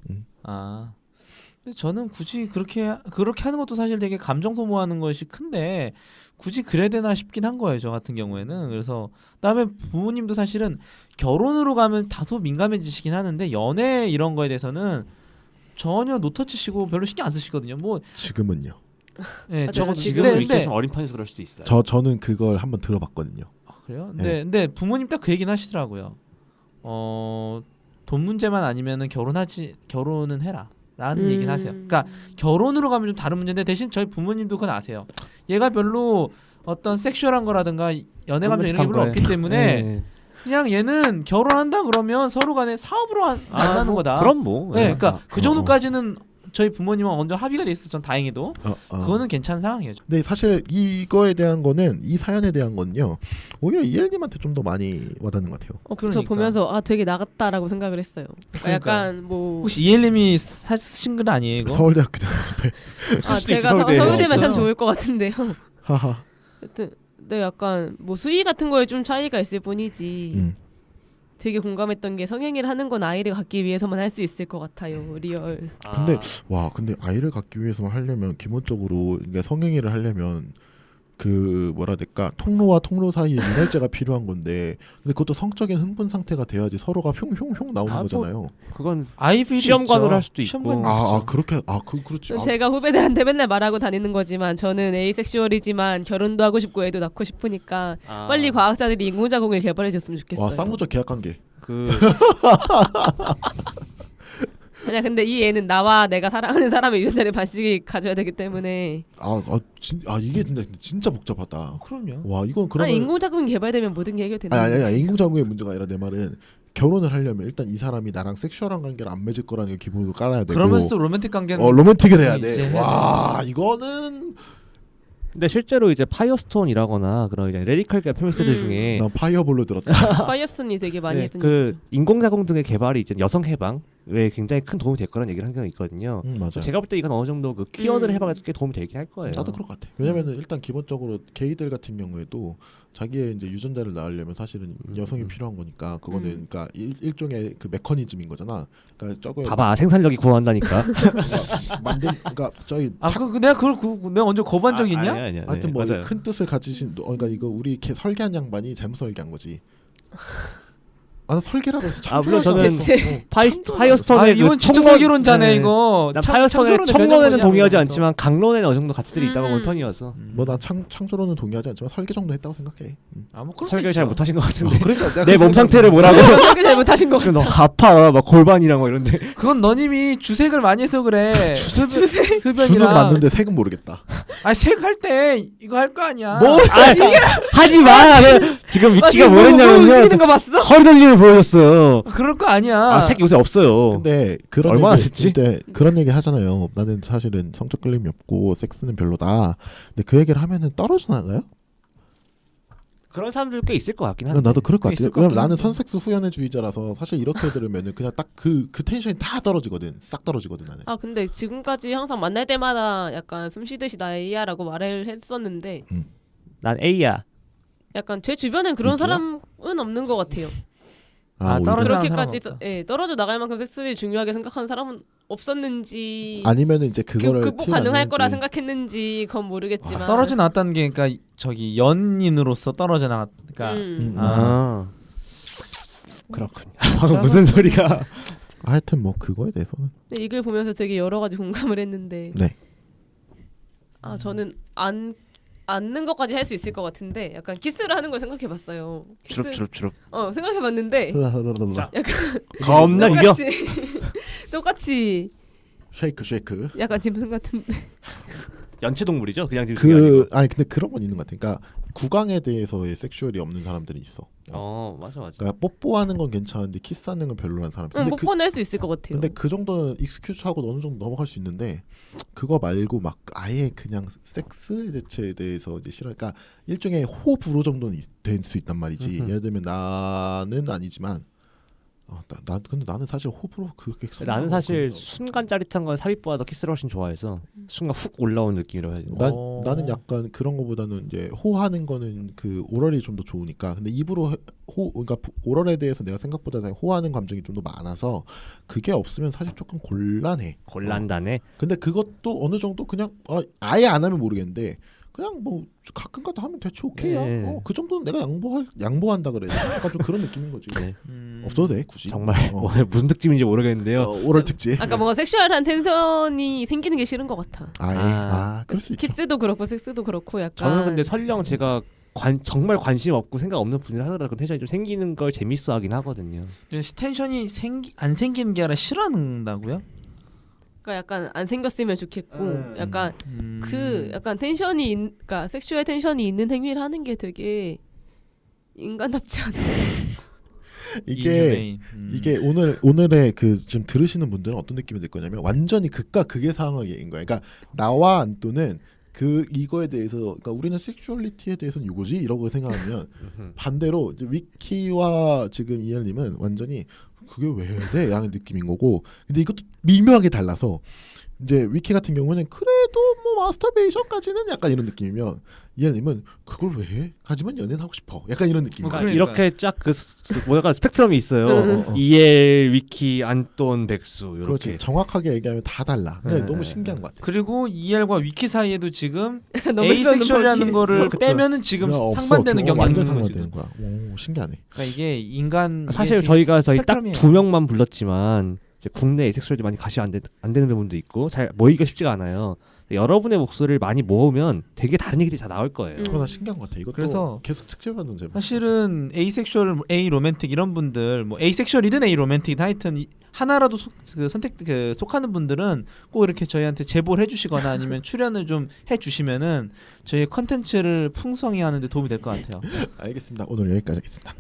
D: 근데 저는 굳이 그렇게 하는 것도 사실 되게 감정 소모하는 것이 큰데 굳이 그래야 되나 싶긴 한 거예요. 저 같은 경우에는. 그래서 그다음에 부모님도 사실은 결혼으로 가면 다소 민감해지시긴 하는데 연애 이런 거에 대해서는 전혀 노터치시고 별로 신경 안 쓰시거든요. 뭐
A: 지금은요.
D: 네,
C: 맞아요.
D: 저거
B: 지금
D: 근데-
B: 이렇게 좀 어린 편에서 그럴 수도 있어요.
A: 저는 그걸 한번 들어봤거든요.
D: 그래요?
A: 네.
D: 근데 부모님 딱 그 얘기는 하시더라고요. 돈 문제만 아니면은 결혼은 해라. 라는 얘기는 하세요. 그러니까 결혼으로 가면 좀 다른 문제인데 대신 저희 부모님도 그건 아세요. 얘가 별로 어떤 섹슈얼한 거라든가 연애 감정 이런 게 별로 없기 때문에
B: 네.
D: 그냥 얘는 결혼한다 그러면 서로 간에 사업으로 만나는
B: 뭐,
D: 거다.
B: 그럼 뭐.
D: 네, 그러니까 그
A: 어.
D: 정도까지는 저희 부모님은 먼저 합의가 돼 있어서 전 다행히도 그거는 괜찮은 상황이에요.
A: 근데 사실 이거에 대한 거는 이 사연에 대한 건요 오히려 이엘님한테 좀 더 많이 와닿는 것 같아요.
C: 저
D: 그러니까.
C: 보면서 되게 나갔다라고 생각을 했어요. 약간 뭐
D: 혹시 이엘님이 사신 건 아니에요 이거?
A: 서울대학교 대학습에
B: 수도 있지,
C: 제가
B: 서울대에.
C: 서울대면 참
D: 없어요.
C: 좋을 것 같은데요.
A: 하하.
C: 하여튼 네 약간 뭐 수위 같은 거에 좀 차이가 있을 뿐이지. 되게 공감했던 게 성행위를 하는 건 아이를 갖기 위해서만 할 수 있을 것 같아요. 리얼.
A: 근데 근데 아이를 갖기 위해서만 하려면 기본적으로 이게 성행위를 하려면 그 뭐라 해야 될까 통로와 통로 사이에 윤활제가 필요한 건데 근데 그것도 성적인 흥분 상태가 돼야지 서로가 흉흉흉 나오는
B: 뭐,
A: 거잖아요.
B: 그건
D: IV도
B: 시험관으로
D: 있죠.
B: 할 수도 있고.
D: 시험관
A: 그렇게 그렇지.
C: 제가 후배들한테 맨날 말하고 다니는 거지만 저는 에이섹슈얼이지만 결혼도 하고 싶고 애도 낳고 싶으니까 빨리 과학자들이 인공자궁을 개발해 줬으면 좋겠어요.
A: 쌍무적 계약 관계.
B: 그
C: 아니야 근데 이 애는 나와 내가 사랑하는 사람의 유전자를 반씩 가져야 되기 때문에
A: 이게 진짜 복잡하다.
D: 그럼요.
A: 와 이건 그러면
C: 아니 인공자궁이 개발되면 모든 게 해결되는
A: 아니 인공자궁의 문제가 아니라 내 말은 결혼을 하려면 일단 이 사람이 나랑 섹슈얼한 관계를 안 맺을 거라는 게 기본으로 깔아야 되고
D: 그러면서 로맨틱 관계는
A: 로맨틱을 해야
D: 이제
A: 돼. 와 이거는
B: 근데 실제로 이제 파이어스톤이라거나 그런 이제 레디컬 페미니스트들 중에
A: 난 파이어볼로 들었다.
C: 파이어슨이 되게 많이
B: 네,
C: 했던
B: 그
C: 얘기죠.
B: 인공자궁 등의 개발이 이제 여성 해방 굉장히 큰 도움이 될 거라는 얘기를 항상 있거든요.
A: 맞아요.
B: 제가 볼 때 이건 어느 정도 그 퀴어를 해봐야 꽤 도움이 되긴 할 거예요.
A: 나도 그럴 것 같아. 왜냐면은 일단 기본적으로 게이들 같은 경우에도 자기의 이제 유전자를 낳으려면 사실은 여성이 필요한 거니까 그거는 그러니까 일종의 그 메커니즘인 거잖아. 그러니까 저거
B: 봐봐 생산력이 구한다니까.
A: 그러니까 저희
D: 내가 언제 거부한 적이 있냐?
B: 아니야.
A: 하여튼 뭐
B: 맞아요.
A: 큰 뜻을 가지신 그러니까 이거 우리 설계한 양반이 잘못 설계한 거지. 아 설계라고 해서
B: 물론 저는
C: 그치.
B: 파이어스톤의
D: 이건 지적 설계론자네 이거.
B: 난 파이어스톤의
D: 창조론의
B: 청론에는
D: 변형이야,
B: 동의하지
D: 그래서.
B: 않지만 강론에는 어느 정도 가치들이 있다고 보는 편이어서
A: 뭐 난 창조로는 동의하지 않지만 설계 정도 했다고 생각해.
D: 뭐 그럴 수
B: 설계를 잘
D: 있죠.
B: 못하신 것 같은데.
A: 그러니까 내가
B: 내
A: 그
B: 몸
A: 생각을-
B: 상태를 뭐라고?
C: 설계 잘못하신 거
B: 지금 너 아파 막 골반이랑 뭐 이런데.
D: 그건 너님이 주색을 많이 해서 그래.
A: 주는
D: 흡연이랑.
A: 맞는데 색은 모르겠다.
D: 색할 때 이거 할 거 아니야.
A: 뭐?
B: 하지 마. 지금 위키가 뭐
C: 움직이는
B: 했냐면요.
C: 거 봤어?
B: 허리 돌리는 보여줬어요.
D: 그럴 거 아니야.
B: 색 요새 없어요.
A: 근데 그런
B: 얼마나
A: 얘기,
B: 됐지?
A: 근데 그런 얘기 하잖아요. 나는 사실은 성적 끌림이 없고 섹스는 별로다. 근데 그 얘기를 하면은 떨어져 나가요?
B: 그런 사람들 꽤 있을 것 같긴 한데.
A: 나도 그럴 것 같아.
D: 있을 것
A: 왜냐면
D: 같긴
A: 나는
D: 한데.
A: 선섹스 후연애주의자라서 사실 이렇게 들으면은 그냥 딱 그 텐션이 다 떨어지거든. 싹 떨어지거든 나는.
C: 근데 지금까지 항상 만날 때마다 약간 숨 쉬듯이 나이야라고 말을 했었는데
B: 난 A야.
C: 약간 제 주변엔 그런
A: 이지야?
C: 사람은 없는 것 같아요.
A: 오히려.
D: 떨어져 나가는
C: 그렇게까지
D: 사람은
C: 떨어져 나갈 만큼 섹스를 중요하게 생각하는 사람은 없었는지
A: 아니면은 이제 그거를
C: 극복
A: 티를 안
C: 가능할 거라
A: 내는지.
C: 생각했는지 그건 모르겠지만
D: 떨어져 나왔다는 게 그러니까 저기 연인으로서 떨어져 나왔. 그러니까
B: 그렇군요. 방금 무슨 소리가?
A: 하여튼 뭐 그거에 대해서는
C: 근데 이걸 보면서 되게 여러 가지 공감을 했는데
A: 네.
C: 저는 앉는 것까지 할 수 있을 것 같은데 약간 키스를 하는 걸 생각해봤어요.
B: 주룩주룩주룩.
C: 생각해봤는데
B: 자,
C: 약간
B: 겁나 이겨.
C: 똑같이
A: 쉐이크.
C: 약간 짐승 같은데
B: 연체동물이죠. 그냥 지금 아니고.
A: 아니 근데 그런 건 있는 것 같아. 그러니까 구강에 대해서의 섹슈얼이 없는 사람들이 있어.
B: 맞아.
A: 그러니까 뽀뽀하는 건 괜찮은데 키스하는 건 별로란 사람. 근데
C: 뽀뽀는 할 수 있을 것 같아요.
A: 근데 그 정도는 익스큐즈하고 어느 정도 넘어갈 수 있는데 그거 말고 막 아예 그냥 섹스 자체에 대해서 이제 싫어. 그러니까 일종의 호불호 정도는 될 수 있단 말이지. 예를 들면 나는 아니지만 근데 나는 사실 호불호 그렇게
B: 나는 사실 순간 짜릿한 건 삽입보다 키스를 훨씬 좋아해서 순간 훅 올라온 느낌이라고 해야 되나?
A: 나는 약간 그런 거보다는 이제 호하는 거는 그 오럴이 좀 더 좋으니까. 근데 입으로 그러니까 오럴에 대해서 내가 생각보다 호하는 감정이 좀 더 많아서 그게 없으면 사실 조금 곤란해.
B: 곤란다네.
A: 근데 그것도 어느 정도 그냥 아예 안 하면 모르겠는데 그냥 뭐 가끔가다 하면 대충 오케이야.
B: 네.
A: 그 정도는 내가 양보한다 그래. 약간 좀 그런 느낌인 거지.
B: 네.
A: 없어도 돼 굳이.
B: 정말 오늘 무슨 특집인지 모르겠는데요.
A: 오럴 특집.
C: 아까 뭔가 섹슈얼한 텐션이 생기는 게 싫은 것 같아.
A: 그럴 수 있죠.
C: 키스도 그렇고 섹스도 그렇고 약간
B: 저는 근데 설령 제가 정말 관심 없고 생각 없는 분이라 하더라도 그 텐션이 좀 생기는 걸 재밌어하긴 하거든요.
D: 텐션이 안 생기는 게 아니라 싫어한다고요?
C: 그러니까 약간 안 생겼으면 좋겠고 약간 그 약간 텐션이 그러니까 섹슈얼 텐션이 있는 행위를 하는 게 되게 인간답지 않아.
A: 이게 오늘의 그 지금 들으시는 분들은 어떤 느낌이 들 거냐면 완전히 극과 극의 상황인 거야. 그러니까 나와 안또는 이거에 대해서 그러니까 우리는 섹슈얼리티에 대해서는 이거지 이러고 생각하면 반대로 이제 위키와 지금 이엘님은 완전히 그게 왜 해야 돼? 양의 느낌인 거고. 근데 이것도 미묘하게 달라서 이제 위키 같은 경우는 그래도 뭐 마스터베이션까지는 약간 이런 느낌이면 이엘님은 그걸 왜 해? 하지만 연애는 하고 싶어. 약간 이런 느낌.
B: 그러니까 이렇게 쫙 뭐가 스펙트럼이 있어요. 이엘, 위키, 안돈, 백수 이렇게.
A: 그렇지. 정확하게 얘기하면 다 달라. 근데
B: 네.
A: 너무 신기한 것 같아.
D: 그리고 EL과 위키 사이에도 지금
C: 너무
D: 에이섹슈얼이라는 거를
A: 그쵸.
D: 빼면은 지금
A: 없어.
D: 상반되는 경향이
A: 완전
D: 있는
A: 상반되는
D: 거지.
A: 거야. 오, 신기하네.
D: 그러니까 이게 인간
B: 사실
D: 이게
B: 저희 딱
D: 스펙트럼이에요.
B: 2명만 불렀지만 이제 국내 에이섹슈얼들이 많이 가시 안 되는 부분도 있고 잘 모이기가 쉽지가 않아요. 여러분의 목소리를 많이 모으면 되게 다른 얘기들이 다 나올 거예요.
A: 그거 나 신기한 것 같아. 이것도
D: 그래서
A: 계속 특집하던 제목.
D: 사실은 에이섹슈얼, 에이 로맨틱 이런 분들 뭐 에이섹슈얼이든 에이 로맨틱이든 하여튼 하나라도 속하는 분들은 꼭 이렇게 저희한테 제보를 해주시거나 아니면 출연을 좀 해주시면은 저희 컨텐츠를 풍성히 하는데 도움이 될 것 같아요.
A: 알겠습니다. 오늘 여기까지 하겠습니다.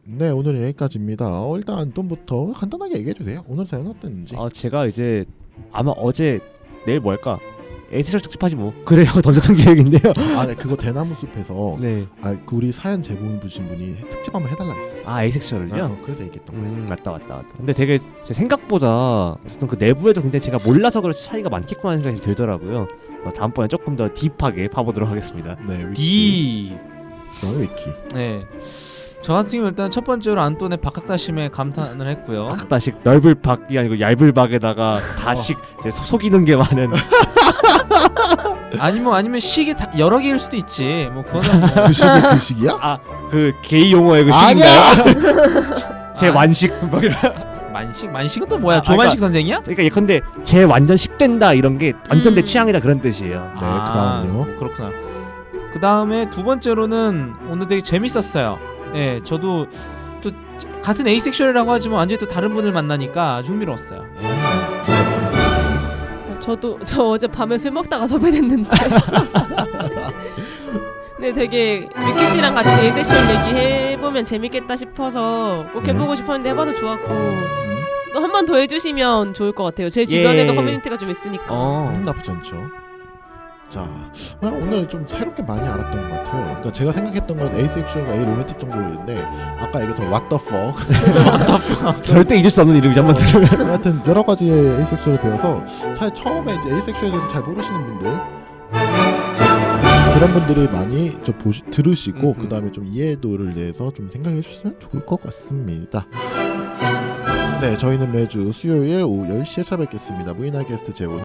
A: 네, 오늘 여기까지입니다. 일단 안돈부터 간단하게 얘기해 주세요. 오늘 사연 어땠는지.
B: 제가 이제 아마 어제 내일 뭐 할까? 에이섹슈얼 특집하지 뭐. 그래요. 던졌던 기억인데요.
A: 아, 네, 그거 대나무 숲에서
B: 네.
A: 그 우리 사연 제보 주신 분이 특집 한번 해달라 했어요.
B: 아 에이섹슈얼을요?
A: 그래서 얘기했던 거예요.
B: 맞다. 근데 되게 제 생각보다 어쨌든 그 내부에도 굉장히 제가 몰라서 그렇지 차이가 많겠구나 하는 생각이 들더라고요. 다음번에 조금 더 딥하게 봐보도록 하겠습니다.
A: 네, 위키. 위키.
D: 네. 저 같은 경우 일단 첫 번째로 안톤의 박학다심에 감탄을 했고요.
B: 박다식 넓을 박이 아니고 얇을 박에다가 다식 이제 속이는 게 많은.
D: 아니면 식이 여러 개일 수도 있지. 뭐 그거는 뭐.
A: 그 식이야?
B: 아 그 게이 용어의 그
A: 아니야!
B: 식인가요? 제 완식 막 이런.
D: 만식은 또 뭐야? 조만식 선생이야?
B: 그러니까 예컨대 제 완전 식된다 이런 게 완전 내 취향이다 그런 뜻이에요.
A: 네, 그다음요.
D: 그렇구나. 그 다음에 두 번째로는 오늘 되게 재밌었어요. 예, 저도 또 같은 에이섹슈얼이라고 하지만 완전히 또 다른 분을 만나니까 아주 흥미로웠어요.
C: 저 어제 밤에 술 먹다가 섭외됐는데. 네, 되게 위키 씨랑 같이 에이섹슈얼 얘기해보면 재밌겠다 싶어서 꼭 해보고 싶었는데 해봐서 좋았고 또 한 번 더 해주시면 좋을 것 같아요. 제 주변에도 커뮤니티가 좀 있으니까.
A: 나쁘지 않죠. 자, 오늘 좀 새롭게 많이 알았던 것 같아요. 그러니까 제가 생각했던 건 에이섹슈얼과 에이로맨틱 정도였는데 아까 얘기했던 What the fuck
B: 절대 잊을 수 없는 이름이지 한번 들으면.
A: 하여튼 여러 가지의 에이섹슈얼을 배워서 사실 처음에 이제 에이섹슈얼에 대해서 잘 모르시는 분들 그런 분들이 많이 좀 들으시고 그 다음에 좀 이해도를 내서 좀 생각해 주시면 좋을 것 같습니다. 네, 저희는 매주 수요일 오후 10시에 찾아뵙겠습니다. 무인화 게스트 제보